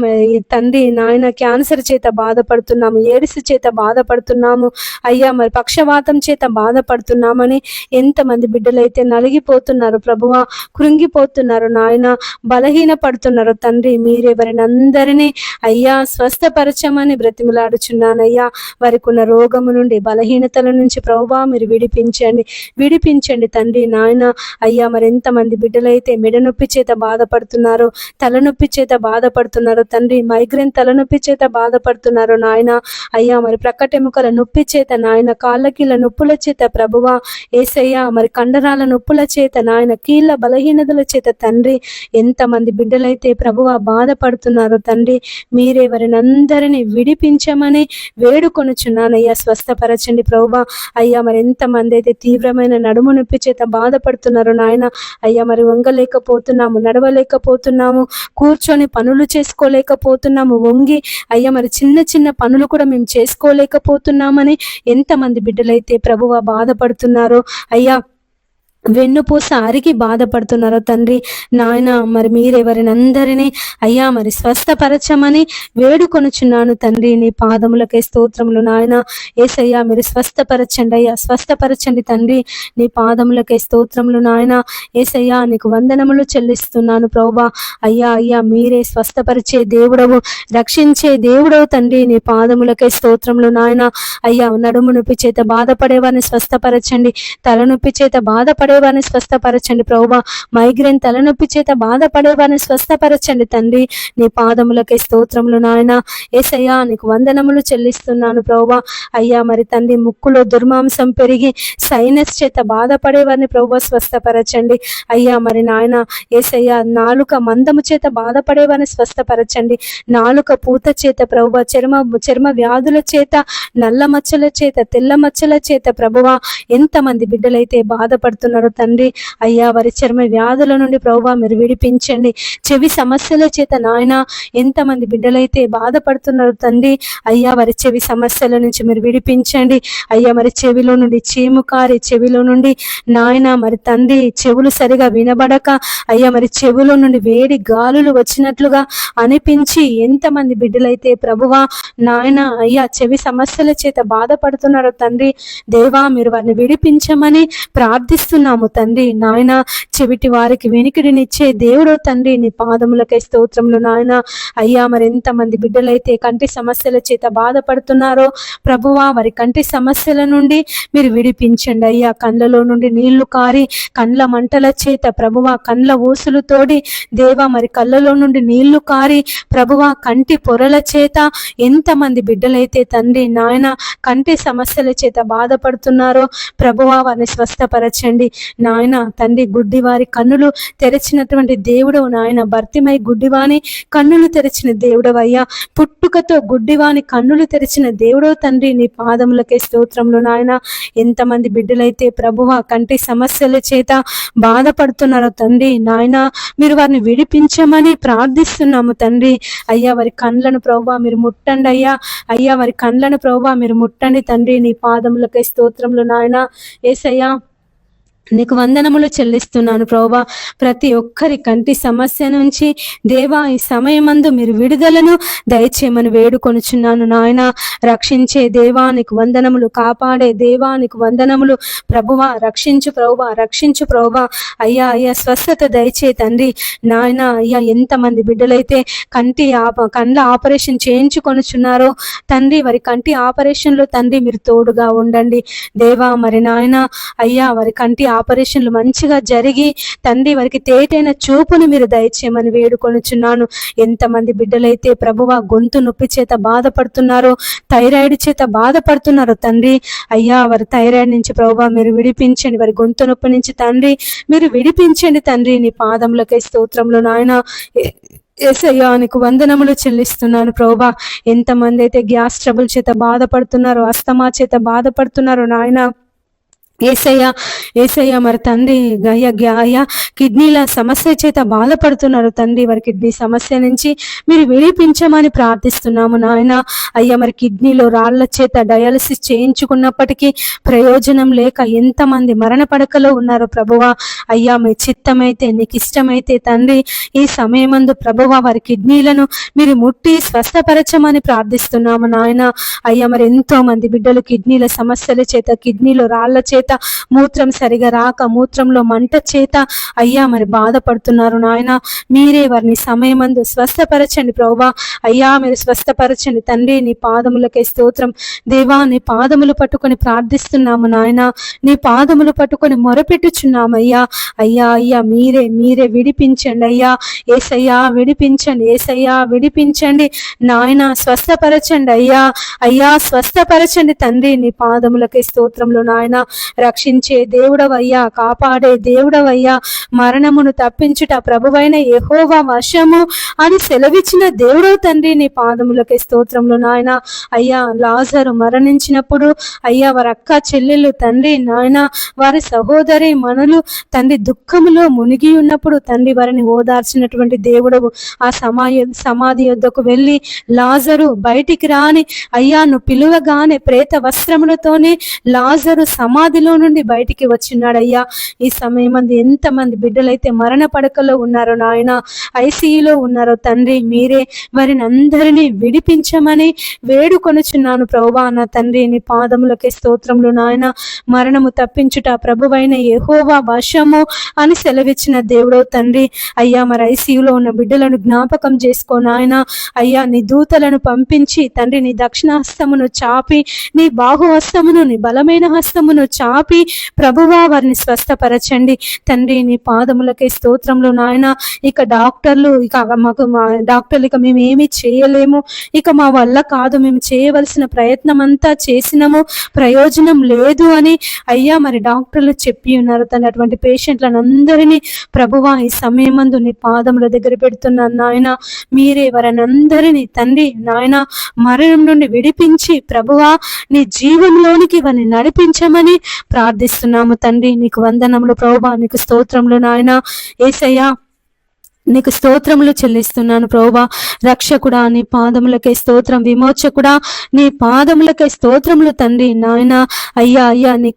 తండ్రి నాయన, క్యాన్సర్ చేత బాధపడుతున్నాము, ఎయిడ్స్ చేత బాధపడుతున్నాము అయ్యా, మరి పక్షవాతం చేత బాధపడుతున్నామని ఎంతమంది బిడ్డలైతే నలిగిపోతున్నారు ప్రభువా, కృంగి కృంగిపోతున్నారు నాయన, బలహీన పడుతున్నారు తండ్రి. మీరే వారిని అందరినీ అయ్యా స్వస్థపరచమని బ్రతిమలాడుచున్నానయ్యా. వారికి ఉన్న రోగము నుండి, బలహీనతల నుంచి ప్రభువా మీరు విడిపించండి తండ్రి నాయన. అయ్యా మరి ఎంతమంది బిడ్డలైతే మెడ నొప్పి చేత బాధపడుతున్నారో, తలనొప్పి చేత బాధపడుతున్నారు తండ్రి, మైగ్రేన్ తలనొప్పి చేత బాధపడుతున్నారు నాయన. అయ్యా మరి ప్రక్కటెముకల నొప్పి చేత నాయన, కాళ్ళకీళ్ళ నొప్పుల చేత ప్రభువా యేసయ్యా, మరి కండరాల నొప్పుల చేత నాయన, కీళ్ళ బలహీనతల చేత తండ్రి, ఎంతమంది బిడ్డలైతే ప్రభువా బాధపడుతున్నారు తండ్రి, మీరే వారిని అందరినీ విడిపించమని వేడుకొనుచున్నానయ్యా. స్వస్థపరచండి ప్రభువా. అయ్యా మరి ఎంతమంది అయితే తీవ్రమైన నడుము నొప్పి చేత బాధపడుతున్నారు నాయన. అయ్యా మరి వంగలేకపోతున్నాము, నడవలేకపోతున్నాము, కూర్చొని పనులు చేసుకోలేకపోతున్నాము, వంగి అయ్యా మరి చిన్న చిన్న పనులు కూడా మేము చేసుకోలేకపోతున్నామని ఎంతమంది బిడ్డలైతే ప్రభువా బాధపడుతున్నారో, అయ్యా వెన్నుపూస అరిగి బాధపడుతున్నారో తండ్రి నాయన, మరి మీరెవరిని అందరినీ అయ్యా మరి స్వస్థపరచమని వేడుకొనుచున్నాను తండ్రి. నీ పాదములకే స్తోత్రములు నాయన. యేసయ్యా మీరు స్వస్థపరచండి అయ్యా, స్వస్థపరచండి తండ్రి. నీ పాదములకే స్తోత్రములు నాయన. యేసయ్యా నీకు వందనములు చెల్లిస్తున్నాను ప్రభువా. అయ్యా మీరే స్వస్థపరిచే దేవుడవు, రక్షించే దేవుడవు తండ్రి. నీ పాదములకే స్తోత్రములు నాయన. అయ్యా నడుము నొప్పి చేత బాధపడేవారిని స్వస్థపరచండి, తలనొప్పి చేత బాధపడేవారిని స్వస్థపరచండి ప్రభువా. మైగ్రేన్ తలనొప్పి చేత బాధపడేవారిని స్వస్థపరచండి తండ్రి. నీ పాదములకే స్తోత్రములు నాయన. యేసయ్యా నీకు వందనములు చెల్లిస్తున్నాను ప్రభువా. అయ్యా మరి తండ్రి ముక్కులో దుర్మాంసం పెరిగి సైనస్ చేత బాధపడేవారిని ప్రభువా స్వస్థపరచండి. అయ్యా మరి నాయన యేసయ్యా నాలుక మందము చేత బాధపడేవారిని స్వస్థపరచండి. నాలుక పూత చేత ప్రభువా, చర్మ వ్యాధుల చేత, నల్ల మచ్చల చేత, తెల్ల మచ్చల చేత ప్రభువా ఎంతమంది బిడ్డలైతే బాధపడుతున్నారు తండ్రి. అయ్యా వారి చర్మ వ్యాధుల నుండి ప్రభువా మీరు విడిపించండి. చెవి సమస్యల చేత నాయన ఎంతమంది బిడ్డలైతే బాధపడుతున్నారు తండ్రి. అయ్యా వారి చెవి సమస్యల నుంచి మీరు విడిపించండి. అయ్యా మరి చెవిలో నుండి చీము కారి, చెవిలో నుండి నాయన మరి తండ్రి చెవులు సరిగా వినబడక అయ్యా మరి చెవులో నుండి వేడి గాలులు వచ్చినట్లుగా అనిపించి ఎంతమంది బిడ్డలైతే ప్రభువా నాయన అయ్యా చెవి సమస్యల చేత బాధపడుతున్నారు తండ్రి. దేవా మీరు వారిని విడిపించమని ప్రార్థిస్తున్నాము తండ్రి నాయన. చెవిటి వారికి వెనికిడినిచ్చే దేవుడు తండ్రి. నీ పాదములకే స్తోత్రములు నాయన. అయ్యా మరి ఎంతమంది బిడ్డలైతే కంటి సమస్యల చేత బాధపడుతున్నారో ప్రభువా వారి కంటి సమస్యల నుండి మీరు విడిపించండి అయ్యా. కండ్లలో నుండి నీళ్లు కారి కండ్ల మంటల చేత ప్రభువా, కండ్ల ఊసులు తోడి దేవా మరి కళ్ళలో నుండి నీళ్లు కారి ప్రభువా కంటి పొరల చేత ఎంతమంది బిడ్డలైతే తండ్రి నాయన కంటి సమస్యల చేత బాధపడుతున్నారో ప్రభువా వారిని స్వస్థపరచండి నాయన. తండ్రి గుడ్డివారి కన్నులు తెరిచినటువంటి దేవుడు నాయన. భర్తిమై గుడ్డివాని కన్నులు తెరిచిన దేవుడవయ్యా. పుట్టుకతో గుడ్డివాని కన్నులు తెరిచిన దేవుడో తండ్రి. నీ పాదములకే స్తోత్రములు నాయన. ఎంతమంది బిడ్డలైతే ప్రభువా కంటి సమస్యల చేత బాధపడుతున్నారో తండ్రి నాయన మీరు వారిని విడిపించమని ప్రార్థిస్తున్నాము తండ్రి. అయ్యా వారి కండ్లను ప్రభువా మీరు ముట్టండి అయ్యా. అయ్యా వారి కండ్లను ప్రభువా మీరు ముట్టండి తండ్రి. నీ పాదములకే స్తోత్రములు నాయన. యేసయ్యా నీకు వందనములు చెల్లిస్తున్నాను ప్రభువా. ప్రతి ఒక్కరి కంటి సమస్య నుంచి దేవా ఈ సమయమందు మీరు విడుదలను దయచేయమని వేడుకొనుచున్నాను నాయన. రక్షించే దేవా నీకు వందనములు, కాపాడే దేవా నీకు వందనములు ప్రభువా. రక్షించు ప్రభువా, రక్షించు ప్రభువా. అయ్యా స్వస్థత దయచే తండ్రి నాయన. అయ్యా ఎంతమంది బిడ్డలైతే కండ్ల ఆపరేషన్ చేయించుకొనుచున్నారో తండ్రి, వారి కంటి ఆపరేషన్లో తండ్రి మీరు తోడుగా ఉండండి దేవా. మరి నాయన అయ్యా వారి కంటి ఆపరేషన్లు మంచిగా జరిగి తండ్రి వారికి తేటైన చూపును మీరు దయచేయమని వేడుకొనుచున్నాను. ఎంతమంది బిడ్డలైతే ప్రభువా గొంతు నొప్పి చేత బాధపడుతున్నారో, థైరాయిడ్ చేత బాధపడుతున్నారో తండ్రి. అయ్యా వారి థైరాయిడ్ నుంచి ప్రభువా మీరు విడిపించండి. వారి గొంతు నొప్పి నుంచి తండ్రి మీరు విడిపించండి తండ్రి. నీ పాదములకే స్తోత్రములు నాయన. యేసయ్యా నీకు వందనములు చెల్లిస్తున్నాను ప్రభువా. ఎంతమంది అయితే గ్యాస్ ట్రబుల్ చేత బాధపడుతున్నారో, అస్తమా చేత బాధపడుతున్నారో నాయన. ఏసయ్య మరి తండ్రి అయ్యా కిడ్నీల సమస్య చేత బాధపడుతున్నారు తండ్రి. వారి కిడ్నీ సమస్య నుంచి మీరు విడిపించమని ప్రార్థిస్తున్నాము నాయన. అయ్యా మరి కిడ్నీలో రాళ్ల చేత డయాలసిస్ చేయించుకున్నప్పటికీ ప్రయోజనం లేక ఎంతమంది మరణ పడకలో ఉన్నారు ప్రభువా. అయ్యా మీ చిత్తమైతే నీకు ఇష్టమైతే తండ్రి ఈ సమయమందు ప్రభువా వారి కిడ్నీలను మీరు ముట్టి స్వస్థపరచమని ప్రార్థిస్తున్నాము నాయన. అయ్యా మరి ఎంతో మంది బిడ్డలు కిడ్నీల సమస్యల చేత, కిడ్నీలో రాళ్ల చేత చేత, మూత్రం సరిగా రాక, మూత్రంలో మంట చేత అయ్యా మరి బాధపడుతున్నారు నాయన. మీరే వారిని సమయమందు స్వస్థపరచండి ప్రభువా. అయ్యా మీరు స్వస్థపరచండి తండ్రి. నీ పాదములకే స్తోత్రం దేవా. నీ పాదములు పట్టుకొని ప్రార్థిస్తున్నాము నాయన. నీ పాదములు పట్టుకొని మొరపెట్టుచున్నామయ్యా. అయ్యా అయ్యా మీరే విడిపించండి అయ్యా. ఏసయ్యా విడిపించండి, ఏసయ్యా విడిపించండి నాయన. స్వస్థపరచండి అయ్యా. అయ్యా స్వస్థపరచండి తండ్రి. నీ పాదములకే స్తోత్రంలో నాయన. రక్షించే దేవుడవయ్యా, కాపాడే దేవుడవయ్యా. మరణమును తప్పించుట ప్రభువైన యెహోవా వశము అని సెలవిచ్చిన దేవుడవు తండ్రి. నీ పాదములకే స్తోత్రంలో నాయన. అయ్యా లాజరు మరణించినప్పుడు అయ్యా వారి అక్క చెల్లెళ్ళు తండ్రి నాయన, వారి సహోదరి మనులు తండ్రి దుఃఖములో మునిగి ఉన్నప్పుడు తండ్రి వారిని ఓదార్చినటువంటి దేవుడవు. ఆ సమాధి యొద్దకు వెళ్ళి లాజరు బయటికి రాని అయ్యా నువ్వు పిలువగానే ప్రేత వస్త్రములతోనే లాజరు సమాధిలో నుండి బయటికి వచ్చినాడు అయ్యా. ఈ సమయం మంది ఎంతమంది బిడ్డలైతే మరణ పడకలో ఉన్నారో నాయన, ఐసీయూలో ఉన్నారో తండ్రి, మీరే వారిని అందరినీ విడిపించమని వేడుకొనుచున్నాను ప్రభువా. నా తండ్రి నీ పాదములకే స్తోత్రములు నాయన. మరణము తప్పించుట ప్రభువైన యెహోవా వశము అని సెలవిచ్చిన దేవుడో తండ్రి. అయ్యా మరి ఐసీయూలో ఉన్న బిడ్డలను జ్ఞాపకం చేసుకో నాయన. అయ్యా నీ దూతలను పంపించి తండ్రి నీ దక్షిణ హస్తమును చాపి, నీ బాహుహస్తమును, నీ బలమైన హస్తమును చాపి ప్రభువా వారిని స్వస్థపరచండి తండ్రి. నీ పాదములకే స్తోత్రములు నాయన. ఇక డాక్టర్లు ఇక మేము ఏమి చేయలేము, ఇక మా వల్ల కాదు, మేము చేయవలసిన ప్రయత్నం అంతా చేసినాము, ప్రయోజనం లేదు అని అయ్యా మరి డాక్టర్లు చెప్పి ఉన్నారు తండ్రి. అటువంటి పేషెంట్లను అందరినీ ప్రభువా ఈ సమయమందు నీ పాదముల దగ్గర పెడుతున్నాను నాయన. మీరే వారిని అందరినీ తండ్రి నాయన మరణం నుండి విడిపించి ప్రభువా నీ జీవంలోనికి వారిని నడిపించమని ప్రార్థిస్తున్నాము తండ్రి. నీకు వందనములు ప్రభువా, నీకు స్తోత్రములు నాయన. యేసయ్యా నీకు స్తోత్రములు చెల్లిస్తున్నాను ప్రభువా. రక్షకుడా నీ పాదములకే స్తోత్రం, విమోచకుడా నీ పాదములకే స్తోత్రములు తండ్రి నాయన. అయ్యా అయ్యా నీ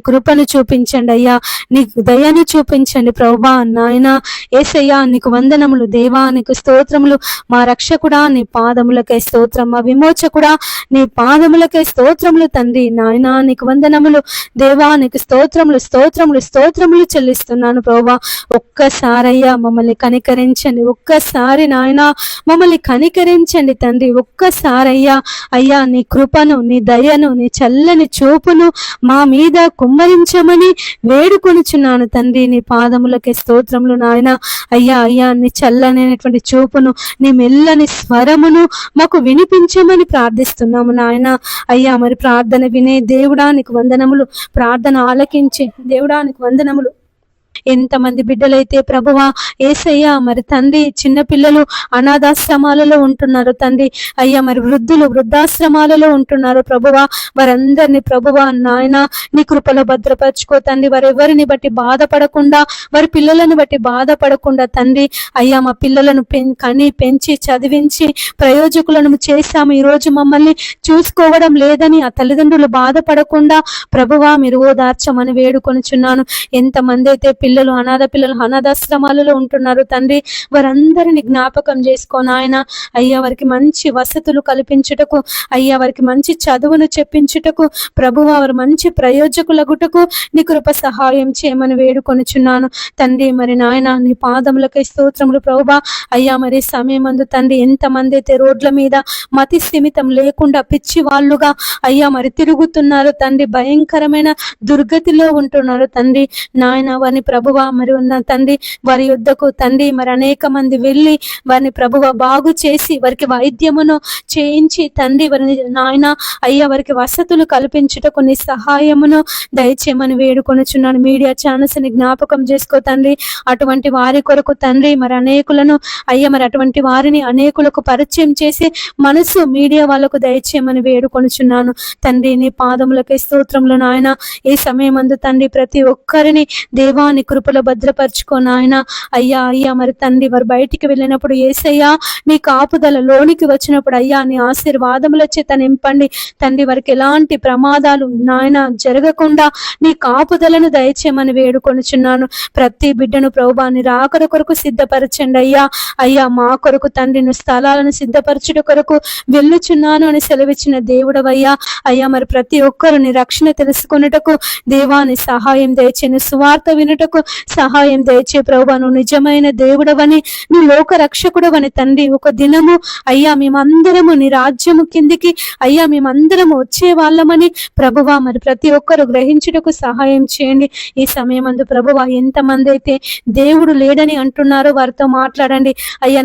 కృపను చూపించండి అయ్యా, నీ దయను చూపించండి ప్రభువా నాయన. యేసయ్యా నీకు వందనములు దేవా, నీకు స్తోత్రములు. మా రక్షకుడా నీ పాదములకే స్తోత్రం, మా విమోచకుడా నీ పాదములకే స్తోత్రములు తండ్రి నాయన. నీకు వందనములు దేవా, నీకు స్తోత్రములు స్తోత్రములు స్తోత్రములు చెల్లిస్తున్నాను ప్రభువా. ఒక్కసారయ్యా మమ్మల్ని కనికరించండి, ఒక్కసారి నాయన మమ్మల్ని కనికరించండి తండ్రి. ఒక్కసారయ్యా అయ్యా నీ కృపను, నీ దయను, నీ చల్లని చూపును మా మీద కుమ్మరించమని వేడుకొనుచున్నాను తండ్రి. నీ పాదములకే స్తోత్రములు నాయన. అయ్యా అయ్యా నీ చల్లనైనటువంటి చూపును, నీ మెల్లని స్వరమును మాకు వినిపించమని ప్రార్థిస్తున్నాము నాయన. అయ్యా మరి ప్రార్థన వినే దేవుడా నీకు వందనములు, ప్రార్థన ఆలకించే దేవుడా నీకు వందనములు. ఎంతమంది బిడ్డలైతే ప్రభువా యేసయ్యా మరి తండ్రి చిన్నపిల్లలు అనాథాశ్రమాలలో ఉంటున్నారు తండ్రి. అయ్యా మరి వృద్ధులు వృద్ధాశ్రమాలలో ఉంటున్నారు ప్రభువా. వారందరినీ ప్రభువా నాయన నీ కృపలో భద్రపరచుకో తండ్రి. వారెవరిని బట్టి బాధపడకుండా, వారి పిల్లలను బట్టి బాధపడకుండా తండ్రి. అయ్యా మా పిల్లలను కని పెంచి చదివించి ప్రయోజకులను చేశాము, ఈరోజు మమ్మల్ని చూసుకోవడం లేదని ఆ తల్లిదండ్రులు బాధపడకుండా ప్రభువా మీరు ఓదార్చమని వేడుకొనుచున్నాను. ఎంతమంది అయితే పిల్లలు అనాథాశ్రమాలలో ఉంటున్నారు తండ్రి, వారందరిని జ్ఞాపకం చేసుకో నాయన. అయ్యా వారికి మంచి వసతులు కల్పించుటకు, అయ్యా వారికి మంచి చదువును చెప్పించుటకు ప్రభువా వారు మంచి ప్రయోజకులగుటకు నీ కృప సహాయం చేయమని వేడుకొనుచున్నాను తండ్రి. మరి నాయన నీ పాదములకై స్తోత్రములు ప్రభువా. అయ్యా మరి సమయమందు తండ్రి ఎంతమంది అయితే రోడ్ల మీద మతి స్థిమితం లేకుండా పిచ్చి వాళ్ళుగా అయ్యా మరి తిరుగుతున్నారు తండ్రి, భయంకరమైన దుర్గతిలో ఉంటున్నారు తండ్రి నాయన. వారిని ప్రభువా మరి ఉన్న తండ్రి వారి యుద్ధకు తండ్రి మరి అనేక మంది వెళ్ళి వారిని ప్రభువా బాగు చేసి వారికి వైద్యమును చేయించి తండ్రి వారిని నాయన అయ్యా వారికి వసతులు కల్పించుటకు నీ సహాయమును దయచేయమని వేడుకొనుచున్నాను. మీడియా ఛానల్స్ ని జ్ఞాపకం చేసుకో తండ్రి. అటువంటి వారి కొరకు తండ్రి మరి అనేకులను అయ్యా మరి అటువంటి వారిని అనేకులకు పరిచయం చేసి మనసు మీడియా వాళ్ళకు దయచేయమని వేడుకొనుచున్నాను తండ్రి. నీ పాదములకే స్తోత్రములు నాయన. ఈ సమయమందు తండ్రి ప్రతి ఒక్కరిని దేవా నీ నీ కృపలో భద్రపరచుకో నాయన. అయ్యా మరి తండ్రి వారు బయటికి వెళ్ళినప్పుడు యేసయ్యా నీ కాపుదల లోనికి వచ్చినప్పుడు అయ్యా నీ ఆశీర్వాదముల చేత నింపండి తండ్రి. వారికి ఎలాంటి ప్రమాదాలు నాయన జరగకుండా నీ కాపుదలను దయచేయమని వేడుకొనుచున్నాను. ప్రతి బిడ్డను ప్రభువా నీ రాకడ కొరకు సిద్ధపరచండి అయ్యా మా కొరకు తండ్రిని స్థలాలను సిద్ధపరచుట కొరకు వెళ్ళుచున్నాను అని సెలవిచ్చిన దేవుడవయ్యా. మరి ప్రతి ఒక్కరు నీ రక్షణ తెలుసుకున్నటకు దేవాని సహాయం దయచేను, సువార్త వినుటకు సహాయం దయచే ప్రభువా. నువ్వు నిజమైన దేవుడవని, నీ లోక రక్షకుడవని తండ్రి. ఒక దినము మేమందరము నీ రాజ్యము కిందికి మేమందరము వచ్చే వాళ్ళమని ప్రభువా మరి ప్రతి ఒక్కరు గ్రహించుటకు సహాయం చేయండి. ఈ సమయం అందు ప్రభువా ఎంతమంది అయితే దేవుడు లేడని అంటున్నారో వారితో మాట్లాడండి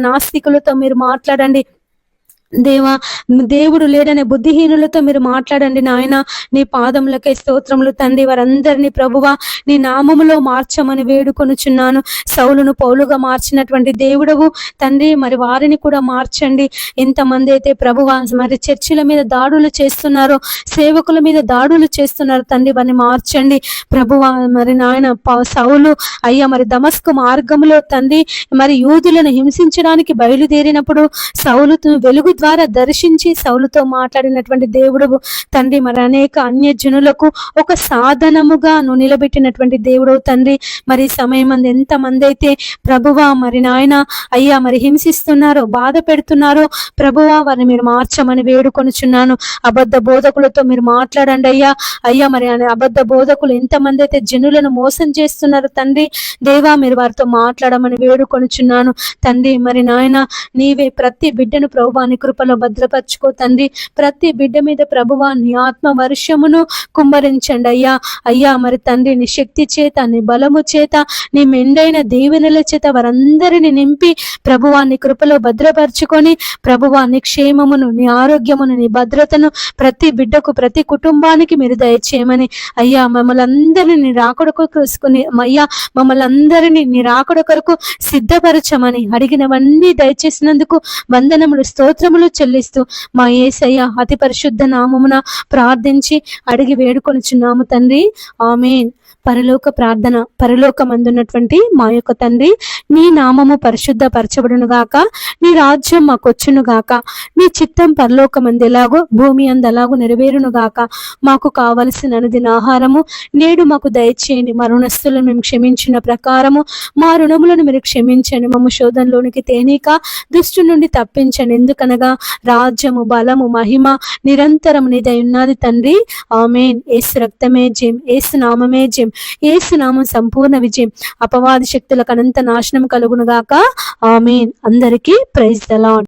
నాస్తికులతో మీరు మాట్లాడండి దేవా. దేవుడు లేడనే బుద్ధిహీనులతో మీరు మాట్లాడండి నాయన. నీ పాదములకై స్తోత్రములు తండ్రి. వారందరినీ ప్రభువా నీ నామములో మార్చమని వేడుకొనుచున్నాను. సౌలును పౌలుగా మార్చినటువంటి దేవుడవు తండ్రి, మరి వారిని కూడా మార్చండి. ఎంతమంది అయితే ప్రభువా మరి చర్చిల మీద దాడులు చేస్తున్నారో, సేవకుల మీద దాడులు చేస్తున్నారు తండ్రి, వారిని మార్చండి ప్రభువా. మరి నాయన సౌలు మరి దమస్కు మార్గంలో తండ్రి మరి యూదులను హింసించడానికి బయలుదేరినప్పుడు సౌలుతో వెలుగు ద్వారా దర్శించి సౌలుతో మాట్లాడినటువంటి దేవుడు తండ్రి. మరి అనేక అన్యజనులకు ఒక సాధనముగా నువ్వు నిలబెట్టినటువంటి దేవుడు తండ్రి. మరి సమయం అందు ఎంతమంది అయితే ప్రభువా మరి నాయన మరి హింసిస్తున్నారో, బాధ పెడుతున్నారో ప్రభువా వారిని మీరు మార్చమని వేడుకొనుచున్నాను. అబద్ధ బోధకులతో మీరు మాట్లాడండి మరి అబద్ధ బోధకులు ఎంతమంది అయితే జనులను మోసం చేస్తున్నారు తండ్రి దేవా, మీరు వారితో మాట్లాడమని వేడుకొనుచున్నాను తండ్రి. మరి నాయన నీవే ప్రతి బిడ్డను ప్రభువా కృపలో భద్రపరచుకో తండ్రి. ప్రతి బిడ్డ మీద ప్రభువా నీ ఆత్మ వర్షమును కుమ్మరించండి మరి తండ్రి. నీ శక్తి చేత, నీ బలము చేత, నీ మెండైన దీవెనల చేత వారందరిని నింపి ప్రభువా నీ కృపలో భద్రపరచుకొని ప్రభువా నీ క్షేమమును, నీ ఆరోగ్యమును, నీ భద్రతను ప్రతి బిడ్డకు, ప్రతి కుటుంబానికి మీరు దయచేయమని మమ్మల్ని అందరినీ నీ రాకడ కొరకు మమ్మల్ని అందరినీ నీ రాకడ కొరకు సిద్ధపరచమని అడిగినవన్నీ దయచేసినందుకు వందనములు, స్తోత్రములు చెల్లిస్తూ మా యేసయ్య అతి పరిశుద్ధ నామమున ప్రార్థించి అడిగి వేడుకొనుచున్నాము తండ్రి. ఆమేన్. పరలోక ప్రార్థన. పరలోకమందున్నటువంటి మా యొక్క తండ్రి, నీ నామము పరిశుద్ధ పరచబడును గాక, నీ రాజ్యం మాకొచ్చును గాక, నీ చిత్తం పరలోకమందు ఎలాగో భూమి అందు అలాగూ నెరవేరును గాక. మాకు కావలసిన అనుదిన ఆహారము నేడు మాకు దయచేయండి. మా రుణస్తులను మేము క్షమించిన ప్రకారము మా రుణములను మీరు క్షమించండి. మమ్మ శోధనలోనికి తేనీక దుష్టు నుండి తప్పించండి. ఎందుకనగా రాజ్యము, బలము, మహిమ నిరంతరం నీదై ఉన్నది తండ్రి. ఆమేన్. యేసు రక్తమే జయం, యేసు నామమే జయం, యేసు నామం సంపూర్ణ విజయం. అపవాది శక్తులకు అనంత నాశనం కలుగును గాక. ఆమేన్. అందరికీ ప్రైజ్ ది లార్డ్.